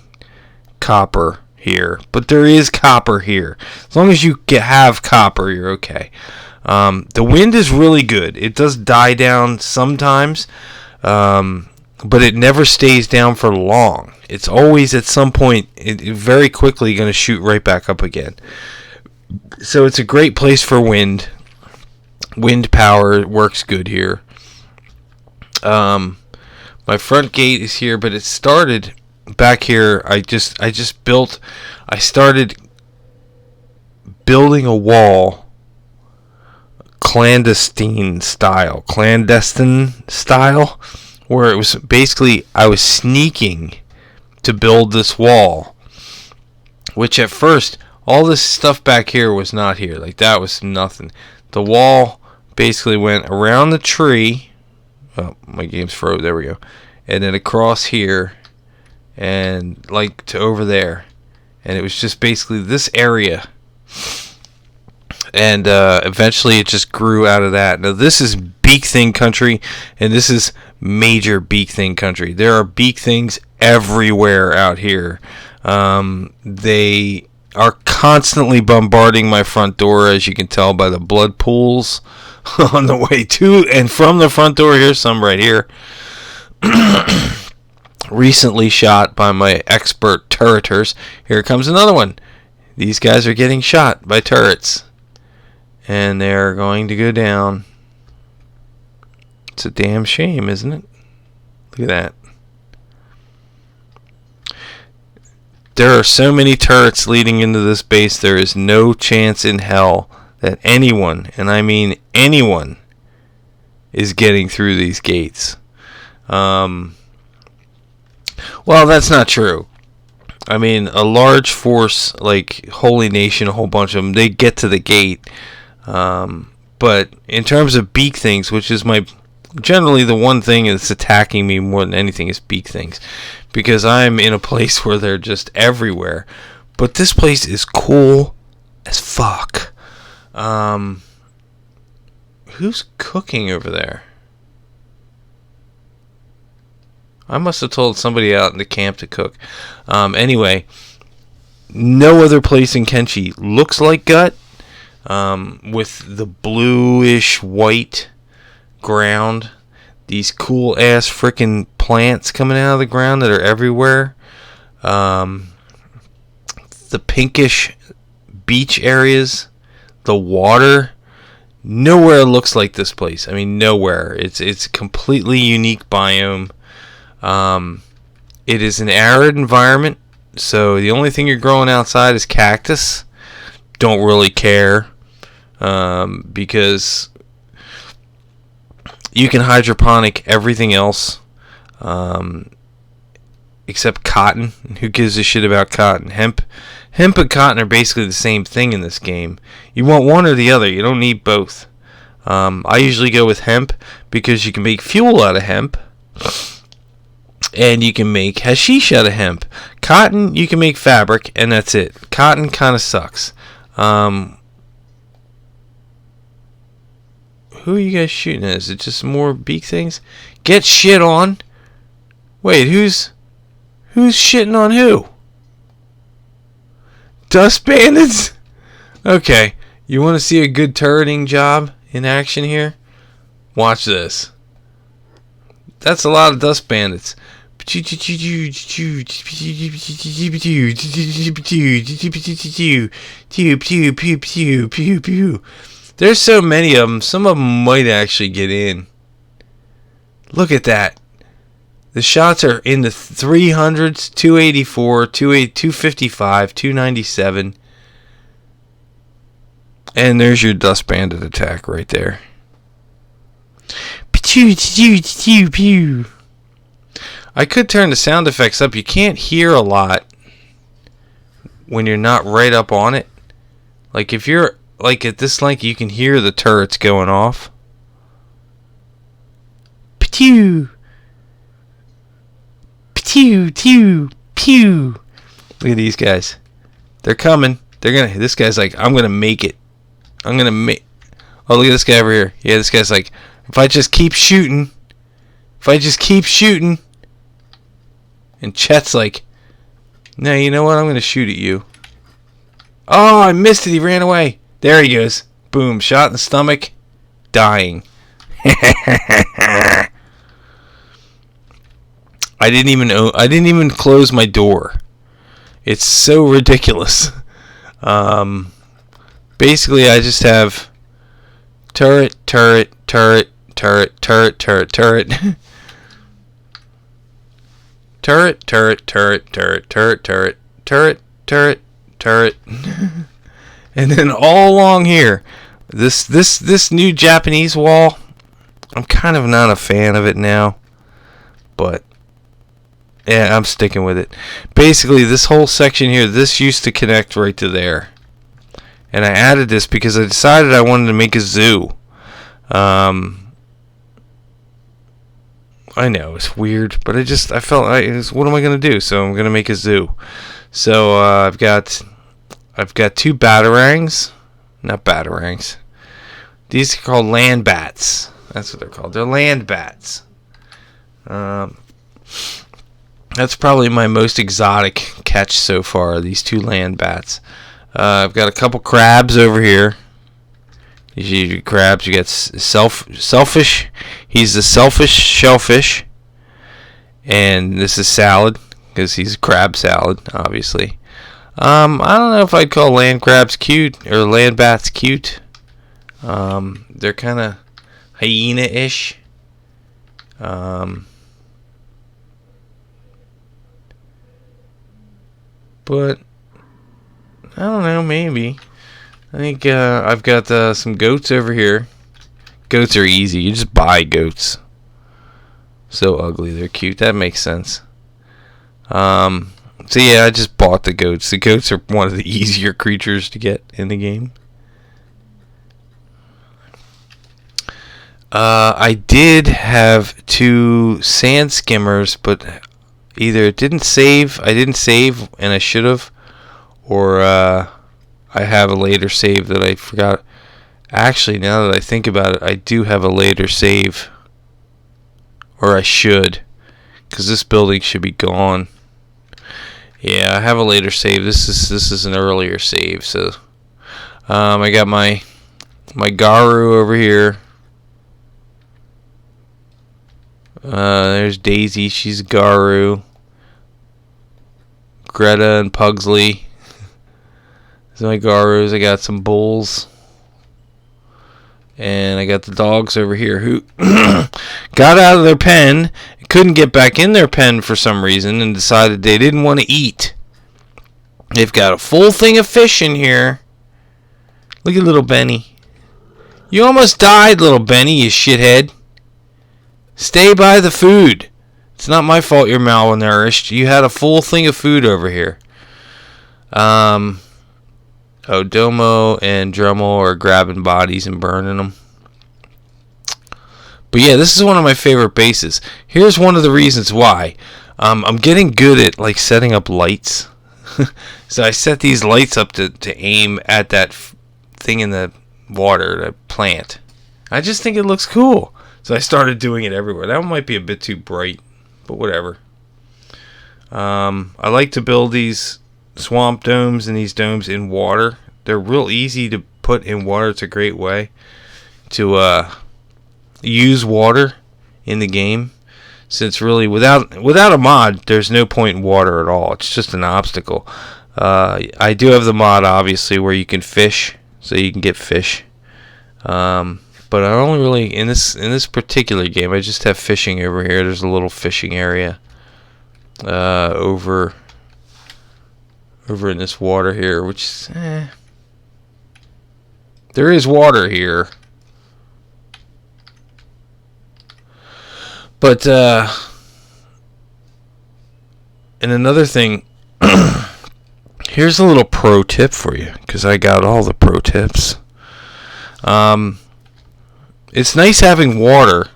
copper here. But there is copper here. As long as you have copper, you're okay. The wind is really good. It does die down sometimes, but it never stays down for long. It's always at some point, very quickly going to shoot right back up again. So it's a great place for wind. Wind power works good here. My front gate is here, but it started back here. I started building a wall clandestine style, where it was basically I was sneaking to build this wall, which at first all this stuff back here was not here. Like, that was nothing. The wall basically went around the tree. Oh, my game's froze. There we go. And then across here and like to over there. And it was just basically this area. And eventually it just grew out of that. Now this is beak thing country, and this is major beak thing country. There are beak things everywhere out here. They are constantly bombarding my front door, as you can tell by the blood pools on the way to and from the front door. Here's some right here. Recently shot by my expert turreters. Here comes another one. These guys are getting shot by turrets, and they're going to go down. It's a damn shame, isn't it? Look at that. There are so many turrets leading into this base, there is no chance in hell that anyone, and I mean anyone, is getting through these gates. Well, that's not true. I mean, a large force like Holy Nation, a whole bunch of them, they get to the gate. But in terms of beak things, which is generally the one thing that's attacking me more than anything is beak things, because I'm in a place where they're just everywhere. But this place is cool as fuck. Who's cooking over there? I must have told somebody out in the camp to cook. Anyway, no other place in Kenshi looks like Gut, with the bluish white ground. These cool ass freaking plants coming out of the ground that are everywhere. The pinkish beach areas, the water. Nowhere looks like this place. I mean, nowhere. It's a completely unique biome. It is an arid environment, so the only thing you're growing outside is cactus. Don't really care, because you can hydroponic everything else, except cotton. Who gives a shit about cotton? Hemp and cotton are basically the same thing in this game. You want one or the other. You don't need both. I usually go with hemp because you can make fuel out of hemp, and you can make hashish out of hemp. Cotton, you can make fabric, and that's it. Cotton kind of sucks. Who are you guys shooting at? Is it just more beak things? Get shit on. Wait, who's shitting on who? Dust bandits? Okay, you want to see a good turreting job in action here? Watch this. That's a lot of dust bandits. There's so many of them. Some of them might actually get in. Look at that. The shots are in the 300s, 284, 255, 297. And there's your dust bandit attack right there. I could turn the sound effects up. You can't hear a lot when you're not right up on it. Like if you're like at this length, you can hear the turrets going off. Pew, pew, pew, pew. Look at these guys. They're coming. This guy's like, I'm gonna make it. Oh, look at this guy over here. Yeah, this guy's like, if I just keep shooting. And Chet's like, no, you know what? I'm gonna shoot at you. Oh, I missed it. He ran away. There he goes. Boom. Shot in the stomach. Dying. I didn't even close my door. It's so ridiculous. Basically, I just have turret, turret, turret, turret, turret, turret, turret. Turret, turret, turret, turret, turret, turret, turret, turret, turret. And then all along here, this new Japanese wall, I'm kind of not a fan of it now. But yeah, I'm sticking with it. Basically, this whole section here, this used to connect right to there. And I added this because I decided I wanted to make a zoo. I know it's weird, but I felt what am I gonna do? So I'm gonna make a zoo. So I've got two batarangs, not batarangs. These are called land bats. That's what they're called. They're land bats. That's probably my most exotic catch so far. These two land bats. I've got a couple crabs over here. These are crabs. You got selfish. He's the selfish shellfish. And this is salad, because he's crab salad, obviously. I don't know if I'd call land crabs cute, or land bats cute. They're kind of hyena-ish. But I don't know, maybe. I think I've got some goats over here. Goats are easy. You just buy goats. So ugly, they're cute. That makes sense. So yeah, I just bought the goats. The goats are one of the easier creatures to get in the game. I did have 2 sand skimmers, but either it didn't save. I didn't save, and I should have, or I have a later save that I forgot. Actually, now that I think about it, I do have a later save, or I should, because this building should be gone. Yeah, I have a later save. This is an earlier save. So I got my Garu over here. There's Daisy. She's Garu. Greta and Pugsley. These are my Garus. I got some bulls. And I got the dogs over here who got out of their pen, couldn't get back in their pen for some reason and decided they didn't want to eat. They've got a full thing of fish in here. Look at little Benny. You almost died, little Benny, you shithead. Stay by the food. It's not my fault you're malnourished. You had a full thing of food over here. Domo and Drummel are grabbing bodies and burning them. But yeah, this is one of my favorite bases. Here's one of the reasons why. I'm getting good at like setting up lights. So I set these lights up to aim at that thing in the water, the plant. I just think it looks cool. So I started doing it everywhere. That one might be a bit too bright, but whatever. I like to build these swamp domes and these domes in water. They're real easy to put in water. It's a great way to use water in the game. Since really without a mod, there's no point in water at all. It's just an obstacle. I do have the mod obviously where you can fish, so you can get fish. But I only really in this particular game I just have fishing over here. There's a little fishing area over in this water here, which is, there is water here. But, and another thing, here's a little pro tip for you, because I got all the pro tips. It's nice having water,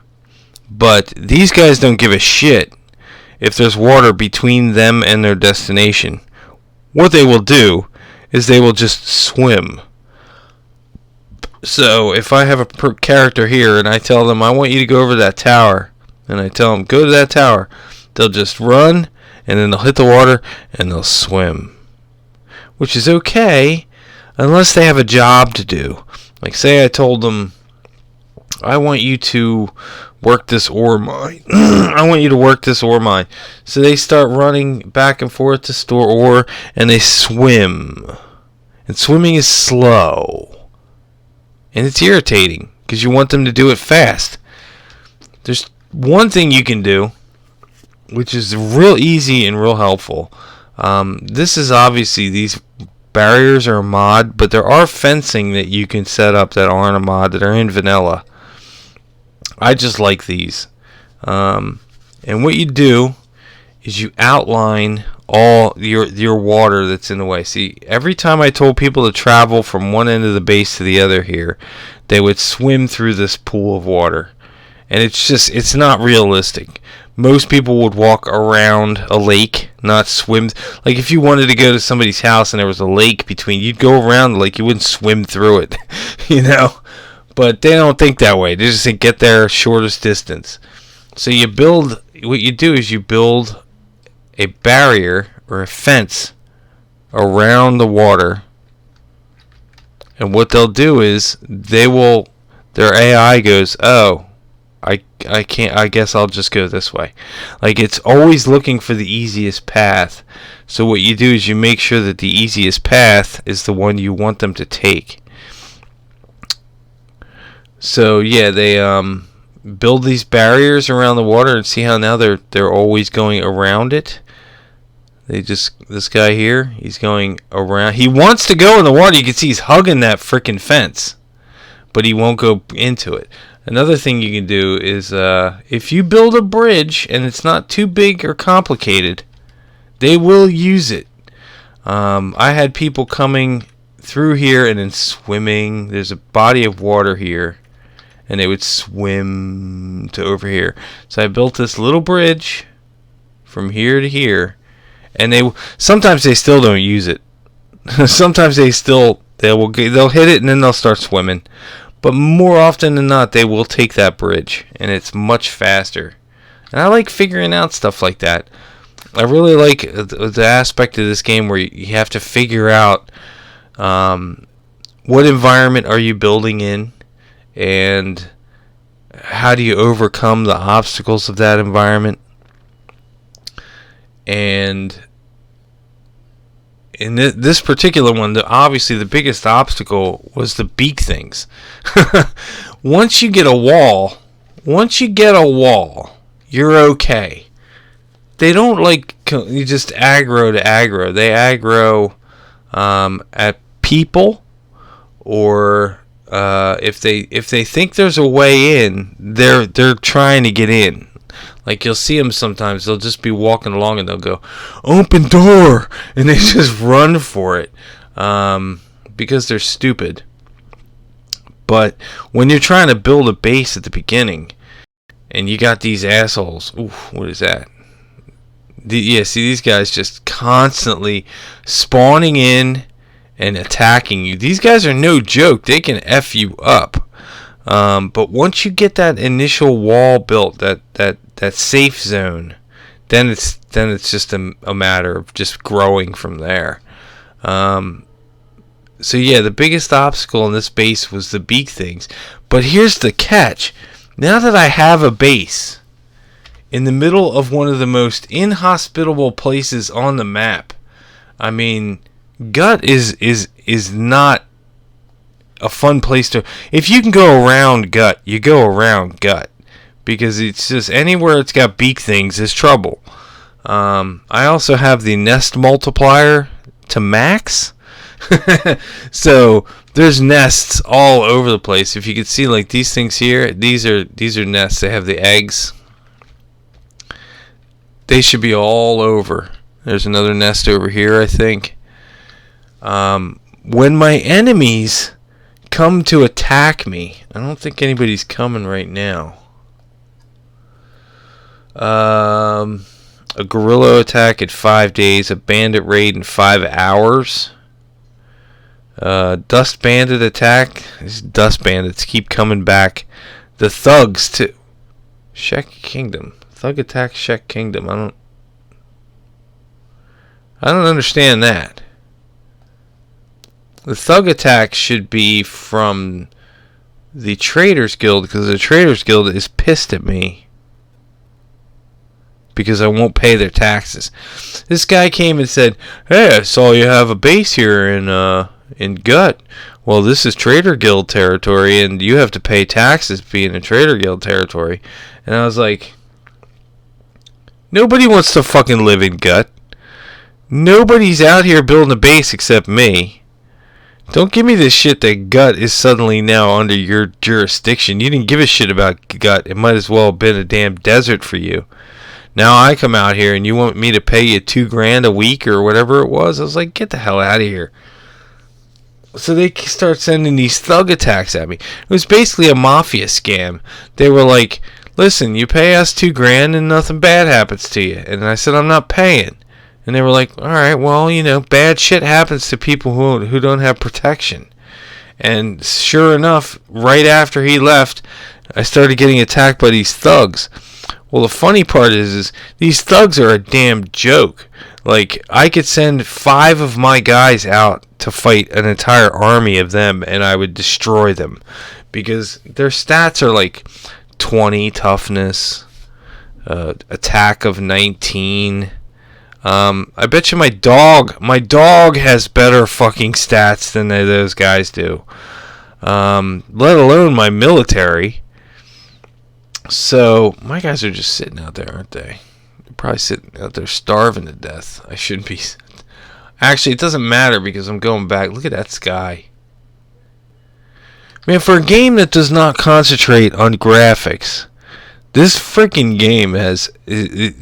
but these guys don't give a shit if there's water between them and their destination. What they will do is they will just swim. So, if I have a character here and I tell them, I want you to go over to that tower, and I tell them, go to that tower, they'll just run, and then they'll hit the water, and they'll swim. Which is okay, unless they have a job to do. Like, say I told them, I want you to work this ore mine. I want you to work this ore mine. So they start running back and forth to store ore, and they swim. And swimming is slow. And it's irritating, because you want them to do it fast. There's one thing you can do, which is real easy and real helpful. This is obviously, these barriers are a mod, but there are fencing that you can set up that aren't a mod, that are in vanilla. I just like these. And what you do is you outline all your water that's in the way. See, every time I told people to travel from one end of the base to the other here, they would swim through this pool of water. And it's not realistic. Most people would walk around a lake, not swim. Like if you wanted to go to somebody's house and there was a lake between, you'd go around the lake, you wouldn't swim through it, you know. But they don't think that way. They just think get there shortest distance. So what you do is you build a barrier or a fence around the water. And what they'll do is their AI goes, oh, I can't, I guess I'll just go this way. Like, it's always looking for the easiest path. So what you do is you make sure that the easiest path is the one you want them to take. So yeah, they build these barriers around the water, and see how now they're always going around it. This guy here, he's going around. He wants to go in the water. You can see he's hugging that frickin' fence, but he won't go into it. Another thing you can do is if you build a bridge and it's not too big or complicated, they will use it. I had people coming through here and then swimming. There's a body of water here, and they would swim to over here. So I built this little bridge from here to here, and sometimes they still don't use it. Sometimes they'll hit it and then they'll start swimming. But more often than not, they will take that bridge, and it's much faster. And I like figuring out stuff like that. I really like the aspect of this game where you have to figure out what environment are you building in, and how do you overcome the obstacles of that environment. And in this particular one, obviously the biggest obstacle was the beak things. Once you get a wall, you're okay. They don't like you just aggro to aggro. They aggro at people, or if they think there's a way in, they're trying to get in. Like, you'll see them sometimes. They'll just be walking along and they'll go, "Open door," and they just run for it because they're stupid. But when you're trying to build a base at the beginning, and you got these assholes, ooh, what is that? See, these guys just constantly spawning in and attacking you. These guys are no joke. They can F you up. But once you get that initial wall built, that safe zone, then it's just a matter of just growing from there. So yeah, the biggest obstacle in this base was the beak things. But here's the catch. Now that I have a base in the middle of one of the most inhospitable places on the map, I mean, Gut is not a fun place to... If you can go around Gut, you go around Gut. Because it's just anywhere it's got beak things is trouble. I also have the nest multiplier to max. So there's nests all over the place. If you can see, like, these things here, these are nests. They have the eggs. They should be all over. There's another nest over here, I think. When my enemies come to attack me, I don't think anybody's coming right now. A guerrilla attack in 5 days, a bandit raid in 5 hours. Dust bandit attack. These dust bandits keep coming back. The thugs to Shek Kingdom. Thug attack Shek Kingdom. I don't understand that. The thug attack should be from the Traders Guild, because the Traders Guild is pissed at me because I won't pay their taxes. This guy came and said, "Hey, I saw you have a base here in Gut. Well, this is Trader Guild territory, and you have to pay taxes being in Trader Guild territory." And I was like, nobody wants to fucking live in Gut. Nobody's out here building a base except me. Don't give me this shit that Gut is suddenly now under your jurisdiction. You didn't give a shit about Gut. It might as well have been a damn desert for you. Now I come out here and you want me to pay you $2,000 a week or whatever it was. I was like, get the hell out of here. So they start sending these thug attacks at me. It was basically a mafia scam. They were like, "Listen, you pay us $2,000 and nothing bad happens to you." And I said, "I'm not paying." And they were like, "All right, well, bad shit happens to people who don't have protection." And sure enough, right after he left, I started getting attacked by these thugs. Well, the funny part is these thugs are a damn joke. Like, I could send 5 of my guys out to fight an entire army of them, and I would destroy them. Because their stats are like 20 toughness, attack of 19. I bet you my dog has better fucking stats than those guys do. Let alone my military. So, my guys are just sitting out there, aren't they? They're probably sitting out there starving to death. I shouldn't be. Actually, it doesn't matter because I'm going back. Look at that sky. Man, for a game that does not concentrate on graphics, this freaking game has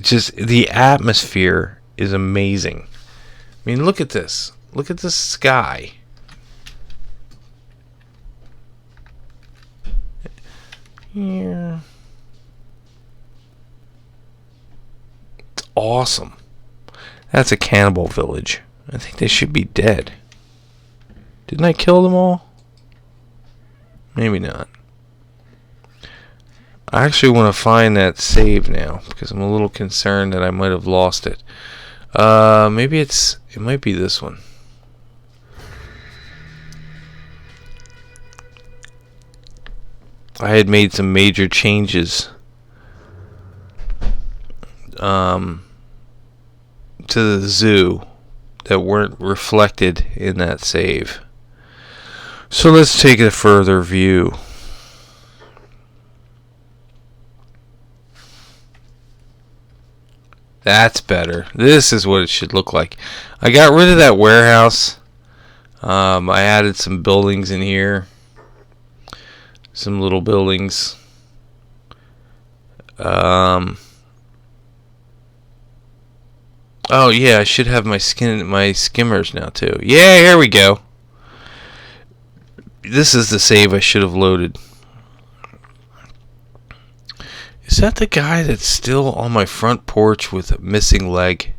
just the atmosphere is amazing. I mean, look at this. Look at the sky. Yeah. It's awesome. That's a cannibal village. I think they should be dead. Didn't I kill them all? Maybe not. I actually want to find that save now because I'm a little concerned that I might have lost it. Maybe it might be this one. I had made some major changes to the zoo that weren't reflected in that save. So let's take a further view. That's better. This is what it should look like. I got rid of that warehouse. I added some buildings in here. Some little buildings. Oh yeah, I should have my skimmers now too. Yeah, here we go. This is the save I should have loaded. Is that the guy that's still on my front porch with a missing leg?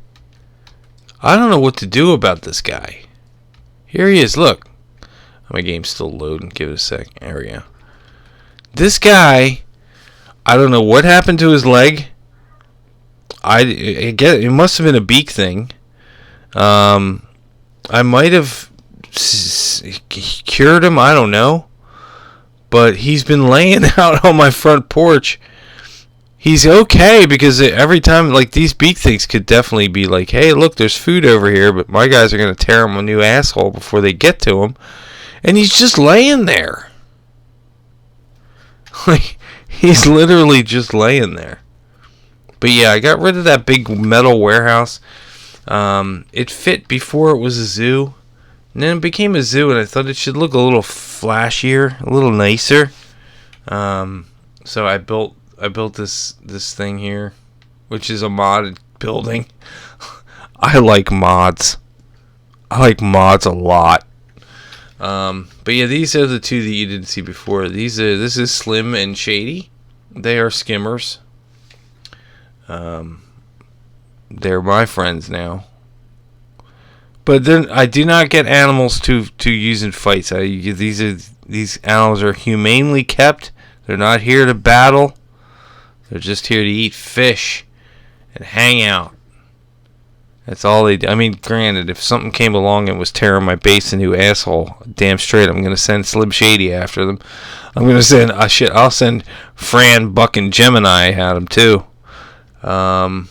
I don't know what to do about this guy. Here he is, look. My game's still loading. Give it a sec. There we go. This guy, I don't know what happened to his leg. I get it must have been a beak thing. I might have cured him. I don't know, but he's been laying out on my front porch. He's okay because every time, like, these beak things could definitely be like, hey, look, there's food over here, but my guys are gonna tear him a new asshole before they get to him, and he's just laying there. Like, he's literally just laying there. But yeah, I got rid of that big metal warehouse. It fit before it was a zoo. And then it became a zoo, and I thought it should look a little flashier, a little nicer. So I built this thing here, which is a modded building. I like mods. I like mods a lot. But yeah, these are the two that you didn't see before. This is Slim and Shady. They are skimmers. They're my friends now. But then I do not get animals to use in fights. These animals are humanely kept. They're not here to battle. They're just here to eat fish and hang out. That's all they do. I mean, granted, if something came along and was tearing my base a new asshole, damn straight, I'm gonna send Slim Shady after them. I'm gonna send I'll send Fran, Buck, and Gemini at them too. And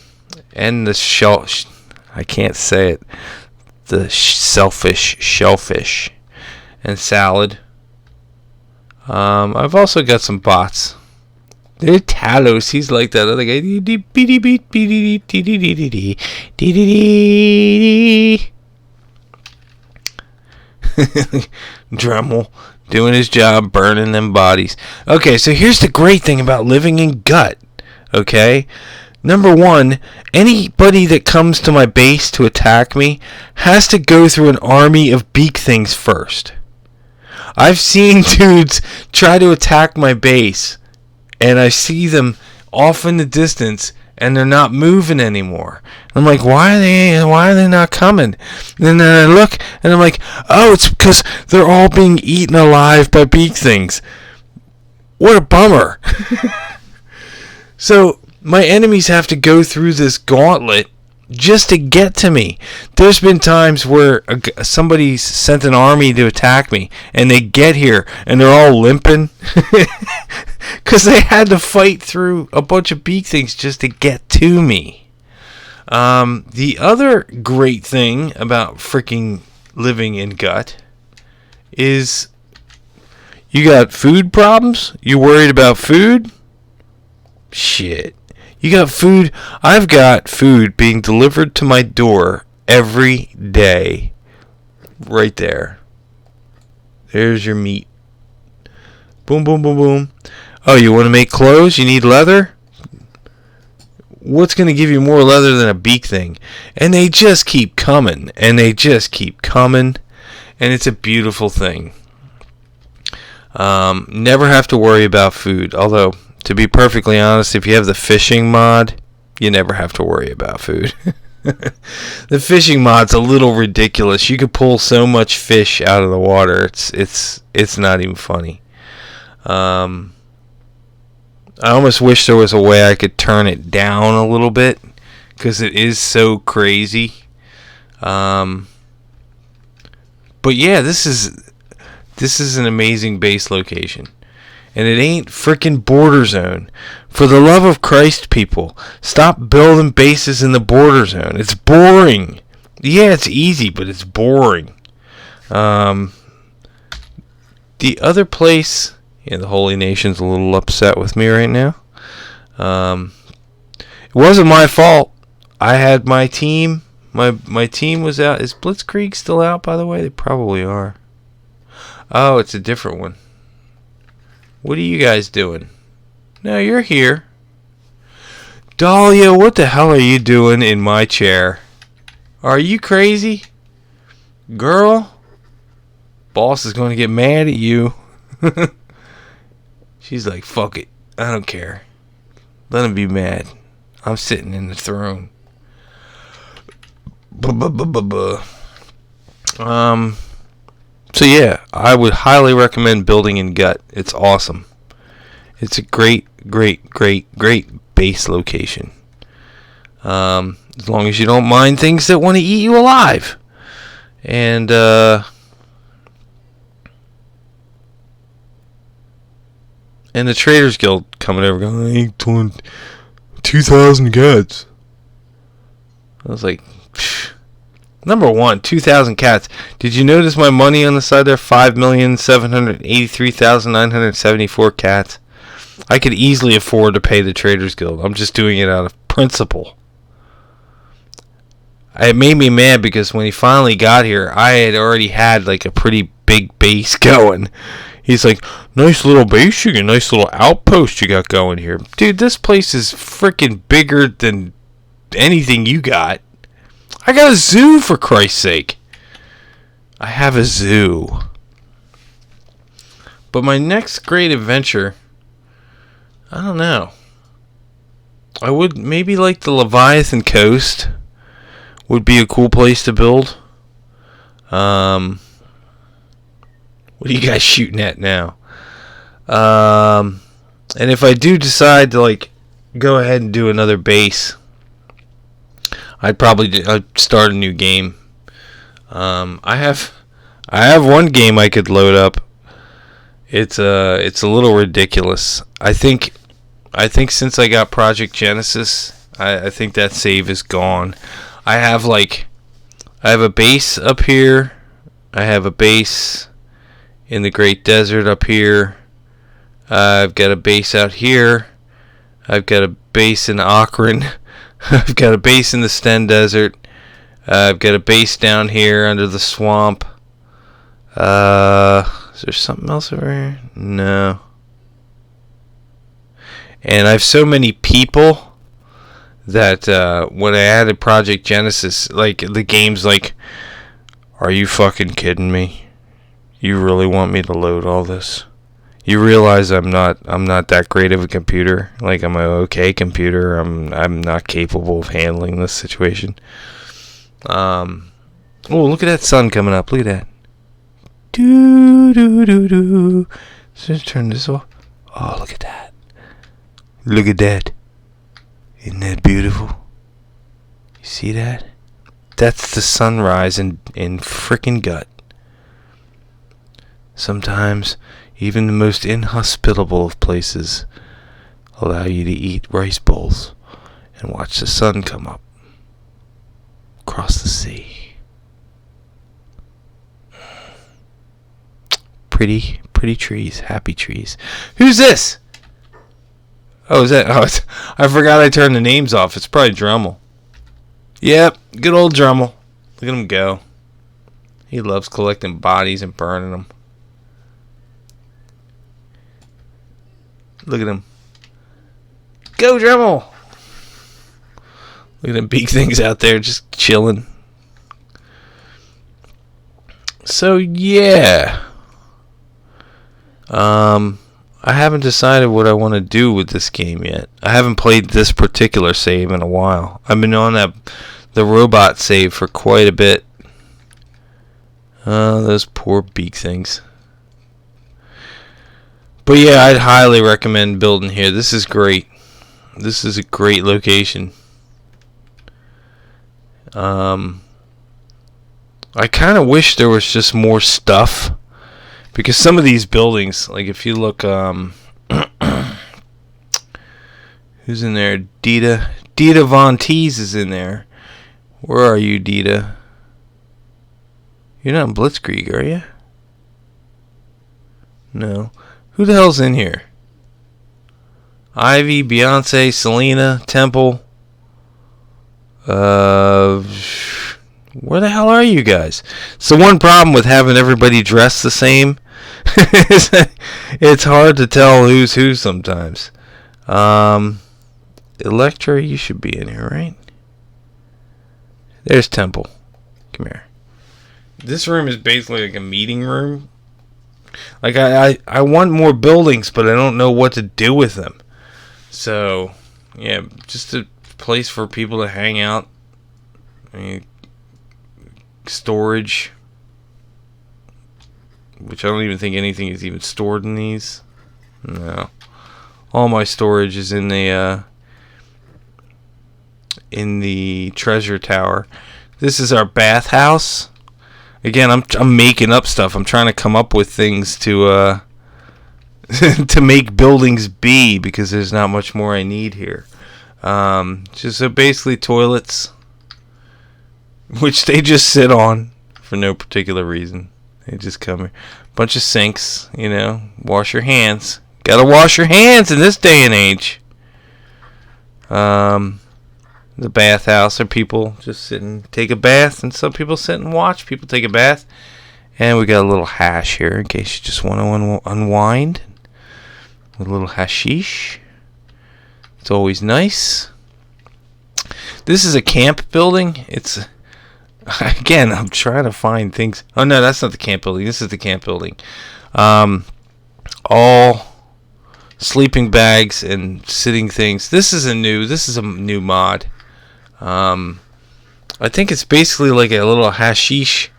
the I can't say it. The selfish shellfish and salad. I've also got some bots. They're Talos. He's like that other guy. Dremel doing his job, burning them bodies. Okay, so here's the great thing about living in Gut. Okay? Number one, anybody that comes to my base to attack me has to go through an army of beak things first. I've seen dudes try to attack my base, and I see them off in the distance, and they're not moving anymore. I'm like, why are they not coming? And then I look, and I'm like, oh, it's because they're all being eaten alive by beak things. What a bummer. So my enemies have to go through this gauntlet just to get to me. There's been times where somebody's sent an army to attack me, and they get here, and they're all limping because they had to fight through a bunch of beak things just to get to me. The other great thing about freaking living in Gut is you got food problems? You worried about food? Shit. You got food. I've got food being delivered to my door every day. Right there. There's your meat. Boom, boom, boom, boom. Oh, you want to make clothes? You need leather? What's going to give you more leather than a beak thing? And they just keep coming. And they just keep coming. And it's a beautiful thing. Never have to worry about food. Although, to be perfectly honest, if you have the fishing mod, you never have to worry about food. The fishing mod's a little ridiculous. You could pull so much fish out of the water. It's not even funny. I almost wish there was a way I could turn it down a little bit, because it is so crazy. But yeah, this is an amazing base location. And it ain't frickin' border zone. For the love of Christ, people, stop building bases in the border zone. It's boring. Yeah, it's easy, but it's boring. The other place, yeah, the Holy Nation's a little upset with me right now. It wasn't my fault. I had my team. My team was out. Is Blitzkrieg still out, by the way? They probably are. Oh, it's a different one. What are you guys doing? No, you're here. Dahlia, what the hell are you doing in my chair? Are you crazy? Girl, boss is going to get mad at you. She's like, fuck it. I don't care. Let him be mad. I'm sitting in the throne. So yeah, I would highly recommend building in Gut. It's awesome. It's a great base location. As long as you don't mind things that want to eat you alive. And the Traders Guild coming over going, I ain't doing 2,000 cats. I was like, psh. Number one, 2,000 cats. Did you notice my money on the side there? 5,783,974 cats. I could easily afford to pay the Traders Guild. I'm just doing it out of principle. It made me mad because when he finally got here, I had already had like a pretty big base going. He's like, nice little base, you got a nice little outpost you got going here. Dude, this place is freaking bigger than anything you got. I got a zoo, for Christ's sake. I have a zoo. But my next great adventure, I don't know. I would maybe like the Leviathan Coast would be a cool place to build. What are you guys shooting at now? And if I do decide to like go ahead and do another base, I'd start a new game. I have one game I could load up. It's a little ridiculous. I think since I got Project Genesis, I think that save is gone. I have a base up here. I have a base in the Great Desert up here. I've got a base out here. I've got a base in Akron. I've got a base in the Sten Desert. I've got a base down here under the swamp. Is there something else over here? No. And I have so many people that when I added Project Genesis, like the game's like, are you fucking kidding me? You really want me to load all this? You realize I'm not that great of a computer. Like, I'm an okay computer. I'm not capable of handling this situation. Oh, look at that sun coming up. Look at that. Do. Just turn this off. Oh, look at that. Look at that. Isn't that beautiful? You see that? That's the sunrise in frickin' Gut. Sometimes even the most inhospitable of places allow you to eat rice bowls and watch the sun come up across the sea. Pretty trees, happy trees. Who's this? Oh, is that? Oh, I forgot I turned the names off. It's probably Drummel. Yep, good old Drummel. Look at him go. He loves collecting bodies and burning them. Look at him. Go, Drummel! Look at them big things out there just chilling. So, yeah. I haven't decided what I want to do with this game yet. I haven't played this particular save in a while. I've been on the robot save for quite a bit. Those poor beak things. But yeah, I'd highly recommend building here. This is great. This is a great location. I kind of wish there was just more stuff. Because some of these buildings, like if you look, who's in there? Dita Von Teese is in there. Where are you, Dita? You're not in Blitzkrieg, are you? No. Who the hell's in here? Ivy, Beyonce, Selena, Temple. Where the hell are you guys? So one problem with having everybody dressed the same is that it's hard to tell who's who sometimes. Electra, you should be in here, right? There's Temple. Come here. This room is basically like a meeting room. Like, I want more buildings, but I don't know what to do with them. So, yeah, just a place for people to hang out. I mean, storage. Which I don't even think anything is even stored in these. No. All my storage is in the treasure tower. This is our bathhouse. Again, I'm making up stuff. I'm trying to come up with things to to make buildings be, because there's not much more I need here. Just so basically toilets, which they just sit on for no particular reason. They just come here. Bunch of sinks, you know. Wash your hands. Gotta wash your hands in this day and age. The bathhouse, or people just sit and take a bath, and some people sit and watch people take a bath. And we got a little hash here in case you just want to unwind. A little hashish. It's always nice. This is a camp building. It's, again, I'm trying to find things. Oh no, that's not the camp building. This is the camp building. All sleeping bags and sitting things. This is a new mod. I think it's basically like a little hashish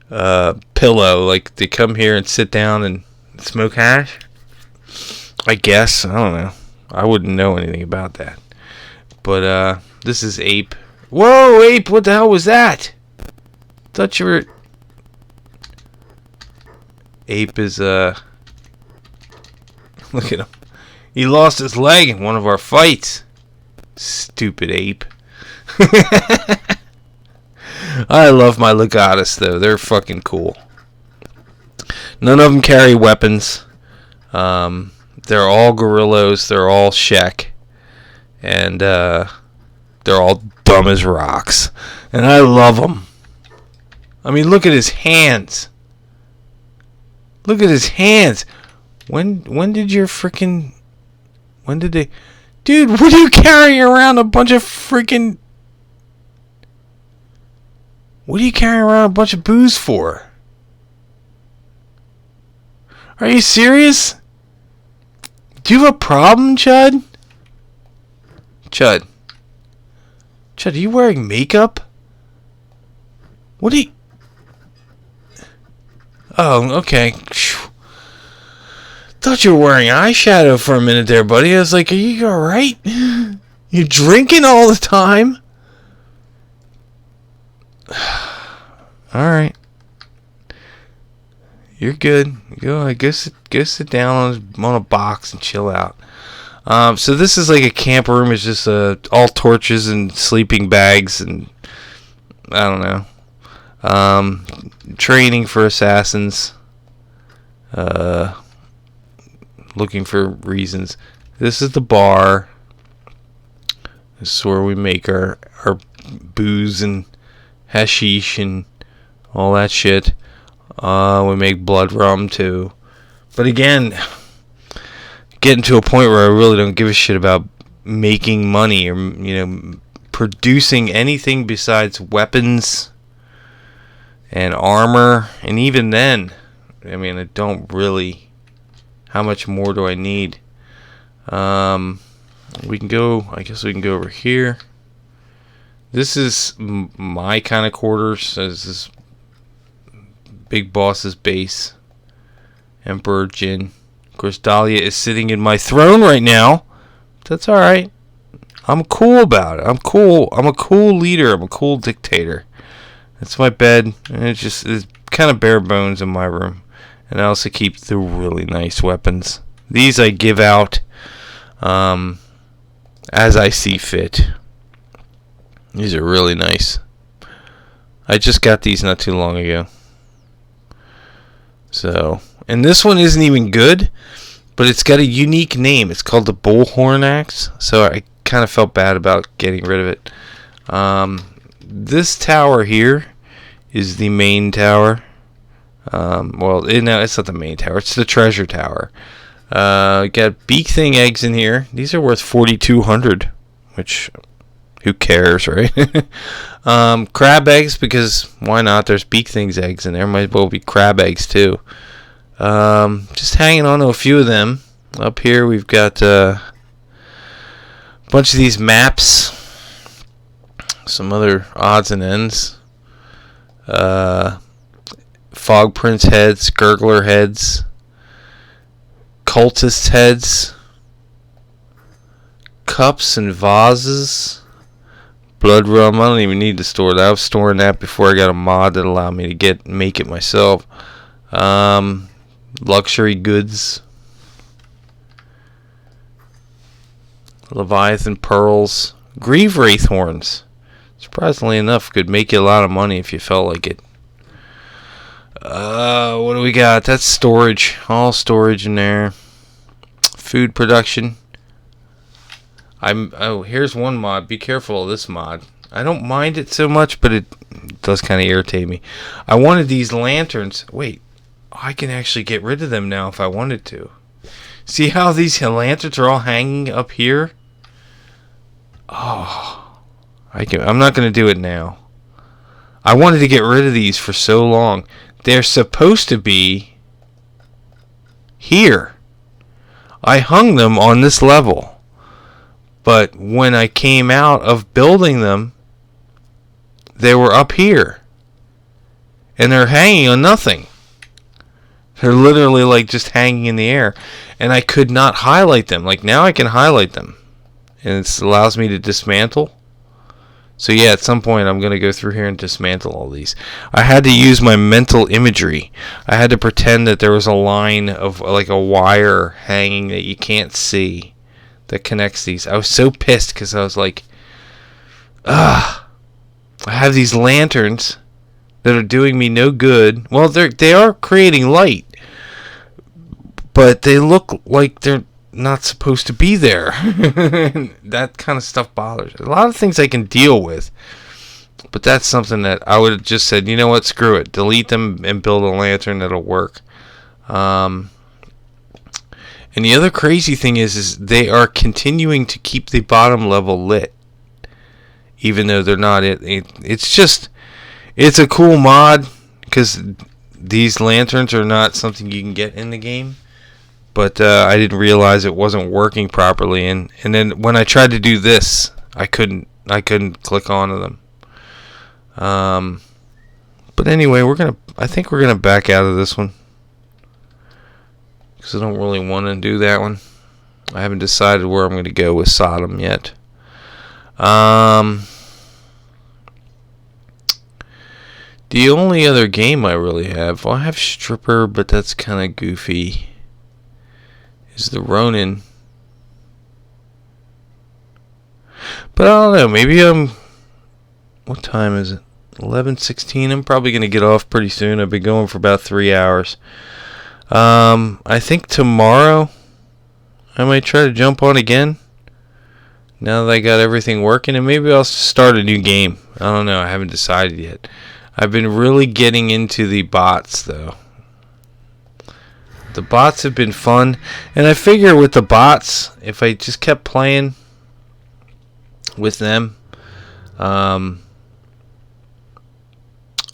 pillow. Like, they come here and sit down and smoke hash. I guess. I don't know. I wouldn't know anything about that. But this is Ape. Whoa, Ape! What the hell was that? Thought you were... Ape is look at him. He lost his leg in one of our fights. Stupid Ape. I love my Legatus, though. They're fucking cool. None of them carry weapons. They're all gorillas. They're all Shek. And they're all dumb as rocks. And I love them. I mean, look at his hands. Look at his hands. When did your freaking... When did they... Dude, what are you carrying around a bunch of freaking... What are you carrying around a bunch of booze for? Are you serious? Do you have a problem, Chud? Chud, are you wearing makeup? What are you... Oh, okay. Thought you were wearing eyeshadow for a minute there, buddy. I was like, are you alright? You drinking all the time? Alright. You're good. Go sit down on a box and chill out. So this is like a camp room. It's just all torches and sleeping bags and I don't know. Training for assassins. Looking for reasons. This is the bar. This is where we make our booze and hashish and all that shit. We make blood rum too. But again, getting to a point where I really don't give a shit about making money or, you know, producing anything besides weapons and armor. And even then, I mean, I don't really... How much more do I need? We can go... I guess we can go over here. This is my kind of quarters. This is Big Boss's base. Emperor Jin. Of course, Dahlia is sitting in my throne right now. That's alright. I'm cool about it. I'm cool. I'm a cool leader. I'm a cool dictator. That's my bed. And it's kind of bare bones in my room. And I also keep the really nice weapons. These I give out as I see fit. These are really nice. I just got these not too long ago. So, and this one isn't even good, but it's got a unique name. It's called the Bullhorn Axe. So I kind of felt bad about getting rid of it. This tower here is the main tower. No, it's not the main tower. It's the treasure tower. Got beak thing eggs in here. These are worth 4,200, which who cares, right? Crab eggs, because why not? There's beak things eggs in there. Might as well be crab eggs too. Just hanging on to a few of them. Up here we've got a bunch of these maps. Some other odds and ends. Fog Prince heads, Gurgler heads, Cultist heads, cups and vases, blood rum. I don't even need to store that. I was storing that before I got a mod that allowed me to make it myself. Luxury goods, Leviathan pearls, Grieve Wraith horns. Surprisingly enough, could make you a lot of money if you felt like it. What do we got? That's storage. All storage in there. Food production. Here's one mod. Be careful of this mod. I don't mind it so much, but it does kind of irritate me. I wanted these lanterns. Wait, I can actually get rid of them now if I wanted to. See how these lanterns are all hanging up here? Oh, I'm not going to do it now. I wanted to get rid of these for so long. They're supposed to be here. I hung them on this level. But when I came out of building them, they were up here. And they're hanging on nothing. They're literally like just hanging in the air. And I could not highlight them. Like now I can highlight them. And it allows me to dismantle. So yeah, at some point I'm going to go through here and dismantle all these. I had to use my mental imagery. I had to pretend that there was a line of like a wire hanging that you can't see that connects these. I was so pissed because I was like, I have these lanterns that are doing me no good. Well, they are creating light, but they look like they're not supposed to be there. That kind of stuff bothers me. A lot of things I can deal with, but that's something that I would have just said, you know what, screw it, delete them and build a lantern that'll work. And the other crazy thing is they are continuing to keep the bottom level lit, even though they're not. It's a cool mod because these lanterns are not something you can get in the game. But I didn't realize it wasn't working properly, and then when I tried to do this, I couldn't click onto them. But anyway, I think we're gonna back out of this one because I don't really want to do that one. I haven't decided where I'm going to go with Sodom yet. The only other game I really have, I have Stripper, but that's kind of goofy. Is the Ronin. But I don't know, maybe what time is it? 11:16. I'm probably going to get off pretty soon. I've been going for about 3 hours. I think tomorrow I might try to jump on again. Now that I got everything working, and maybe I'll start a new game. I don't know, I haven't decided yet. I've been really getting into the bots though. The bots have been fun, and I figure with the bots, if I just kept playing with them, I'm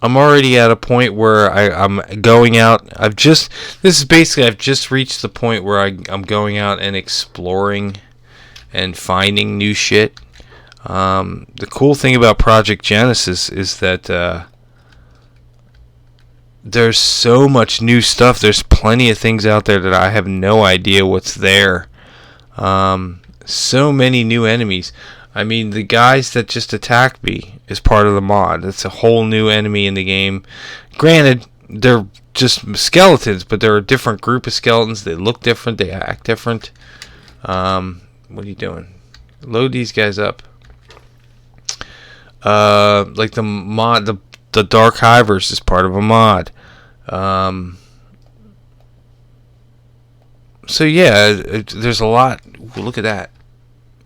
already at a point where I'm going out. I've just reached the point where I'm going out and exploring and finding new shit. The cool thing about Project Genesis is that there's so much new stuff. There's plenty of things out there that I have no idea what's there. So many new enemies. I mean, the guys that just attacked me is part of the mod. It's a whole new enemy in the game. Granted, they're just skeletons, but they're a different group of skeletons. They look different. They act different. What are you doing? Load these guys up. Like the mod, the Dark Hivers is part of a mod. So yeah, there's a lot. Ooh, look at that.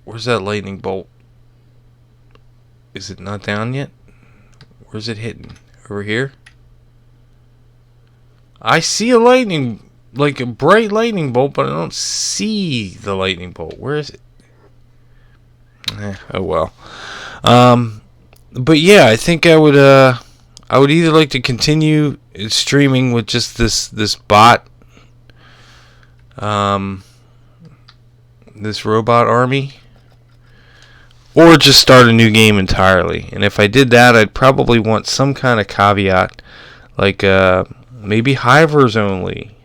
Where's that lightning bolt? Is it not down yet? Where's it hitting? Over here? I see a lightning, like a bright lightning bolt, but I don't see the lightning bolt. Where is it? Oh well. But yeah, I think I would either like to continue streaming with just this bot, this robot army, or just start a new game entirely. And if I did that, I'd probably want some kind of caveat, like maybe hivers only.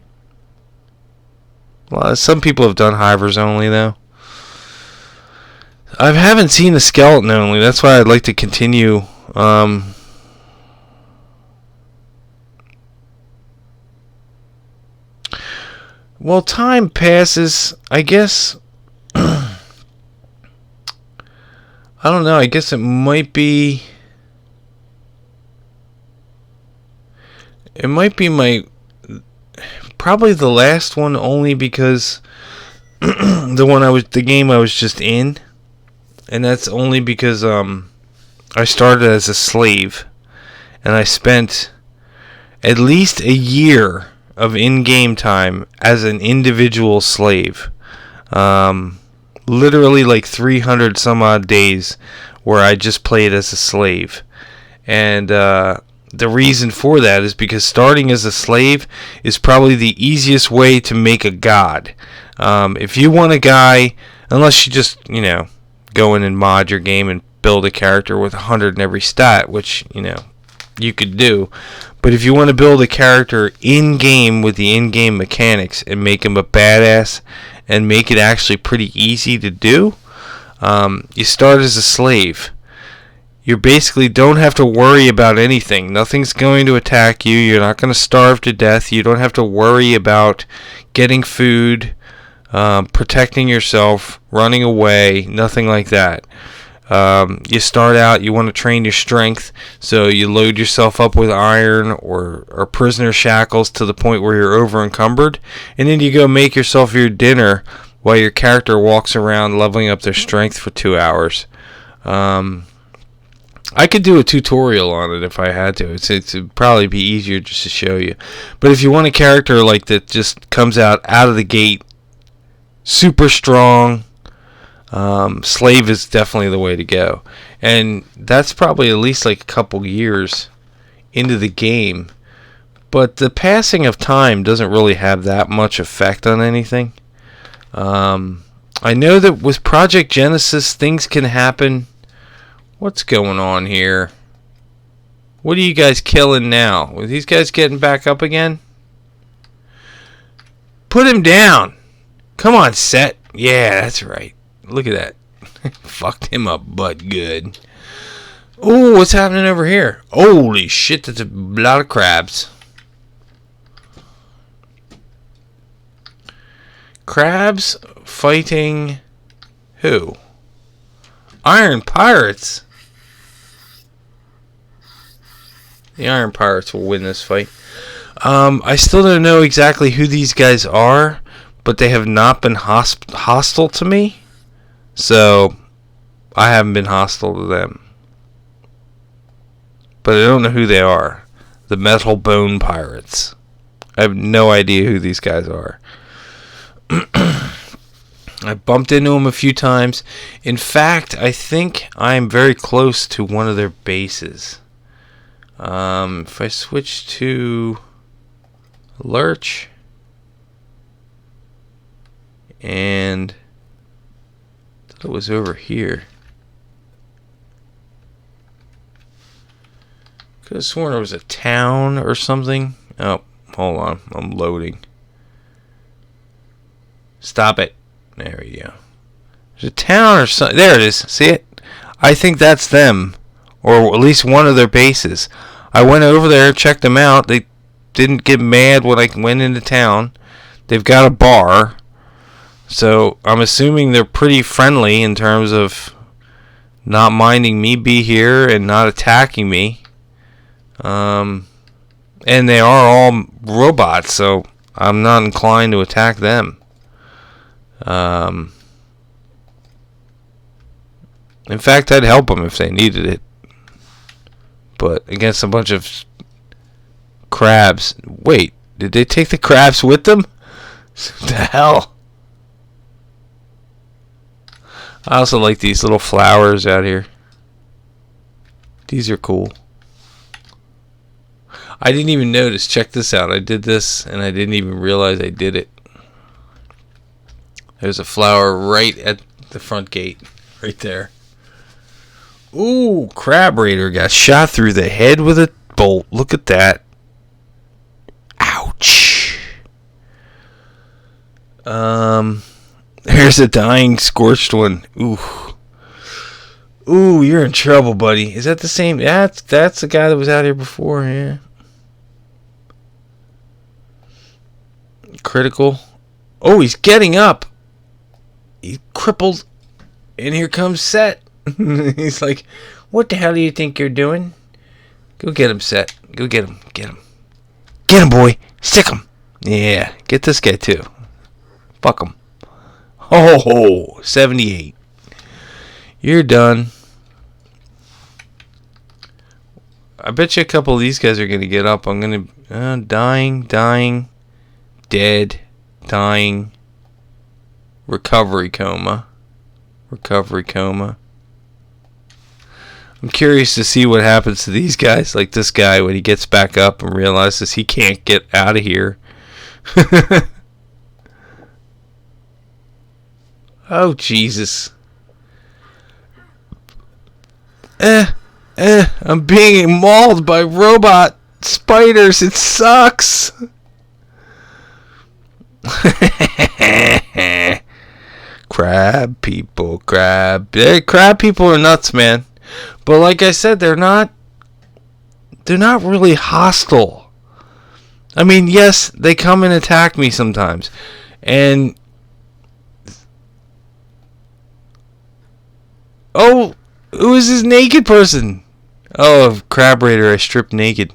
Well, some people have done hivers only though. I haven't seen the skeleton only. That's why I'd like to continue. Well, time passes. I guess. I don't know. I guess it might be. It might be probably the last one, only because the game I was just in. And that's only because I started as a slave, and I spent at least a year of in-game time as an individual slave. Literally like 300 some odd days where I just played as a slave. And the reason for that is because starting as a slave is probably the easiest way to make a god. If you want a guy, unless you just, go in and mod your game and build a character with 100 in every stat, which, you could do. But if you want to build a character in-game with the in-game mechanics and make him a badass and make it actually pretty easy to do, you start as a slave. You basically don't have to worry about anything. Nothing's going to attack you. You're not going to starve to death. You don't have to worry about getting food, protecting yourself, running away, nothing like that. You start out, you want to train your strength, so you load yourself up with iron or prisoner shackles to the point where you're over encumbered, and then you go make yourself your dinner while your character walks around leveling up their strength for 2 hours. I could do a tutorial on it if I had to. It'd probably be easier just to show you. But if you want a character like that just comes out of the gate super strong, slave is definitely the way to go. And that's probably at least like a couple years into the game. But the passing of time doesn't really have that much effect on anything. I know that with Project Genesis, things can happen. What's going on here? What are you guys killing now? Are these guys getting back up again? Put him down. Come on, Set. Yeah, that's right. Look at that. Fucked him up, but good. Oh, what's happening over here? Holy shit, that's a lot of crabs. Crabs fighting who? Iron Pirates. The Iron Pirates will win this fight. I still don't know exactly who these guys are, but they have not been hostile to me, so I haven't been hostile to them. But I don't know who they are. The Metal Bone Pirates. I have no idea who these guys are. I bumped into them a few times. In fact, I think I'm very close to one of their bases. If I switch to Lurch and I thought it was over here. Could have sworn it was a town or something. Oh, hold on. I'm loading. Stop it. There we go. There's a town or something. There it is. See it? I think that's them. Or at least one of their bases. I went over there, checked them out. They didn't get mad when I went into town. They've got a bar. So I'm assuming they're pretty friendly in terms of not minding me be here and not attacking me. And they are all robots, so I'm not inclined to attack them. In fact, I'd help them if they needed it. But against a bunch of crabs. Wait, did they take the crabs with them? What the hell? I also like these little flowers out here. These are cool. I didn't even notice. Check this out. I did this and I didn't even realize I did it. There's a flower right at the front gate. Right there. Ooh, Crab Raider got shot through the head with a bolt. Look at that. Ouch. There's a dying scorched one. Ooh. Ooh, you're in trouble, buddy. Is that the same? That's the guy that was out here before, yeah. Critical. Oh, he's getting up. He's crippled. And here comes Set. He's like, what the hell do you think you're doing? Go get him, Set. Go get him. Get him. Get him, boy. Stick him. Yeah, get this guy too. Fuck him. Oh, 78. You're done. I bet you a couple of these guys are going to get up. I'm going to... dying, dead, dying, recovery coma. I'm curious to see what happens to these guys, like this guy when he gets back up and realizes he can't get out of here. Oh, Jesus. I'm being mauled by robot spiders. It sucks. Crab people. Crab people are nuts, man. But like I said, they're not really hostile. I mean, yes, they come and attack me sometimes. And oh, who is this naked person? Oh, Crab Raider I stripped naked.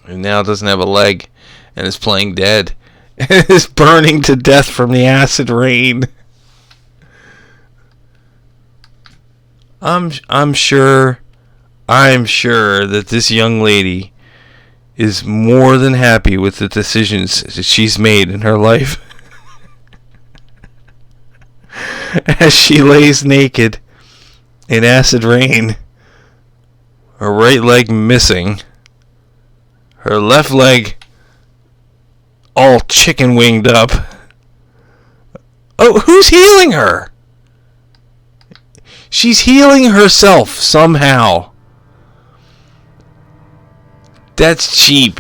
And now it doesn't have a leg. And is playing dead. And is burning to death from the acid rain. I'm sure that this young lady is more than happy with the decisions that she's made in her life. As she lays naked in acid rain, her right leg missing, her left leg all chicken winged up. Oh, who's healing her? She's healing herself somehow. That's cheap.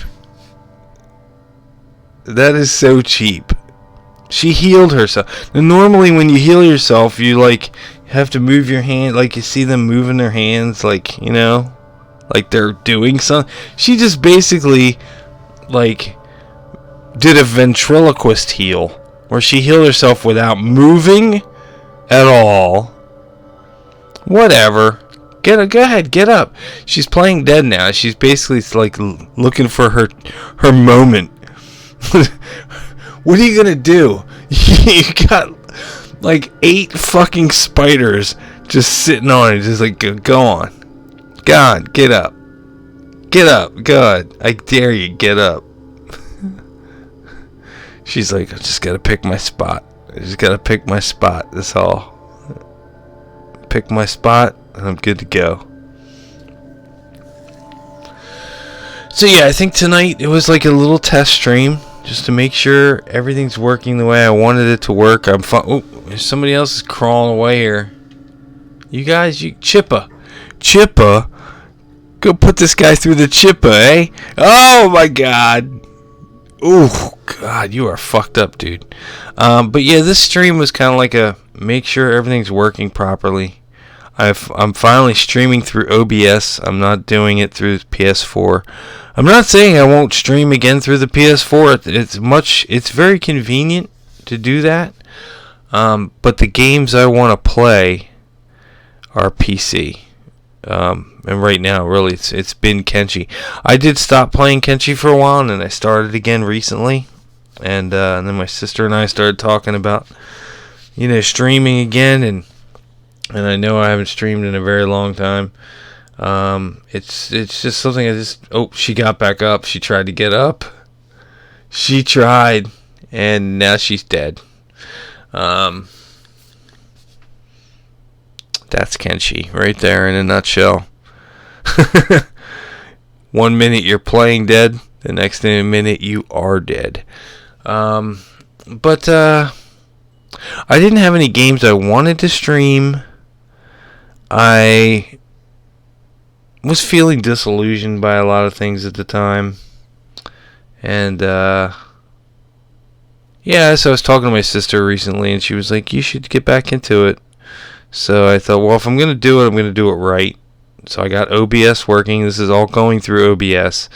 That is so cheap. She healed herself. Now, normally when you heal yourself, you have to move your hand, like you see them moving their hands, like they're doing something. She just basically did a ventriloquist heal, where she healed herself without moving at all. Whatever. Go ahead, get up. She's playing dead now. She's basically looking for her moment. What are you gonna do? You got 8 fucking spiders just sitting on it, just go on. God, get up. Get up, God. I dare you, get up. She's like, I just gotta pick my spot. That's all. Pick my spot, and I'm good to go. So yeah, I think tonight it was like a little test stream, just to make sure everything's working the way I wanted it to work. I'm fine. Oh, somebody else is crawling away here. You guys, Chippa, go put this guy through the Chippa, eh? Oh my God. Ooh, God, you are fucked up, dude. But yeah, this stream was kind of like a make sure everything's working properly. I'm finally streaming through OBS. I'm not doing it through PS4. I'm not saying I won't stream again through the PS4. It's very convenient to do that. But the games I want to play are PC. And right now, really, it's been Kenshi. I did stop playing Kenshi for a while, and then I started again recently. And then my sister and I started talking about, streaming again. And and I know I haven't streamed in a very long time. It's just something I just. Oh, she got back up. She tried to get up. She tried, and now she's dead. That's Kenshi right there in a nutshell. 1 minute you're playing dead, the next minute you are dead. But I didn't have any games I wanted to stream. I was feeling disillusioned by a lot of things at the time. And, yeah, so I was talking to my sister recently, and she was like, you should get back into it. So I thought, well, if I'm going to do it, I'm going to do it right. So I got OBS working. This is all going through OBS,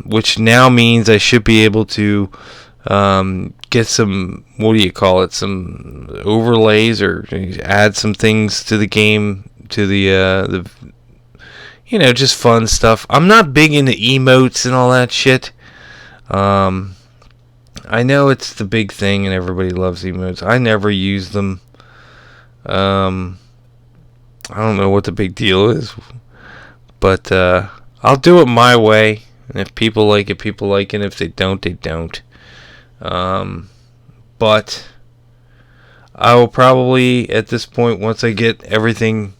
which now means I should be able to get some, what do you call it, some overlays or add some things to the game, to the just fun stuff. I'm not big into emotes and all that shit. I know it's the big thing and everybody loves emotes. I never use them. I don't know what the big deal is, but I'll do it my way. And if people like it, people like it. If they don't, they don't. But I will probably, at this point, once I get everything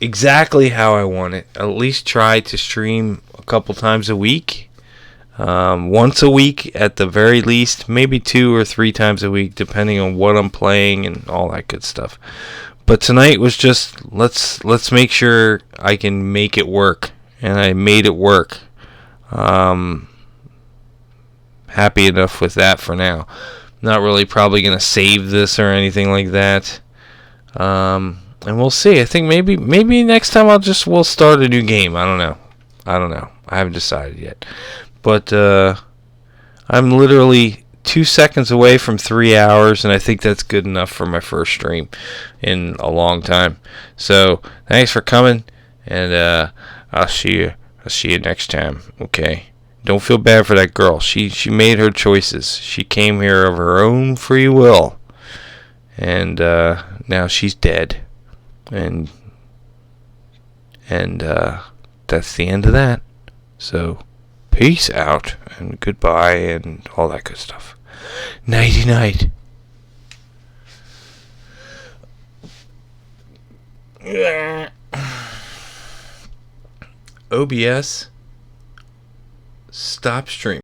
exactly how I want it, at least try to stream a couple times a week. Once a week at the very least, maybe 2 or 3 times a week, depending on what I'm playing and all that good stuff. But tonight was just, let's make sure I can make it work. And I made it work. Happy enough with that for now. Not really probably going to save this or anything like that. And we'll see. I think maybe next time we'll start a new game. I don't know. I haven't decided yet. But I'm literally 2 seconds away from 3 hours, and I think that's good enough for my first stream in a long time. So thanks for coming, and I'll see you next time. Okay. Don't feel bad for that girl. She made her choices. She came here of her own free will, and now she's dead. And that's the end of that. So peace out and goodbye and all that good stuff. Nighty night. OBS, stop streaming.